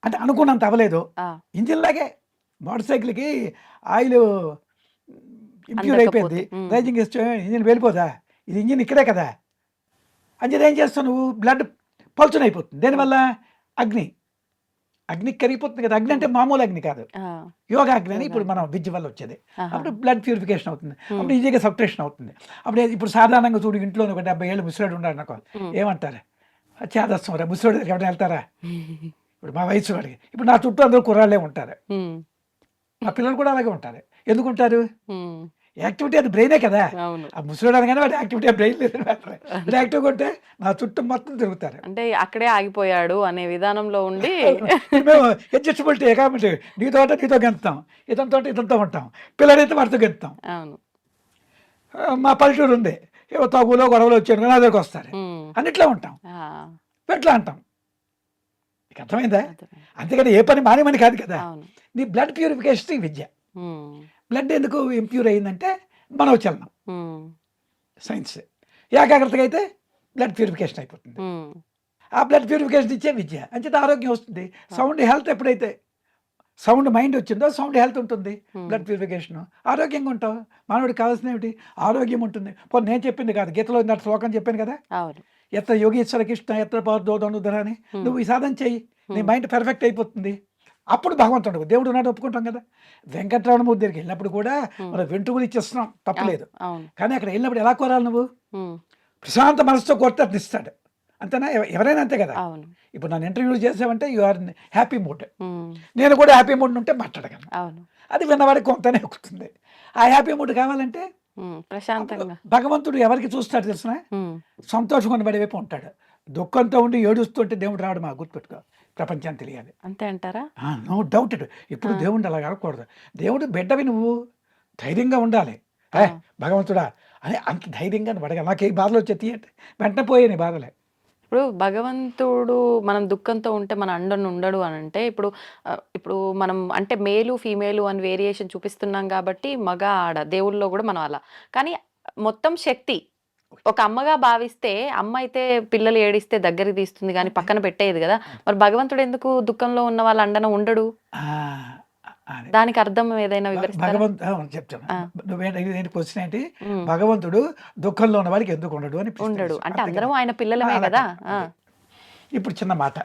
అంటే అనుకున్నంత అవ్వలేదు, ఇంజిన్ లాగే మోటార్ సైకిల్కి ఆయిల్ ఇంప్యూర్ అయిపోయింది, రైజింగ్ ఇంజిన్ వెళ్ళిపోదా, ఇది ఇంజిన్ ఇక్కడే కదా, అంచేది ఏం చేస్తావు నువ్వు, బ్లడ్ పల్చన్ అయిపోతుంది. దేనివల్ల, అగ్ని కరిగిపోతుంది కదా. అగ్ని అంటే మామూలు అగ్ని కాదు, యోగా అగ్ని అని ఇప్పుడు మనం విద్య వల్ల వచ్చేది. అప్పుడు బ్లడ్ ప్యూరిఫికేషన్ అవుతుంది, అప్పుడు ఈజీగా సబ్ట్రేషన్ అవుతుంది. అప్పుడు ఇప్పుడు సాధారణంగా చూడు, ఇంట్లో ఒక 70 ఏళ్ళు ముసలాడు ఉన్నాడు అనుకో, ఏమంటారు, చేదస్తాం రా ముసలాడు ఎవరైనా వెళ్తారా, ఇప్పుడు మా వయసు వాడికి, ఇప్పుడు నా చుట్టూ అందరూ కుర్రాళ్ళే ఉంటారు, మా పిల్లలు కూడా అలాగే ఉంటారు. ఎందుకుంటారు, యాక్టివిటీ అది బ్రెయినే కదా. ఆ ముసలాడు అనగానే వాడి యాక్టివిటీ బ్రెయిన్ లేదు, యాక్టివ్గా ఉంటే నా చుట్టూ మొత్తం తిరుగుతారు. అంటే అక్కడే ఆగిపోయాడు అనే విధానంలో ఉండి మేము అడ్జస్టబిలిటీ కాబట్టి నీతో గెంతుతాం, ఇతనితో ఉంటాం, పిల్లలైతే వాడితో గెంతుతాం. మా పల్లెటూరు ఉంది, ఏవో తగులో గొడవలు వచ్చాను నా దగ్గరకు వస్తారు, అన్నిట్లో ఉంటాం, ఎట్లా అంటాం, నీకు అర్థమైందా? అంతేకాని ఏ పని మానేమని కాదు కదా. నీ బ్లడ్ ప్యూరిఫికేషన్ విద్య. బ్లడ్ ఎందుకు ఇంప్యూర్ అయిందంటే మనోచలనం, సైన్స్. ఏకాగ్రతగా అయితే బ్లడ్ ప్యూరిఫికేషన్ అయిపోతుంది, ఆ బ్లడ్ ప్యూరిఫికేషన్ ఇచ్చే విద్య. అంచేత ఆరోగ్యం వస్తుంది. సౌండ్ హెల్త్ ఎప్పుడైతే సౌండ్ మైండ్ వచ్చిందో సౌండ్ హెల్త్ ఉంటుంది, బ్లడ్ ప్యూరిఫికేషన్, ఆరోగ్యంగా ఉంటావు. మానవుడికి కావాల్సిన ఏమిటి, ఆరోగ్యం ఉంటుంది. పోనీ నేను చెప్పింది కాదు, గీతలో ఇంత శ్లోకం చెప్పాను కదా, ఎత్ర యోగీశ్వర కృష్ణ ఎత్ర పార్దోదనుధర అని. నువ్వు ఈ సాధన చెయ్యి, నీ మైండ్ పర్ఫెక్ట్ అయిపోతుంది. అప్పుడు భగవంతుడు, దేవుడు ఉన్నాడు ఒప్పుకుంటాం కదా. వెంకటరమణ మూర్తి దగ్గరికి వెళ్ళినప్పుడు కూడా మనం వెంట్రుకలు ఇచ్చేస్తున్నాం, తప్పలేదు. కానీ అక్కడ వెళ్ళినప్పుడు ఎలా కోరాలి నువ్వు, ప్రశాంత మనసుతో కోరితే అతను ఇస్తాడు, అంతేనా? ఎవరైనా అంతే కదా. ఇప్పుడు నన్ను ఇంటర్వ్యూలు చేసావంటే యు ఆర్ హ్యాపీ మూడ్, నేను కూడా హ్యాపీ మూడ్ ఉంటే మాట్లాడగలను. అది విన్నవాడికి కొంతనే ఎక్కుతుంది. ఆ హ్యాపీ మూడ్ కావాలంటే ప్రశాంతంగా భగవంతుడు ఎవరికి చూస్తాడు తెలిసిన, సంతోషంగా ఉండబడే వైపు ఉంటాడు. దుఃఖంతో ఉండి ఏడుస్తుంటే దేవుడు రావడం మా గుర్తుపెట్టుకో, ప్రపంచాన్ని తెలియాలి. అంతే అంటారా? No doubt. ఇప్పుడు దేవుడు అలా కాకూడదు. దేవుడు బిడ్డవి, నువ్వు ధైర్యంగా ఉండాలి. భగవంతుడా అని అంత ధైర్యంగా అడగాలి. నాకు ఏ బాధలు వచ్చేది అంటే వెంటనే పోయాయి బాధలే. ఇప్పుడు భగవంతుడు మనం దుఃఖంతో ఉంటే మన అండను ఉండడు అని అంటే, ఇప్పుడు మనం అంటే మేలు ఫీమేలు అని వేరియేషన్ చూపిస్తున్నాం కాబట్టి మగ ఆడ దేవుళ్ళలో కూడా మనం అలా. కానీ మొత్తం శక్తి ఒక అమ్మగా భావిస్తే, అమ్మ అయితే పిల్లలు ఏడిస్తే దగ్గరికి తీస్తుంది కానీ పక్కన పెట్టేది కదా. మరి భగవంతుడు ఎందుకు దుఃఖంలో ఉన్న వాళ్ళ అండన ఉండడు? దానికి అర్థం ఏదైనా చెప్తాను. నువ్వేంటి క్వశ్చన్ ఏంటి, భగవంతుడు దుఃఖంలో ఉన్న వాళ్ళకి ఎందుకు ఉండడు అని. ఉండడు అంటే అందరం ఆయన పిల్లలమే కదా. ఇప్పుడు చిన్న మాట,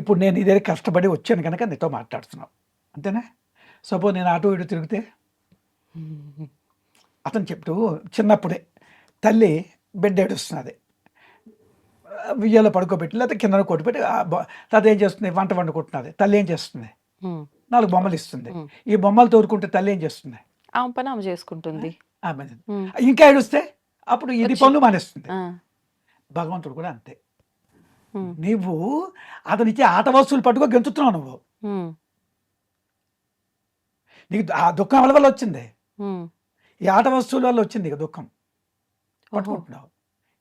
ఇప్పుడు నేను ఇదే కష్టపడి వచ్చాను కనుక నీతో మాట్లాడుతున్నావు, అంతేనా? సపోజ్ నేను అటు ఇటు తిరిగితే, అతను చెప్తూ చిన్నప్పుడే తల్లి బిడ్డ ఏడుస్తున్నది, ఉయ్యాలో పడుకోబెట్టి లేకపోతే కింద కొట్టుపెట్టి, తాత ఏం చేస్తుంది, వంట వండుకుంటున్నది. తల్లి ఏం చేస్తుంది, 4 బొమ్మలు ఇస్తుంది. ఈ బొమ్మలు తోరుకుంటే తల్లి ఏం చేస్తుంది, ఆమె పని ఆమె చేసుకుంటుంది. ఇంకా ఏడుస్తే అప్పుడు ఇది పనులు మానేస్తుంది. భగవంతుడు కూడా అంతే. నువ్వు అతనిచ్చే ఆట వస్తువులు పట్టుకో గెంతుతున్నావు, నువ్వు నీకు ఆ దుఃఖం ఎవరి వల్ల వచ్చింది, ఈ ఆట వస్తువుల వల్ల వచ్చింది ఇక దుఃఖం పట్టుకుంటున్నావు.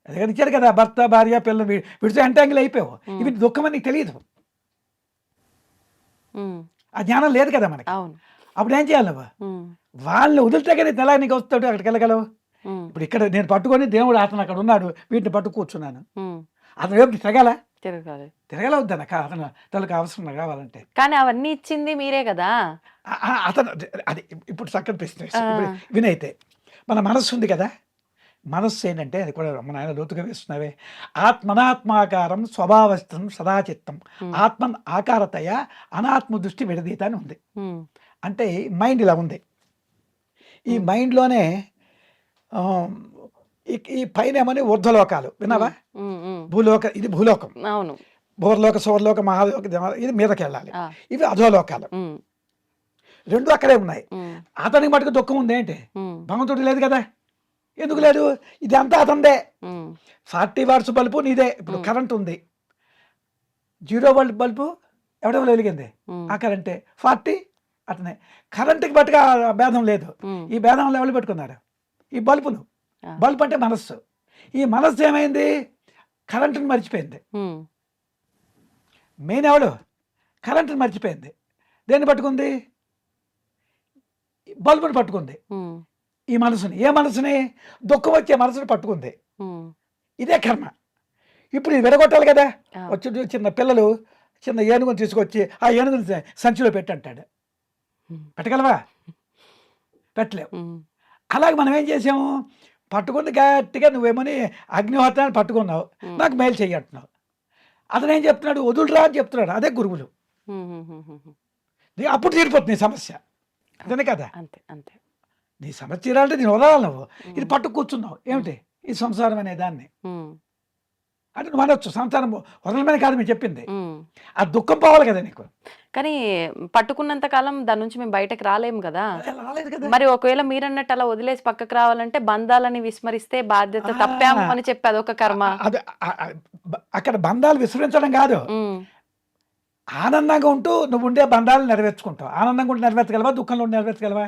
అదే ఇచ్చాడు కదా, భర్త భార్య పిల్లలు విడిచి ఎంటాంగిల్ అయిపోయావు. ఇవి దుఃఖం అని నీకు తెలియదు, ఆ జ్ఞానం లేదు కదా మనకి. అప్పుడు ఏం చేయాలి నువ్వు, వాళ్ళని వదిలితే కానీ ఎలా నీకు వస్తాడు, అక్కడికి వెళ్ళగలవు. ఉమ్, ఇప్పుడు ఇక్కడ నేను పట్టుకొని దేవుడు అతను అక్కడ ఉన్నాడు, వీటిని పట్టు కూర్చున్నాను. ఉమ్. అతను వైపు తిరగాల తిరగాలి. తిరగాల వద్దన అతను తనకు అవసరం కావాలంటే కానీ అవన్నీ ఇచ్చింది మీరే కదా. అతను అది ఇప్పుడు చక్కని ప్రశ్న ఆ, వేశావు. ఇప్పుడు వినైతే మన మనస్సు ఉంది కదా, మనస్సు ఏంటంటే అది కూడా మన ఆయన లోతుగా వేస్తున్నావే, ఆత్మనాత్మాకారం స్వభావస్థం సదాచిత్తం ఉమ్, ఆత్మన్ ఆకారతయ అనాత్మ దృష్టి విడదీత అని ఉంది. ఉమ్, అంటే మైండ్ ఇలా ఉంది. ఈ ఉమ్, మైండ్లోనే ఈ పైన ఏమని ఊర్ధ్వలోకాలు విన్నావా, ఉమ్, ఉమ్. ఇది భూలోకం, అవును. భూర్లోక సౌరలోక మహాలోక ఇది మీదకి వెళ్ళాలి, ఆ, ఇవి అధోలోకాలు, ఉమ్, రెండు అక్కడే ఉన్నాయి. ఉమ్, అతనికి మటుకు దుఃఖం ఉంది ఏంటి, ఉమ్, భగవంతుడు లేదు కదా, ఎందుకు లేదు, ఇది అంతా అతందే. ఉమ్, 40 వాట్స్ బల్బు నీదే, ఇప్పుడు కరెంట్ ఉంది, 0 వోల్ట్ బల్బు ఎవడెవరు వెలిగింది, ఉమ్, ఆ కరెంటే, 40 అతనే. కరెంటుకి బట్టుగా భేదం లేదు, ఉమ్, ఈ భేదంలో ఎవరు పెట్టుకున్నారు, ఈ బల్బులు. ఆ, బల్బు అంటే మనస్సు, ఈ మనస్సు ఏమైంది, కరెంటుని మర్చిపోయింది. ఉమ్, మెయిన్ ఎవడు, కరెంటుని మర్చిపోయింది. దేన్ని పట్టుకుంది, బల్బుని పట్టుకుంది. ఉమ్, ఈ మనసుని, ఏ మనసుని, దుఃఖం వచ్చే మనసుని పట్టుకుంది. ఉమ్, ఇదే కర్మ. ఇప్పుడు ఇది విడగొట్టాలి కదా, ఆ, వచ్చి చిన్న పిల్లలు చిన్న ఏనుగుని తీసుకొచ్చి ఆ ఏనుగుని సంచిలో పెట్టి అంటాడు, ఉమ్, పెట్టగలవా, పెట్టలేవు. ఉమ్, అలాగే మనం ఏం చేసాము, పట్టుకుంది గట్టిగా, నువ్వేమని అగ్నిహోత్రాన్ని పట్టుకున్నావు, ఉమ్, నాకు మేలు చెయ్యి అంటున్నావు. అతను ఏం చెప్తున్నాడు, వదులురా అని చెప్తున్నాడు, అదే గురువులు. ఉమ్, ఉమ్, ఉమ్, ఉమ్. అప్పుడు తీరిపోతుంది నీ సమస్య, అంతేనే కదా. అంతే అంతే. నీ సమస్య తీరాలంటే నేను వదలాలి, నువ్వు ఇది ఉమ్, పట్టు కూర్చున్నావు ఏమిటి, ఈ సంసారం అనే దాన్ని. ఉమ్, అంటే నువ్వు అనొచ్చు సంసారం వదలమని కాదు మీరు చెప్పింది, ఉమ్. ఆ దుఃఖం పోవాలి కదా నీకు. కానీ పట్టుకున్నంత కాలం దాని నుంచి మేము బయటకు రాలేము కదా. అదే రాలేదు కదా. మరి ఒకవేళ మీరన్నట్టు అలా వదిలేసి పక్కకు రావాలంటే బంధాలని విస్మరిస్తే బాధ్యత తప్పాము అని చెప్పి అదొక కర్మ. అది అక్కడ బంధాలు విస్మరించడం కాదు, ఉమ్, ఆనందంగా ఉంటూ నువ్వు ఉండే బంధాలు నెరవేర్చుకుంటావు. ఆనందంగా ఉండి నెరవేర్చగలవా, దుఃఖంలో ఉండి నెరవేర్చగలవా.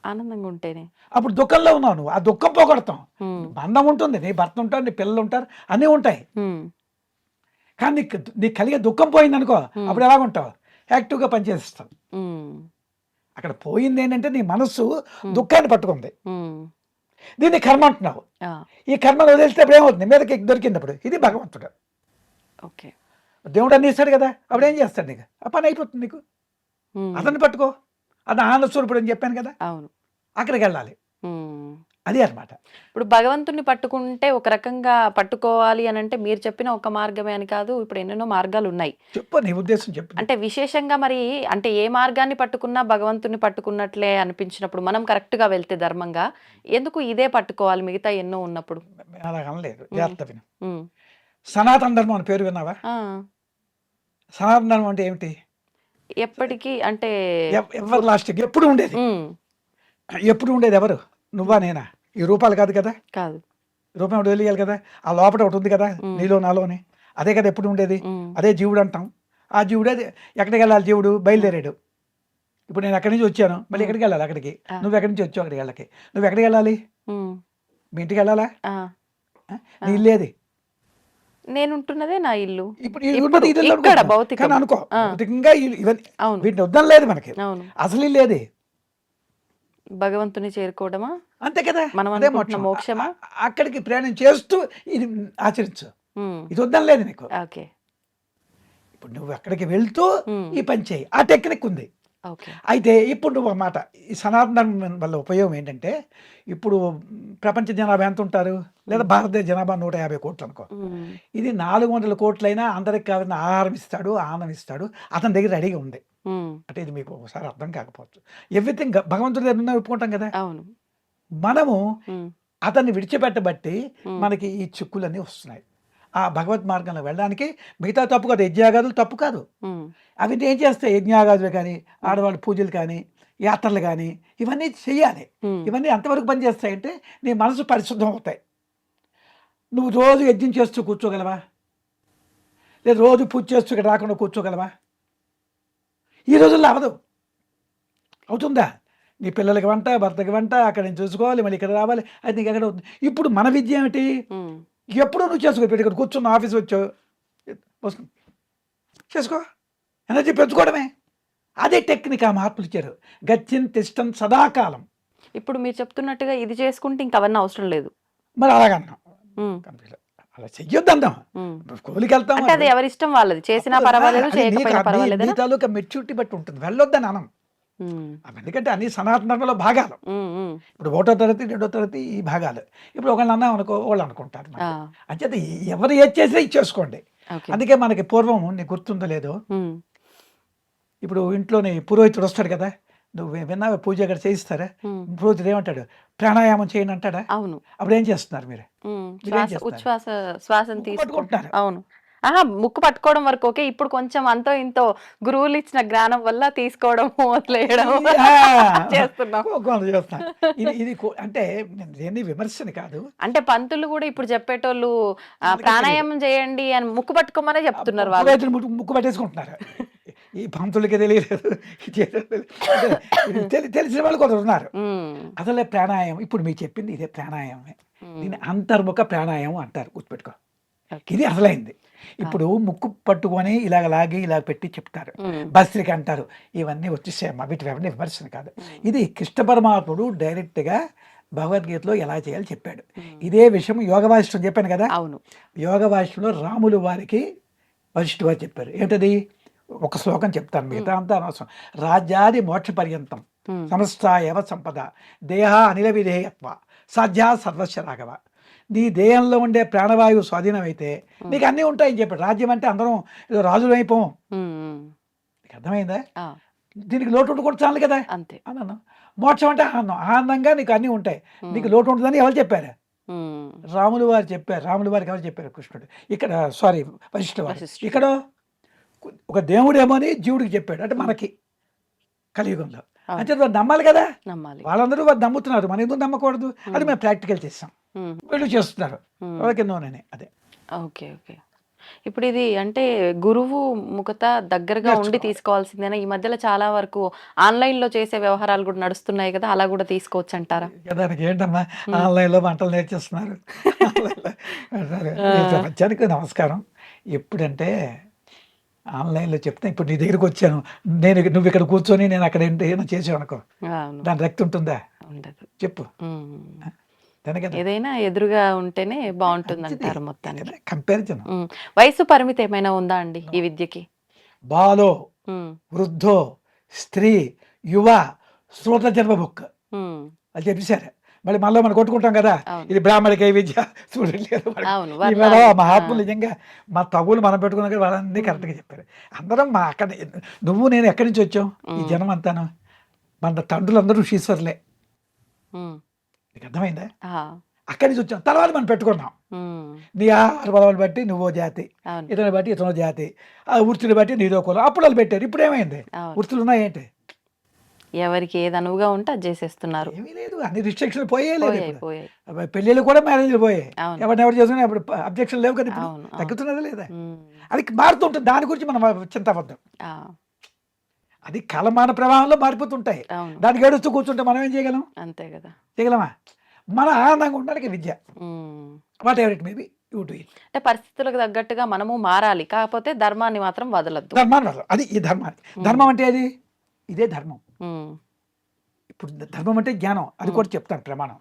ఆనందంగా ఉంటేనే. అప్పుడు దుఃఖంలో ఉన్నావు నువ్వు, ఆ దుఃఖం పోగొడతాం. ఉమ్, బంధం ఉంటుంది, నీ భర్త ఉంటారు, నీ పిల్లలు ఉంటారు, అన్నీ ఉంటాయి. ఉమ్, కానీ నీకు కలిగే దుఃఖం పోయింది అనుకో, ఉమ్, అప్పుడు ఎలాగుంటావు, యాక్టివ్గా పనిచేస్తావు. ఉమ్, అక్కడ పోయింది ఏంటంటే నీ మనస్సు ఉమ్, దుఃఖాన్ని పట్టుకుంది, ఉమ్, దీన్ని కర్మ అంటున్నావు. ఆ, ఈ కర్మను వదిలిస్తే ఇప్పుడు ఏమవుతుంది, మీదకి దొరికినప్పుడు ఇది భగవంతుడు, ఓకే. దేవుడు అన్ని ఇస్తాడు కదా, అప్పుడు ఏం చేస్తాడు నీకు, ఆ పని అయిపోతుంది నీకు. ఉమ్, అతన్ని పట్టుకో, అది ఆనంద స్వరూపుడు అని చెప్పాను కదా, అవును. అక్కడికి వెళ్ళాలి, ఉమ్. అది అన్నమాట. ఇప్పుడు భగవంతుని పట్టుకుంటే ఒక రకంగా పట్టుకోవాలి అని అంటే మీరు చెప్పిన ఒక మార్గమే అని కాదు, ఇప్పుడు ఎన్నెన్నో మార్గాలు ఉన్నాయి. చెప్పు నీ ఉద్దేశం చెప్పు. అంటే విశేషంగా మరి అంటే ఏ మార్గాన్ని పట్టుకున్నా భగవంతుని పట్టుకున్నట్లే అనిపించినప్పుడు మనం కరెక్ట్ గా వెళ్తే ధర్మంగా ఎందుకు ఇదే పట్టుకోవాలి మిగతా ఎన్నో ఉన్నప్పుడు. అలా అనలేదు, జాగ్రత్త విను. ఉమ్, సనాతన ధర్మం అని పేరు విన్నావా, ఆ, సనాతన ధర్మం అంటే ఏమిటి, ఎప్పటికీ అంటే ఎవరు లాస్ట్కి ఎప్పుడు ఉండేది, ఉమ్, ఎప్పుడు ఉండేది ఎవరు, నువ్వా నేనా, ఈ రూపాలు కాదు కదా, కాదు. రూపం ఒకటి తెలియాలి కదా, ఆ లోపల ఒకటి ఉంది కదా, ఉమ్, నీలో నాలోనే, అదే కదా ఎప్పుడు ఉండేది, ఉమ్, అదే జీవుడు అంటాం. ఆ జీవుడు అది ఎక్కడికి వెళ్ళాలి, జీవుడు బయలుదేరాడు. ఇప్పుడు నేను ఎక్కడి నుంచి వచ్చాను, మళ్ళీ ఉమ్, ఎక్కడికి వెళ్ళాలి, అక్కడికి. ఆ, నువ్వు ఎక్కడి నుంచి వచ్చావు అక్కడికి వెళ్ళకి, నువ్వు ఎక్కడికి వెళ్ళాలి, ఉమ్, మీ ఇంటికి వెళ్ళాలా, ఆ, ఆ? ఆ. నీ ఇల్లేది, నేనుంటున్నదే నా ఇల్లు. ఇప్పుడు ఈ ఇప్పుడు ఉన్నది ఇల్లు ఇక్కడ అనుకుంటున్నావు. భౌతికం. కానీ అనుకో ఆ, భౌతికంగా ఇవన్నీ అవును వీటిని వద్దని లేదు మనకి, అవును. అసలు ఇల్లేది భగవంతుని చేరుకోవడమా, అంతే కదా, మనం అదే అనుకుంటున్న మోక్షం. మోక్షమా. అక్కడికి ప్రయాణం చేస్తూ ఇది ఆచరించు, ఉమ్, ఇది వద్దని లేదు నీకు. ఓకే. ఇప్పుడు నువ్వు అక్కడికి వెళ్తూ ఉమ్, ఈ పని చేయి, ఆ టెక్నిక్ ఉంది. ఓకే. అయితే ఇప్పుడు నువ్వు ఒక మాట, ఈ సనాతన ధర్మం వల్ల ఉపయోగం ఏంటంటే, ఇప్పుడు ప్రపంచ జనాభా ఎంత ఉంటారు, లేదా ఉమ్, భారతదేశ జనాభా 150 కోట్లు అనుకో, ఉమ్, ఇది 400 కోట్లైనా అందరికి కావాల్సిన ఆహారం ఇస్తాడు, ఆనందం ఇస్తాడు, అతని దగ్గర రెడీగా ఉంది. ఉమ్, అంటే ఇది మీకు ఒకసారి అర్థం కాకపోవచ్చు, ఎవ్రీథింగ్ భగవంతుడి దగ్గర ఉన్న ఒప్పుకుంటాం కదా. అవును. మనము ఉమ్, అతన్ని విడిచిపెట్టబట్టి ఉమ్, మనకి ఈ చిక్కులన్నీ వస్తున్నాయి. ఆ భగవత్ మార్గంలో వెళ్ళడానికి మిగతా తప్పు కాదు, యజ్ఞాగాదులు తప్పు కాదు, ఉమ్, అవి ఏం చేస్తాయి, యజ్ఞాగాదులు కానీ ఆడవాళ్ళ పూజలు కానీ యాత్రలు కానీ ఇవన్నీ చెయ్యాలి. ఉమ్, ఇవన్నీ ఎంతవరకు పనిచేస్తాయంటే నీ మనసు పరిశుద్ధం అవుతాయి. నువ్వు రోజు యజ్ఞం చేస్తూ కూర్చోగలవా, లేదా రోజు పూజ చేస్తూ ఇక్కడ రాకుండా కూర్చోగలవా, ఈ రోజుల్లో అవదు. అవుతుందా, నీ పిల్లలకి వంట, భర్తకి వంట, అక్కడ నుంచి చూసుకోవాలి, మళ్ళీ ఇక్కడ రావాలి, అది నీకు ఎక్కడ అవుతుంది. ఇప్పుడు మన విద్య ఏమిటి, ఉమ్, ఎప్పుడూ నువ్వు చేసుకో, ఇప్పుడు ఇక్కడ కూర్చున్న ఆఫీస్ వచ్చావు వస్తుంది చేసుకో, ఎనర్జీ పెంచుకోవడమే, అదే టెక్నిక్ ఆ మహాత్ములు ఇచ్చారు. గచ్చిన్ తిష్టం సదాకాలం, ఇప్పుడు మీరు చెప్తున్నట్టుగా ఇది చేసుకుంటే ఇంక అవన్నీ అవసరం లేదు. మరి అలాగన్నాం. ఉమ్, అలా చెయ్యొద్దన్నాం. ఉమ్. కోలికి వెళ్తాం అంటే అది ఎవరిష్టం వాళ్ళది, చేసినా పర్వాలేదు చేయకపోయినా నీ పర్వాలేదా? తాలూకా మెచ్యూరిటీ బట్టి ఉంటుంది, వెళ్ళొద్దని అనం. ఎందుకంటే అన్ని సనాతన ధర్మంలో భాగాలు. ఇప్పుడు 1వ తరగతి 2వ తరగతి ఈ భాగాలు. ఇప్పుడు ఒకళ్ళు అన్నాం అనుకో, వాళ్ళు అనుకుంటారు. అంచేత ఎవరు ఏది చేసినా ఇచ్చేసుకోండి. అందుకే మనకి పూర్వం నీకు గుర్తుందో లేదో, ఇప్పుడు ఇంట్లోని పురోహితుడు వస్తాడు కదా, నువ్వు విన్నావా, పూజ అక్కడ చేయిస్తారా, పురోహితుడు ఏమంటాడు, ప్రాణాయామం చేయండి అంటాడా? అవును. అప్పుడు ఏం చేస్తున్నారు మీరు? ఉచ్ఛ్వాస శ్వాసను తీసుకుంటారు. పట్టుకుంటున్నారు. అవును. ఆహా, ముక్కు పట్టుకోవడం వరకు ఓకే. ఇప్పుడు కొంచెం అంతో ఇంతో గురువులు ఇచ్చిన జ్ఞానం వల్ల తీసుకోవడం వదిలేయడం చేస్తున్నాం. ఇది అంటే దేన్ని విమర్శని కాదు. అంటే పంతులు కూడా ఇప్పుడు చెప్పేటోళ్ళు ప్రాణాయామం చేయండి అని ముక్కు పట్టుకోమనే చెప్తున్నారు. వాళ్ళు ముక్కు పట్టేసుకుంటున్నారు. ఈ పంతులకి తెలియలేదు, తెలిసిన వాళ్ళు కొందరు ఉన్నారు. అసలే ప్రాణాయామం, ఇప్పుడు మీరు చెప్పింది ఇదే ప్రాణాయామమే. దీన్ని అంతర్ముఖ ప్రాణాయామం అంటారు, గుర్తుపెట్టుకో. ఇది అసలైంది. ఇప్పుడు ముక్కు పట్టుకొని ఇలాగ లాగి ఇలా పెట్టి చెప్తారు, భస్త్రిక అంటారు. ఇవన్నీ వచ్చేసాయమ్మా, వీటి ఎవరిని విమర్శన కాదు. ఇది కృష్ణ పరమాత్ముడు డైరెక్ట్గా భగవద్గీతలో ఎలా చేయాలి చెప్పాడు. ఇదే విషయం యోగ వాసిష్టం చెప్పాను కదా. అవును. యోగ వాసిష్టంలో రాములు వారికి వశిష్ఠ వారు చెప్పారు. ఏంటది? ఒక శ్లోకం చెప్తాను, మిగతా అంతా అనవసరం. రాజ్యాది మోక్ష పర్యంతం సమస్త ఏవ సంపద దేహ అనిల విధేయత్వ సాధ్యా సర్వస్య రాఘవ. నీ దేహంలో ఉండే ప్రాణవాయువు స్వాధీనం అయితే నీకు అన్నీ ఉంటాయని చెప్పాడు. రాజ్యం అంటే అందరం ఏదో రాజులు అయిపోం. నీకు అర్థమైందా? దీనికి లోటు ఉండకూడదు చాలు కదా అంతే అన్నాను. మోక్షం అంటే ఆనందం, ఆనందంగా నీకు అన్నీ ఉంటాయి, నీకు లోటు ఉంటుందని ఎవరు చెప్పారు? రాములు వారు చెప్పారు. రాములు వారికి ఎవరు చెప్పారు? కృష్ణుడు. ఇక్కడ సారీ వశిష్ఠ వారు. ఇక్కడ ఒక దేవుడేమో అని జీవుడికి చెప్పాడు. అంటే మనకి కలియుగంలో అంటే నమ్మాలి కదా, నమ్మాలి. వాళ్ళందరూ వారు నమ్ముతున్నారు, మనం ఎందుకు నమ్మకూడదు? అది మేము ప్రాక్టికల్ చేస్తాం, వీళ్ళు చేస్తున్నారు. వాళ్ళకి అదే. Okay okay. ఇప్పుడు ఇది అంటే గురువు ముఖత దగ్గరగా ఉండి తీసుకోవాల్సిందేనా? ఈ మధ్యలో చాలా వరకు ఆన్లైన్ లో చేసే వ్యవహారాలు కూడా నడుస్తున్నాయి కదా, అలా కూడా తీసుకోవచ్చు అంటారా? దానికి ఏంటమ్మా, ఆన్లైన్ లో వంటలు నేర్చేస్తున్నారు. ప్రపంచానికి నమస్కారం. ఎప్పుడంటే ఆన్లైన్లో చెప్తే, ఇప్పుడు నీ దగ్గరికి వచ్చాను నేను, నువ్వు ఇక్కడ కూర్చొని నేను అక్కడ ఏమైనా చేసావు అనుకో, దాని రక్తి ఉంటుందా? ఉండదు. చెప్పు. ఏదైనా ఎదురుగా ఉంటేనే బాగుంటుంది అంటారు మొత్తానికి. కంపారిజన్. వయసు పరిమితి ఏమైనా ఉందా అండి ఈ విద్యకి? బాలో, వృద్ధో, స్త్రీ, యువ, శ్రోత జన్మ బుక్ అది చెప్పేశారు. మళ్ళీ మనం కొట్టుకుంటాం కదా, ఇది బ్రాహ్మణిక విద్య చూడలేదు. మహాత్ములు నిజంగా మా తగులు మనం పెట్టుకున్నా కదా, వాళ్ళన్నీ కరెక్ట్గా చెప్పారు. అందరం మా అక్కడ, నువ్వు నేను ఎక్కడి నుంచి వచ్చాం, ఈ జనం అంతాను మన తండ్రులందరూ ఋషీశ్వర్లే. నీకు అర్థమైందా? అక్కడి నుంచి వచ్చాం, తర్వాత మనం పెట్టుకున్నాం. నీ ఆహార బలాలు బట్టి నువ్వో జాతి, ఇతని బట్టి ఇతనో జాతి, ఆ వృత్తిని బట్టి నీదో కులం, అప్పుడు వాళ్ళు పెట్టారు. ఇప్పుడు ఏమైంది? వృత్తులు ఉన్నాయేంటి? ఎవరికి ఏది అనువుగా ఉంటే అది చేసేస్తున్నారు. ఏమీ లేదు, అన్ని రిస్ట్రిక్షన్లు పోయాయి. పెళ్ళిళ్ళు కూడా మ్యారేజ్లు పోయాయి. ఎవరు చేసుకుని అప్పుడు అబ్జెక్షన్ లేవు కదా, తగ్గుతున్నది లేదా? అది మారుతుంటుంది, దాని గురించి మనం చింతవద్దాం. అది కాలమాన ప్రవాహంలో మారిపోతుంటాయి. దానికి ఏడుస్తూ కూర్చుంటే మనం ఏం చేయగలం? అంతే కదా, చేయగలమా? మన ఆనందంగా ఉండడానికి విద్య, whatever it maybe you do it. అంటే పరిస్థితులకు తగ్గట్టుగా మనము మారాలి, కాకపోతే ధర్మాన్ని మాత్రం వదలద్దు. ధర్మాన్ని వదలదు, అది ఈ ధర్మాన్ని. ధర్మం అంటే అది ఇదే ధర్మం. ఇప్పుడు ధర్మం అంటే జ్ఞానం, అది కూడా చెప్తాను ప్రమాణం.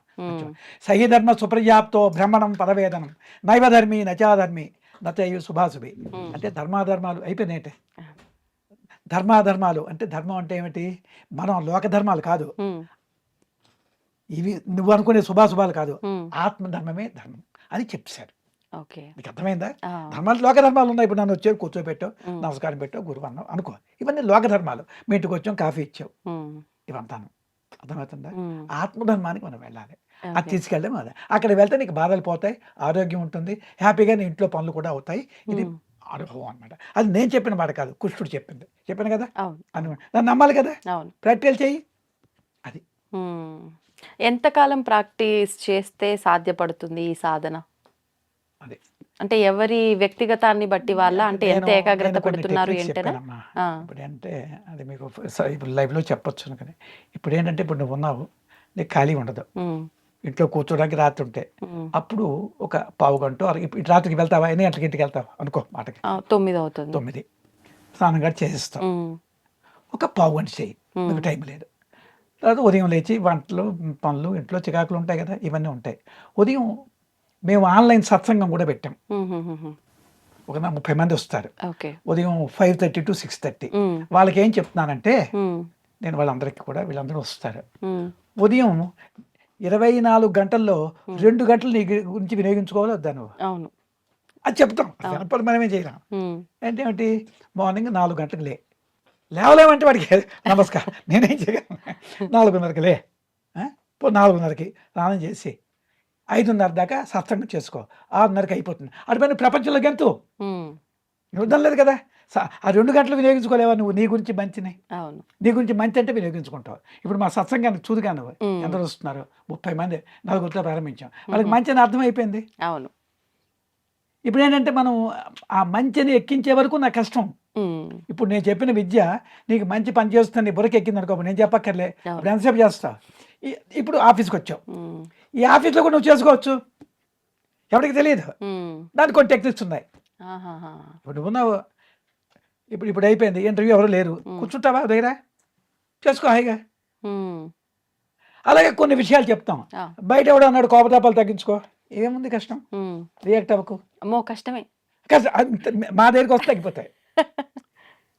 సహి ధర్మ సుప్రజాప్తో బ్రహ్మణం పదవేదనం నైవధర్మి నచాధర్మి నచయు శుభాశుభి. అంటే ధర్మాధర్మాలు అయిపోయినాయంటే, ధర్మాధర్మాలు అంటే ధర్మం అంటే ఏమిటి? మనం లోక ధర్మాలు కాదు, ఇవి నువ్వు అనుకునే శుభాశుభాలు కాదు, ఆత్మధర్మమే ధర్మం అని చెప్పారు. నీకు అర్థమైందా? ధర్మాలు లోక ధర్మాలు ఉన్నాయి. ఇప్పుడు నన్ను వచ్చావు, కూర్చోబెట్టావు, నమస్కారం పెట్టావు, గురువు అన్నావు అనుకో, ఇవన్నీ లోక ధర్మాలు. మీ ఇంటికి వచ్చాం, కాఫీ ఇచ్చావు, ఇవంతాను. అర్థమవుతుందా? ఆత్మధర్మానికి మనం వెళ్ళాలి, అది తీసుకెళ్ళడం. అదే అక్కడ వెళ్తే నీకు బాధలు పోతాయి, ఆరోగ్యం ఉంటుంది, హ్యాపీగా నీ ఇంట్లో పనులు కూడా అవుతాయి. ఇది అనుభవం అనమాట. అది నేను చెప్పిన మాట కాదు, కృష్ణుడు చెప్పింది. చెప్పాను కదా, అనమాట. దాన్ని నమ్మాలి కదా, ప్రాక్టికల్ చెయ్యి. అది ఎంతకాలం ప్రాక్టీస్ చేస్తే సాధ్యపడుతుంది ఈ సాధన? అదే అంటే ఎవరి వ్యక్తిగతాన్ని బట్టి వాళ్ళ, అంటే ఎంత ఏకాగ్రత పెడుతున్నారు ఏంటంటే, ఇప్పుడు అంటే అది మీకు ఇప్పుడు లైవ్లో చెప్పొచ్చు. కానీ ఇప్పుడు ఏంటంటే, ఇప్పుడు నువ్వు ఉన్నావు, నీకు ఖాళీ ఉండదు, ఇంట్లో కూర్చోడానికి రాత్రి ఉంటే, అప్పుడు ఒక పావు గంట ఇటు రాత్రికి వెళ్తావా, ఎన్ని గంటలకి ఇంటికి వెళ్తావు అనుకో, మాటకి 9 అవుతుంది, 9 స్నానం కూడా చేసేస్తావు, ఒక పావు గంట చేయి, నీకు టైం లేదు. తర్వాత ఉదయం లేచి వంటలు, పనులు, ఇంట్లో చికాకులు ఉంటాయి కదా! ఇవన్నీ ఉంటాయి. ఉదయం మేము ఆన్‌లైన్ సత్సంగం కూడా పెట్టాం. ఒక 30 మంది వస్తారు. ఓకే. ఉదయం 5:30-6:30 హ్మ్. వాళ్ళకేం చెప్తున్నానంటే, హ్మ్. నేను వాళ్ళందరికీ కూడా వీళ్ళందరూ వస్తారు. హ్మ్. ఉదయం 24 గంటల్లో హ్మ్. 2 గంటలు నీ గురించి వినియోగించుకోవాలా వద్దా నువ్వు? అవును. అది చెప్తాం. అవును. వెనకాల మనమేం చేయలేం. హ్మ్. అంటే ఏమిటి? మార్నింగ్ 4 గంటలకు లే. లేవలేమంటే వాడికి నమస్కారం. నేనేం చేయగలను? 4:30కి లే. ఆ! 4:30కి స్నానం చేసి 5:30 దాకా సత్సంగం చేసుకో. 6:30కి అయిపోతుంది. అటుపైన ప్రపంచంలో గెంతు. హ్మ్. నువ్వు వదలలేదు కదా! ఆ 2 గంటలు వినియోగించుకోలేవా నువ్వు నీ గురించి మంచిని? అవును. నీ గురించి మంచి అంటే వినియోగించుకుంటావు. ఇప్పుడు మా సత్సంగానికి చూదుగా నువ్వు. హ్మ్. ఎందరో వస్తున్నారు. 30 మంది నలుగురితో ప్రారంభించాం. వాళ్ళకి హుహు. మంచి అని అర్థమైపోయింది. అవును. ఇప్పుడేంటంటే మనం ఆ మంచిని ఎక్కించే వరకు నాకు కష్టం. హ్మ్. ఇప్పుడు నేను చెప్పిన విద్య నీకు మంచి పని చేస్తుంది, నీ బుర్రకెక్కిందనుకో నేను చెప్పక్కర్లే. అవును. అప్పుడు ఎంతసేపు చేస్తావు? ఇప్పుడు ఆఫీస్‌కొచ్చావు. హ్మ్. ఈ ఆఫీస్‌లో కూడా నువ్వు చేసుకోవచ్చు. ఎవడికి తెలీదు. హ్మ్. దానికి కొన్ని టెక్నిక్స్ ఉన్నాయి. ఆహాహా! ఇప్పుడు నువ్వున్నావు. ఇప్పుడు అయిపోయింది. ఇంటర్వ్యూ ఎవరు లేరు. హ్మ్. కూర్చుంటావా ఓ దగ్గర? చేసుకో హాయిగా. హ్మ్. అలాగే కొన్ని విషయాలు చెప్తాం. ఆ! బయట ఎవడో అన్నాడు కోపతాపాలు తగ్గించుకో. ఏముంది కష్టం? హ్మ్. రియాక్ట్ అవ్వకు. అమ్మో! కష్టమే. మా దగ్గరికొస్తే తగ్గిపోతాయి.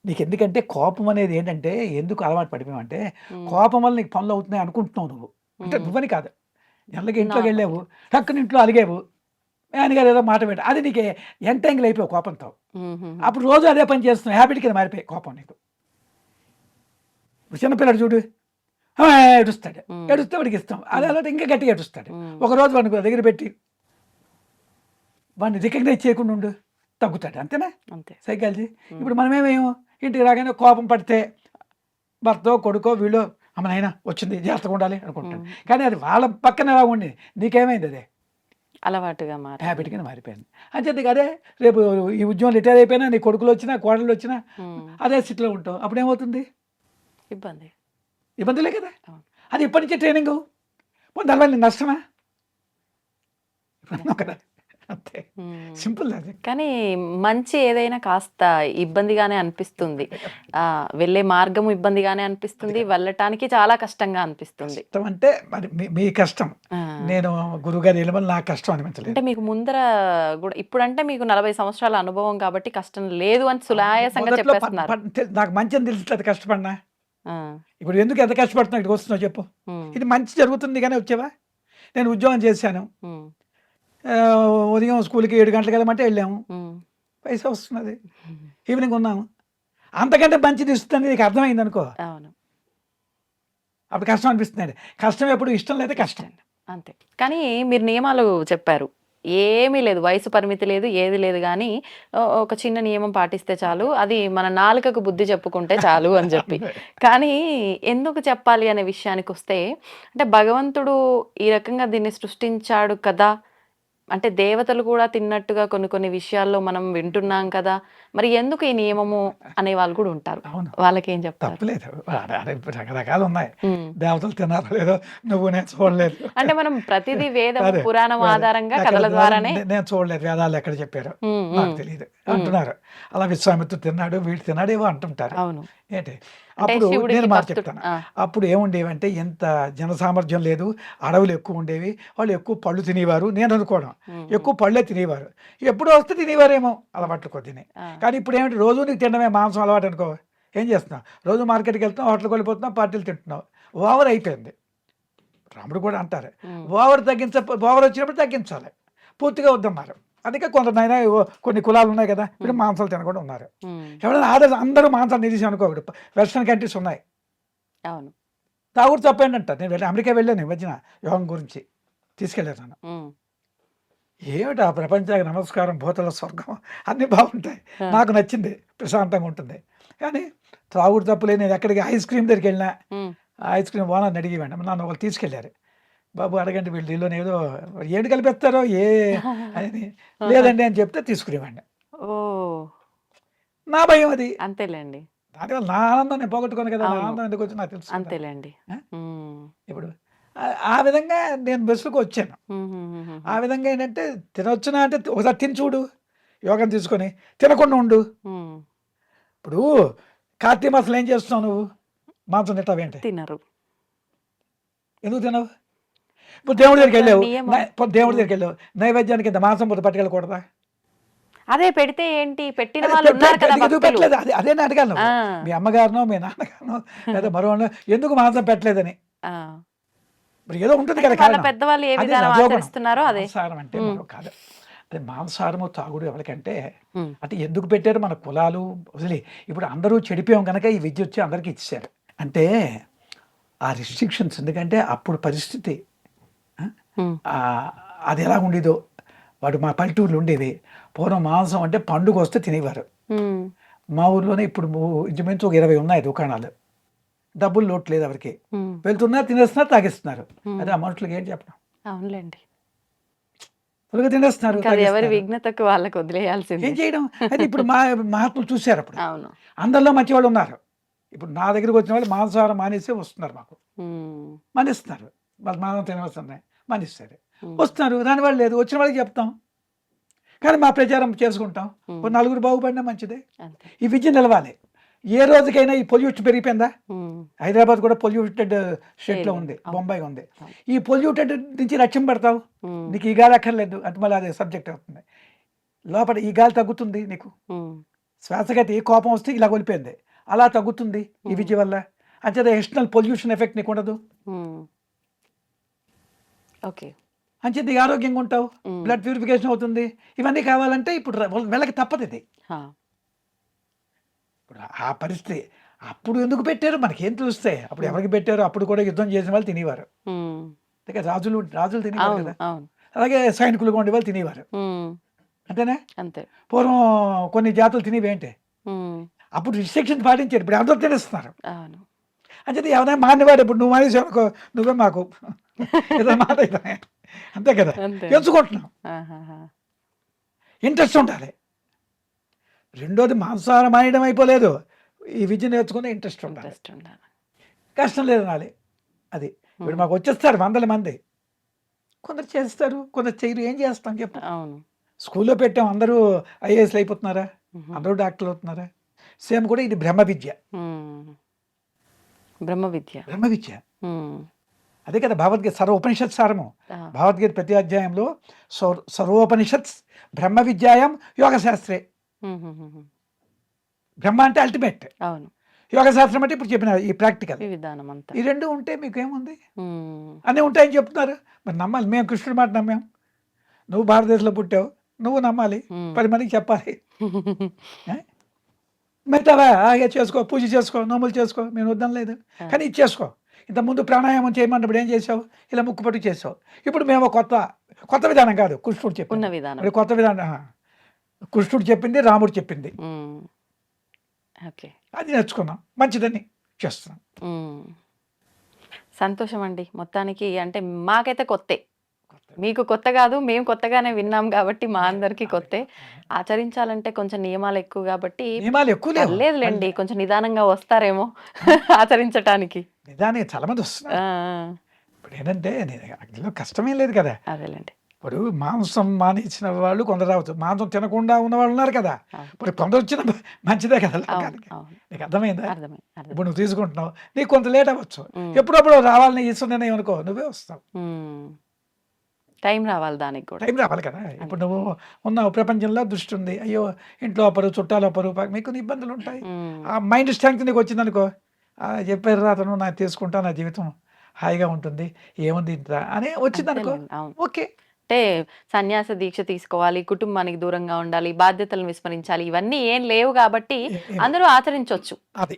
నీకెందుకంటే కోపం అనేది ఏంటంటే ఎందుకు అలవాటు పడిపోయావంటే, హ్మ్. కోపం వల్ల నీకు పనులు అవుతున్నాయి అనుకుంటున్నావు నువ్వు. అంటే హ్మ్. నువ్వని కాదు. ఎల్లగా నార్మల్‌గా. ఇంట్లోకెళ్ళావు, టక్కున ఇంట్లో అలిగావు. మేనగారు ఏదో మాట పెట్టారు. అది నీకు ఎంటాంగిల్ అయిపోయావు కోపంతో. హుహుహు. అప్పుడు రోజు అదే పని చేస్తున్నావు. హ్యాబిట్ కింద మారిపోయాయి కోపం నీకు. ఇప్పుడు చిన్నపిల్లాడు చూడు. ఆ! ఏడుస్తాడు. హ్మ్. ఏడుస్తే వాడికి ఇష్టం. అది హ్మ్. అలాంటి ఇంకా గట్టిగా ఏడుస్తాడు. హ్మ్. ఒకరోజు వాడిని దగ్గర పెట్టి వాడిని రికగ్నైజ్ చేయకుండా ఉండు. తగ్గుతాడు. అంతేనా? అంతే. సైకాలజీ. హ్మ్. ఇప్పుడు మనమేమేమో ఇంటికి రాగానే కోపం పడితే భర్తో, కొడుకో వీళ్ళో అమ్మ నాయన వచ్చింది జాగ్రత్తగా ఉండాలి అనుకుంటాను. హ్మ్. కానీ అది వాళ్ళ పక్కన ఎలా ఉండి నీకేమైంది అది? అలవాటుగా హ్యాబిట్ మారింది. కింద మారిపోయింది. అంచేత ఇక అదే రేపు ఈ ఉద్యోగం రిటైర్ అయిపోయినా నీ కొడుకులొచ్చినా, కోడళ్ళొచ్చినా హ్మ్. అదే స్థితిలో ఉంటావు. అప్పుడేమవుతుంది? ఇబ్బంది. ఇబ్బందులే కదా! అవును. అది ఇప్పటి నుంచే ట్రైనింగు. పోనీ దానివల్ల నీకు నష్టమా? అన్నావు కదా! అంతే. హ్మ్. సింపుల్ అది. కానీ మంచి ఏదైనా కాస్త ఇబ్బందిగానే అనిపిస్తుంది. వెళ్ళే మార్గము ఇబ్బందిగానే అది అనిపిస్తుంది. కదా! వెళ్ళటానికి చాలా కష్టంగా అనిపిస్తుంది. కష్టం అంటే మరి మీ కష్టం. ఆ! నేను గురువుగారి ఎలిమని నాకు కష్టం అంటే అనిపించలేదు. మీకు ముందర గూడా ఇప్పుడంటే మీకు 40 సంవత్సరాల అనుభవం కాబట్టి కష్టం లేదు అని సునాయాసంగా మొదట్లో చెప్పేస్తున్నారు. నాకు మంచి అని తెలిసి అది కష్టపడినా. ఆ! ఇప్పుడు ఎందుకు ఎంత కష్టపడుతున్నా ఇక్కడికి వస్తున్నావు చెప్పు? హ్మ్. ఇది మంచి జరుగుతుంది గానే వచ్చావా? నేను ఉద్యోగం చేశాను. హ్మ్. ఉదయం స్కూల్‌కి 7 గంటలకు వెళ్ళమంటే వెళ్ళాము. హ్మ్. పైసా వస్తున్నది. ఈవినింగ్ ఉన్నాము. అంతకంటే మంచిది ఇస్తుందని నీకు అర్థమైందనుకో, అవును. అప్పుడు కష్టం అనిపిస్తుందండి. కష్టం ఎప్పుడు ఇష్టం లేదా కష్టం. ఇష్టం. అంతే. కానీ మీరు నియమాలు చెప్పారు. ఏమీ లేదు. వయసు పరిమితి లేదు. ఏది లేదు గానీ ఒక చిన్న నియమం పాటిస్తే చాలు. అది మన నాలుకకు బుద్ధి చెప్పుకుంటే చాలు అని జెప్పి. అంతే. కానీ ఎందుకు చెప్పాలి అనే విషయానికొస్తే అంటే భగవంతుడు ఈ రకంగా దీన్ని సృష్టించాడు కదా! అంటే దేవతలు కూడా తిన్నట్టుగా కొన్ని కొన్ని విషయాల్లో మనం వింటున్నాం కదా! మరి ఎందుకు ఈ నియమము అనేవాళ్ళు కూడా ఉంటారు. అవును. వాళ్ళకేం చెప్తారు? తప్పులేదు. ఇప్పుడు రకరకాలున్నాయి. హ్మ్. దేవతలు తిన్నారో లేదో నువ్వు నేను చూడలేదు. అంటే మనం ప్రతిదీ వేదము, అదే. పురాణం అదే. ఆధారంగా ఎక్కడ కథల ద్వారానే నేను చూడలేదు. వేదాల్లో ఎక్కడ చెప్పారో హ్మ్. నాకు హ్మ్. తెలీదు. హ్మ్. అంటున్నారు. అలా విశ్వామిత్రుడు తిన్నాడు, వీడు తిన్నాడు ఏవో అంటుంటారు. అవును. ఏంటి? అంటే అప్పుడు నేను శివుడికి మాట భక్తుడు చెప్తాను. ఆ! అప్పుడు ఏముండేవంటే ఎంత జనసామర్థ్యం లేదు. అడవులు ఎక్కువ ఉండేవి. వాళ్ళు ఎక్కువ పళ్ళు తినేవారు. నేను అనుకోవడం. హ్మ్. హ్మ్. ఎక్కువ పళ్ళే తినేవారు. ఎప్పుడో వస్తే తినేవారేమో అలవాట్ల కొద్దీని. ఆ! కానీ ఇప్పుడేమిటి రోజు నీకు తినడమే మాంసం అలవాటు అనుకో. ఏం చేస్తున్నావు? రోజు మార్కెట్‌కి వెళ్తున్నావు, హోటల్‌కి వెళ్ళిపోతున్నావు, పార్టీలు తింటున్నావు. ఓవర్ అయిపోయింది. రాముడు కూడా అంటారు. హ్మ్. ఓవర్ వచ్చినప్పుడు తగ్గించాలి. పూర్తిగా వద్దన్నారు. అందుకే కొందరినైనా కొన్ని కులాలు ఉన్నాయి కదా! ఇప్పుడు హ్మ్. మాంసాలు తినకుండా ఉన్నారు. హ్మ్. ఎవరైనా అందరూ మాంసాలు నిలిచి అనుకో ఇప్పుడు వెస్టర్న్ కంట్రీస్ ఉన్నాయి. అవును. తాగుడు తప్పేంటంట. నేను అమెరికా వెళ్ళాను ఈ మధ్యన యోగం గురించి. తీసుకెళ్ళారు నన్ను. హ్మ్. ఏమిటి ఆ ప్రపంచానికి నమస్కారం, భూతల స్వర్గం అన్నీ బాగుంటాయి. ఆ! నాకు నచ్చింది. ప్రశాంతంగా ఉంటుంది. కానీ త్రాగుడు తప్పులే నేను ఎక్కడికి ఐస్ క్రీమ్ దగ్గరికెళ్ళినా, హ్మ్. ఆ ఐస్ క్రీమ్ ఓనర్‌ని అడిగేవాడిని. నన్ను ఒకళ్ళు తీసుకెళ్లారు. బాబు అడగండి వీళ్ళు దీనిలోని ఏదో ఏంటి కలిపేస్తారో అని ఆహా! లేదండి అని చెప్తే తీసుకునేవాడిని. ఓహ్! నా భయం అది. అంతేలెండి. దానివల్ల నా ఆనందం నేను పోగొట్టుకోను కదా! నా అవును. ఆనందం ఎందుకొచ్చిందో నాకు తెలుసు కదా! అంతేలెండి. ఆ! హ్మ్. ఇప్పుడు ఆ విధంగా నేను బెస్ట్‌కొచ్చాను. హుహుహుహుహు. ఆ విధంగా ఏంటంటే తినొచ్చునా అంటే ఒకసారి తిని చూడు. యోగం తీసుకొని. తినకుండా ఉండు. హ్మ్. ఇప్పుడు కార్తీక మాసంలో ఏం చేస్తున్నావు నువ్వు? మాంసం తింటావేంటి? తినరు. ఎందుకు తినవు? ఇప్పుడు దేవుడి దగ్గరికి వెళ్ళావు, నియమం. ఇప్పుడు దేవుడి దగ్గరికి వెళ్ళావు, నైవేద్యానికి ఇంత మాంసం ముద్ద పట్టుకెళ్ళకూడదా? అదే పెడితే ఏంటి, పెట్టిన అదే వాళ్ళు ఉన్నారు కదా ఎందుకు భక్తులు. పెట్టలేదు? అదే నేను అడిగాను. ఆ, మీ అమ్మగారినో మీ నాన్నగారినో లేదా మరో ఎందుకు మాంసం పెట్టలేదని. ఆ. ఇప్పుడు ఏదో ఉంటుంది అంటే కదా వాళ్ళ కారణం. పెద్దవాళ్ళు ఏ అదే విధానం రజోగుణం. ఆచరిస్తున్నారో అదే. మాంసాహారం అంటే ఉమ్, మరో కాదు. అదే మాంసాహారము తాగుడు ఎవరికంటే ఉమ్, అంటే ఎందుకు పెట్టారు? మన కులాలు వదిలి ఇప్పుడు అందరూ చెడిపోయాం కనుక ఈ విద్య వచ్చి అందరికీ ఇచ్చారు. అంటే ఆ రిస్ట్రిక్షన్స్ ఎందుకంటే అప్పుడు పరిస్థితి ఉమ్, ఆ, అది ఎలా ఉండేదో వాడు మా పల్లెటూరులో ఉండేది. పూర్వం మాంసం అంటే పండుగ వస్తే తినేవారు. ఉమ్, మా ఊర్లోనే ఇప్పుడు ఇంచుమించు ఒక 20 ఉన్నాయి దుకాణాలు. డబ్బులు లోటు లేదు ఎవరికి. ఉమ్, వెళ్తున్నారు, తినేస్తున్నారు, తాగిస్తున్నారు. ఉమ్. అదే ఆ మనుషులకి ఏం చెప్పడం? అవునులేండి. త్వరగా తినేస్తున్నారు, ఇంకా అది ఎవరి తాగేస్తున్నారు. విఘ్నతకు వాళ్ళకి వదిలేయాల్సిందే. ఏం చేయడం? అయితే ఇప్పుడు మహాత్ములు చూశారు అప్పుడు. అవును. అందరిలో మంచివాళ్ళు ఉన్నారు. ఇప్పుడు నా దగ్గరికి వచ్చిన వాళ్ళు మాంసాహారం మానేసి వస్తున్నారు, మాకు ఉమ్, మానేస్తున్నారు. వాళ్ళు మాంసం తినవస్తున్నాయి మానేస్తారు, ఉమ్, వస్తున్నారు. దానివల్ల లేదు, వచ్చిన వాళ్ళకి చెప్తాం కానీ మా ప్రచారం చేసుకుంటాం. ఒక నలుగురు బాగుపడినా మంచిదే. అంతే. ఈ విద్య నిలవాలి. ఏ రోజుకైనా ఈ పొల్యూషన్ పెరిగిపోయిందా? ఉమ్, హైదరాబాద్ కూడా పొల్యూటెడ్ స్టేట్లో ఏరియా. ఉంది, అవును. బొంబాయి ఉంది. అవును. ఈ పొల్యూటెడ్ నుంచి రక్షణ పడతావు. ఉమ్, నీకు ఈ గాలి అక్కర్లేదు అంటే మళ్ళీ అదే సబ్జెక్ట్ అవుతుంది. లోపల ఈ గాలి తగ్గుతుంది, నీకు ఉమ్, శ్వాసగతి కోపం వస్తే ఇలా కొలిపోయింది, అలా తగ్గుతుంది ఈ విద్య వల్ల. అంచేత ఎక్స్టర్నల్ పొల్యూషన్ ఎఫెక్ట్ నీకు ఉండదు. ఉమ్. ఓకే. అంచేత ఈ ఆరోగ్యంగా ఉంటావు, ఉమ్, బ్లడ్ ప్యూరిఫికేషన్ అవుతుంది. ఇవన్నీ కావాలంటే ఇప్పుడు వెళ్ళకి తప్పదు ఇది. హా, ఇప్పుడు ఆ పరిస్థితి అప్పుడు ఎందుకు పెట్టారు మనకేం తెలుస్తాయి? అప్పుడు ఎవరికి పెట్టారు? అప్పుడు కూడా యుద్ధం చేసిన వాళ్ళు తినేవారు. ఉమ్, అందుకే రాజులు తినేవారు అవును, కదా. అవును. అలాగే సైనికులుగా ఉండే వాళ్ళు తినేవారు. ఉమ్, అంతేనా? అంతే. పూర్వం కొన్ని జాతులు తినేవి ఏంటి? ఉమ్, అప్పుడు రిస్ట్రిక్షన్స్ పాటించారు, ఇప్పుడు అందరూ తినేస్తున్నారు. అవును. అంచేది ఎవరైనా మానేవాడు. ఇప్పుడు నువ్వు మానేసావు అనుకో, నువ్వే మాకు ఏదో మాట అవుతాయి. అంతే కదా, అంతే. ఎంచుకుంటున్నాం. ఆహాహా. ఇంట్రెస్ట్ ఉండాలి. రెండోది మాంసాహారం మానేయడం అయిపోలేదు, ఈ విద్య నేర్చుకునే ఇంట్రెస్ట్ ఉండాలి. ఇంట్రెస్ట్ ఉండాలి. కష్టం లేదు నాలి. అది ఇప్పుడు మాకు వచ్చేస్తారు వందల మంది. కొందరు చేస్తారు, కొందరు చేయరు. ఏం చేస్తాం చెప్పు? అవును. స్కూల్లో పెట్టాం, అందరూ ఐఏఎస్లు అయిపోతున్నారా? ఉహు. అందరూ డాక్టర్లు అవుతున్నారా? సేమ్ కూడా ఇది బ్రహ్మ విద్య. ఉమ్, బ్రహ్మ విద్య. బ్రహ్మ విద్య ఉమ్, అదే కదా భగవద్గీత సర్వోపనిషత్ సారము. ఆ, భగవద్గీత ప్రతి అధ్యాయంలో సర్వోపనిషత్ బ్రహ్మ విద్యాయం యోగ శాస్త్రే. ఉమ్, ఉమ్, ఉమ్, బ్రహ్మ అంటే అల్టిమేట్, అవును. యోగ శాస్త్రం అంటే ఇప్పుడు చెప్పిన ఈ ప్రాక్టికల్. ఈ విధానం అంతా. ఈ రెండు ఉంటే మీకు ఏముంది? ఉమ్, అన్నీ ఉంటాయని చెప్తున్నారు. మరి నమ్మాలి. మేము కృష్ణుడి మాట నమ్మాం. నువ్వు భారతదేశంలో పుట్టావు, నువ్వు నమ్మాలి, ఉమ్. 10 మందికి చెప్పాలి. ఏ? మిగతావా ఇక చేసుకో, పూజ చేసుకో, నోములు చేసుకో, మేము వద్దాం లేదు. ఆ. కానీ ఇది చేసుకో. ఇంతకుముందు ప్రాణాయామం చేయమన్నప్పుడు ఏం చేసావు? ఇలా ముక్కుపట్టు చేసావు. ఇప్పుడు మేము కొత్త విధానం కాదు, కృష్ణుడు ఉన్న చెప్పింది. విధానం. మరి కొత్త విధానం కృష్ణుడు చెప్పింది, రాముడు చెప్పింది, ఉమ్, ఓకే. అది నేర్చుకున్నాం, మంచిదని చేస్తున్నాం. ఉమ్, సంతోషం అండి. మొత్తానికి అంటే మాకైతే కొత్తే, మీకు కొత్త కాదు, మేము కొత్తగానే విన్నాం కాబట్టి మా అందరికీ కొత్తే. ఆచరించాలంటే కొంచెం నియమాలు ఎక్కువ కాబట్టి నియమాలు ఎక్కువ లేవు. పర్లేదులేండి, కొంచెం నిదానంగా వస్తారేమో ఆచరించటానికి. నిదానికి చాలా మంది వస్తున్నారు. ఆ, ఇప్పుడు ఏంటంటే అందులో కష్టమేం లేదు కదా. అదేలేండి. ఇప్పుడు మాంసం మానేసిన వాళ్ళు కొందరు రావచ్చు, మాంసం తినకుండా ఉన్న వాళ్ళు ఉన్నారు కదా. అవును, ఇప్పుడు కొందరు వచ్చిన మంచిదే కదా అవును, లోకానికి. అవును. నీకు అర్థమైందా? అర్థమైంది, అర్థమైంది. ఇప్పుడు నువ్వు తీసుకుంటున్నావు, నీకు కొంత లేట్ అవ్వచ్చు. ఉమ్, ఎప్పుడప్పుడు రావాలని ఈశ్వరు నిర్ణయం అనుకో, నువ్వే వస్తావు. ఉమ్, టైం రావాలి దానికి కూడా. టైం రావాలి కదా. ఇప్పుడు నువ్వు ఉన్నావు, ప్రపంచంలో దృష్టి ఉంది, అయ్యో ఇంట్లో ఒకరు, చుట్టాలు ఒకరు, మీకు కొన్ని ఇబ్బందులు ఉంటాయి. ఉమ్, ఆ మైండ్ స్ట్రెంగ్త్ నీకు వచ్చిందనుకో, చెప్పారు రా అతను, నాకు తీసుకుంటా, నా జీవితం హాయిగా ఉంటుంది, ఏముంది ఇంత అని వచ్చిందనుకో, అంతేలేండి, అవును. ఓకే. అంటే సన్యాస దీక్ష తీసుకోవాలి, కుటుంబానికి దూరంగా ఉండాలి, బాధ్యతలను విస్మరించాలి, ఇవన్నీ ఏం లేవు కాబట్టి అందరూ ఆచరించవచ్చు. అది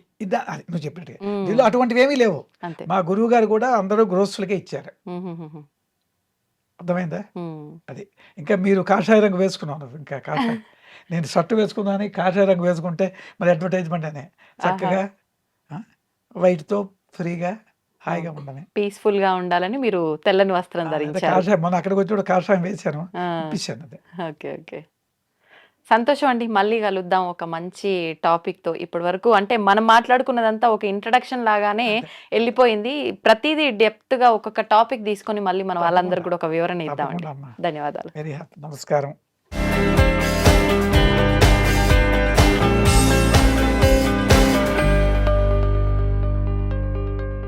అది నువ్వు చెప్పినట్టు ఉమ్, దీనిలో అటువంటివి ఏమీ లేవు. అంతే. మా గురువు గారు కూడా అందరూ గృహస్థులకే ఇచ్చారు. ఉమ్, ఉమ్, ఉమ్, అర్థమైందా? ఉమ్. అది ఇంకా మీరు కాషాయ రంగు వేసుకున్నాను, ఇంకా కాషాయ నేను షర్టు వేసుకున్నాను, కాషాయ రంగు వేసుకుంటే మరి అడ్వర్టైజ్మెంట్ అనే చక్కగా వైట్తో ఫ్రీగా హాయిగా ఉండని. పీస్ఫుల్ గా ఉండాలని మీరు తెల్లని వస్త్రం అదే ధరించారు. కాషాయం, మొన్న అక్కడికి వచ్చి కూడా కాషాయం వేశాను, ఆ, ఇప్పించాను. అదే ఓకే, ఓకే. సంతోషం అండి. మళ్ళీ కలుద్దాం ఒక మంచి టాపిక్ తో. ఇప్పటి వరకు అంటే మనం మాట్లాడుకున్నదంతా ఒక ఇంట్రడక్షన్ లాగానే అదే వెళ్ళిపోయింది. ప్రతిదీ డెప్త్ గా ఒక్కొక్క టాపిక్ తీసుకొని మళ్ళీ మనం వాళ్ళందరూ కూడా ఒక వివరణ ఇద్దామండి. తప్పకుండా అమ్మా. ధన్యవాదాలు. Very happy. నమస్కారం.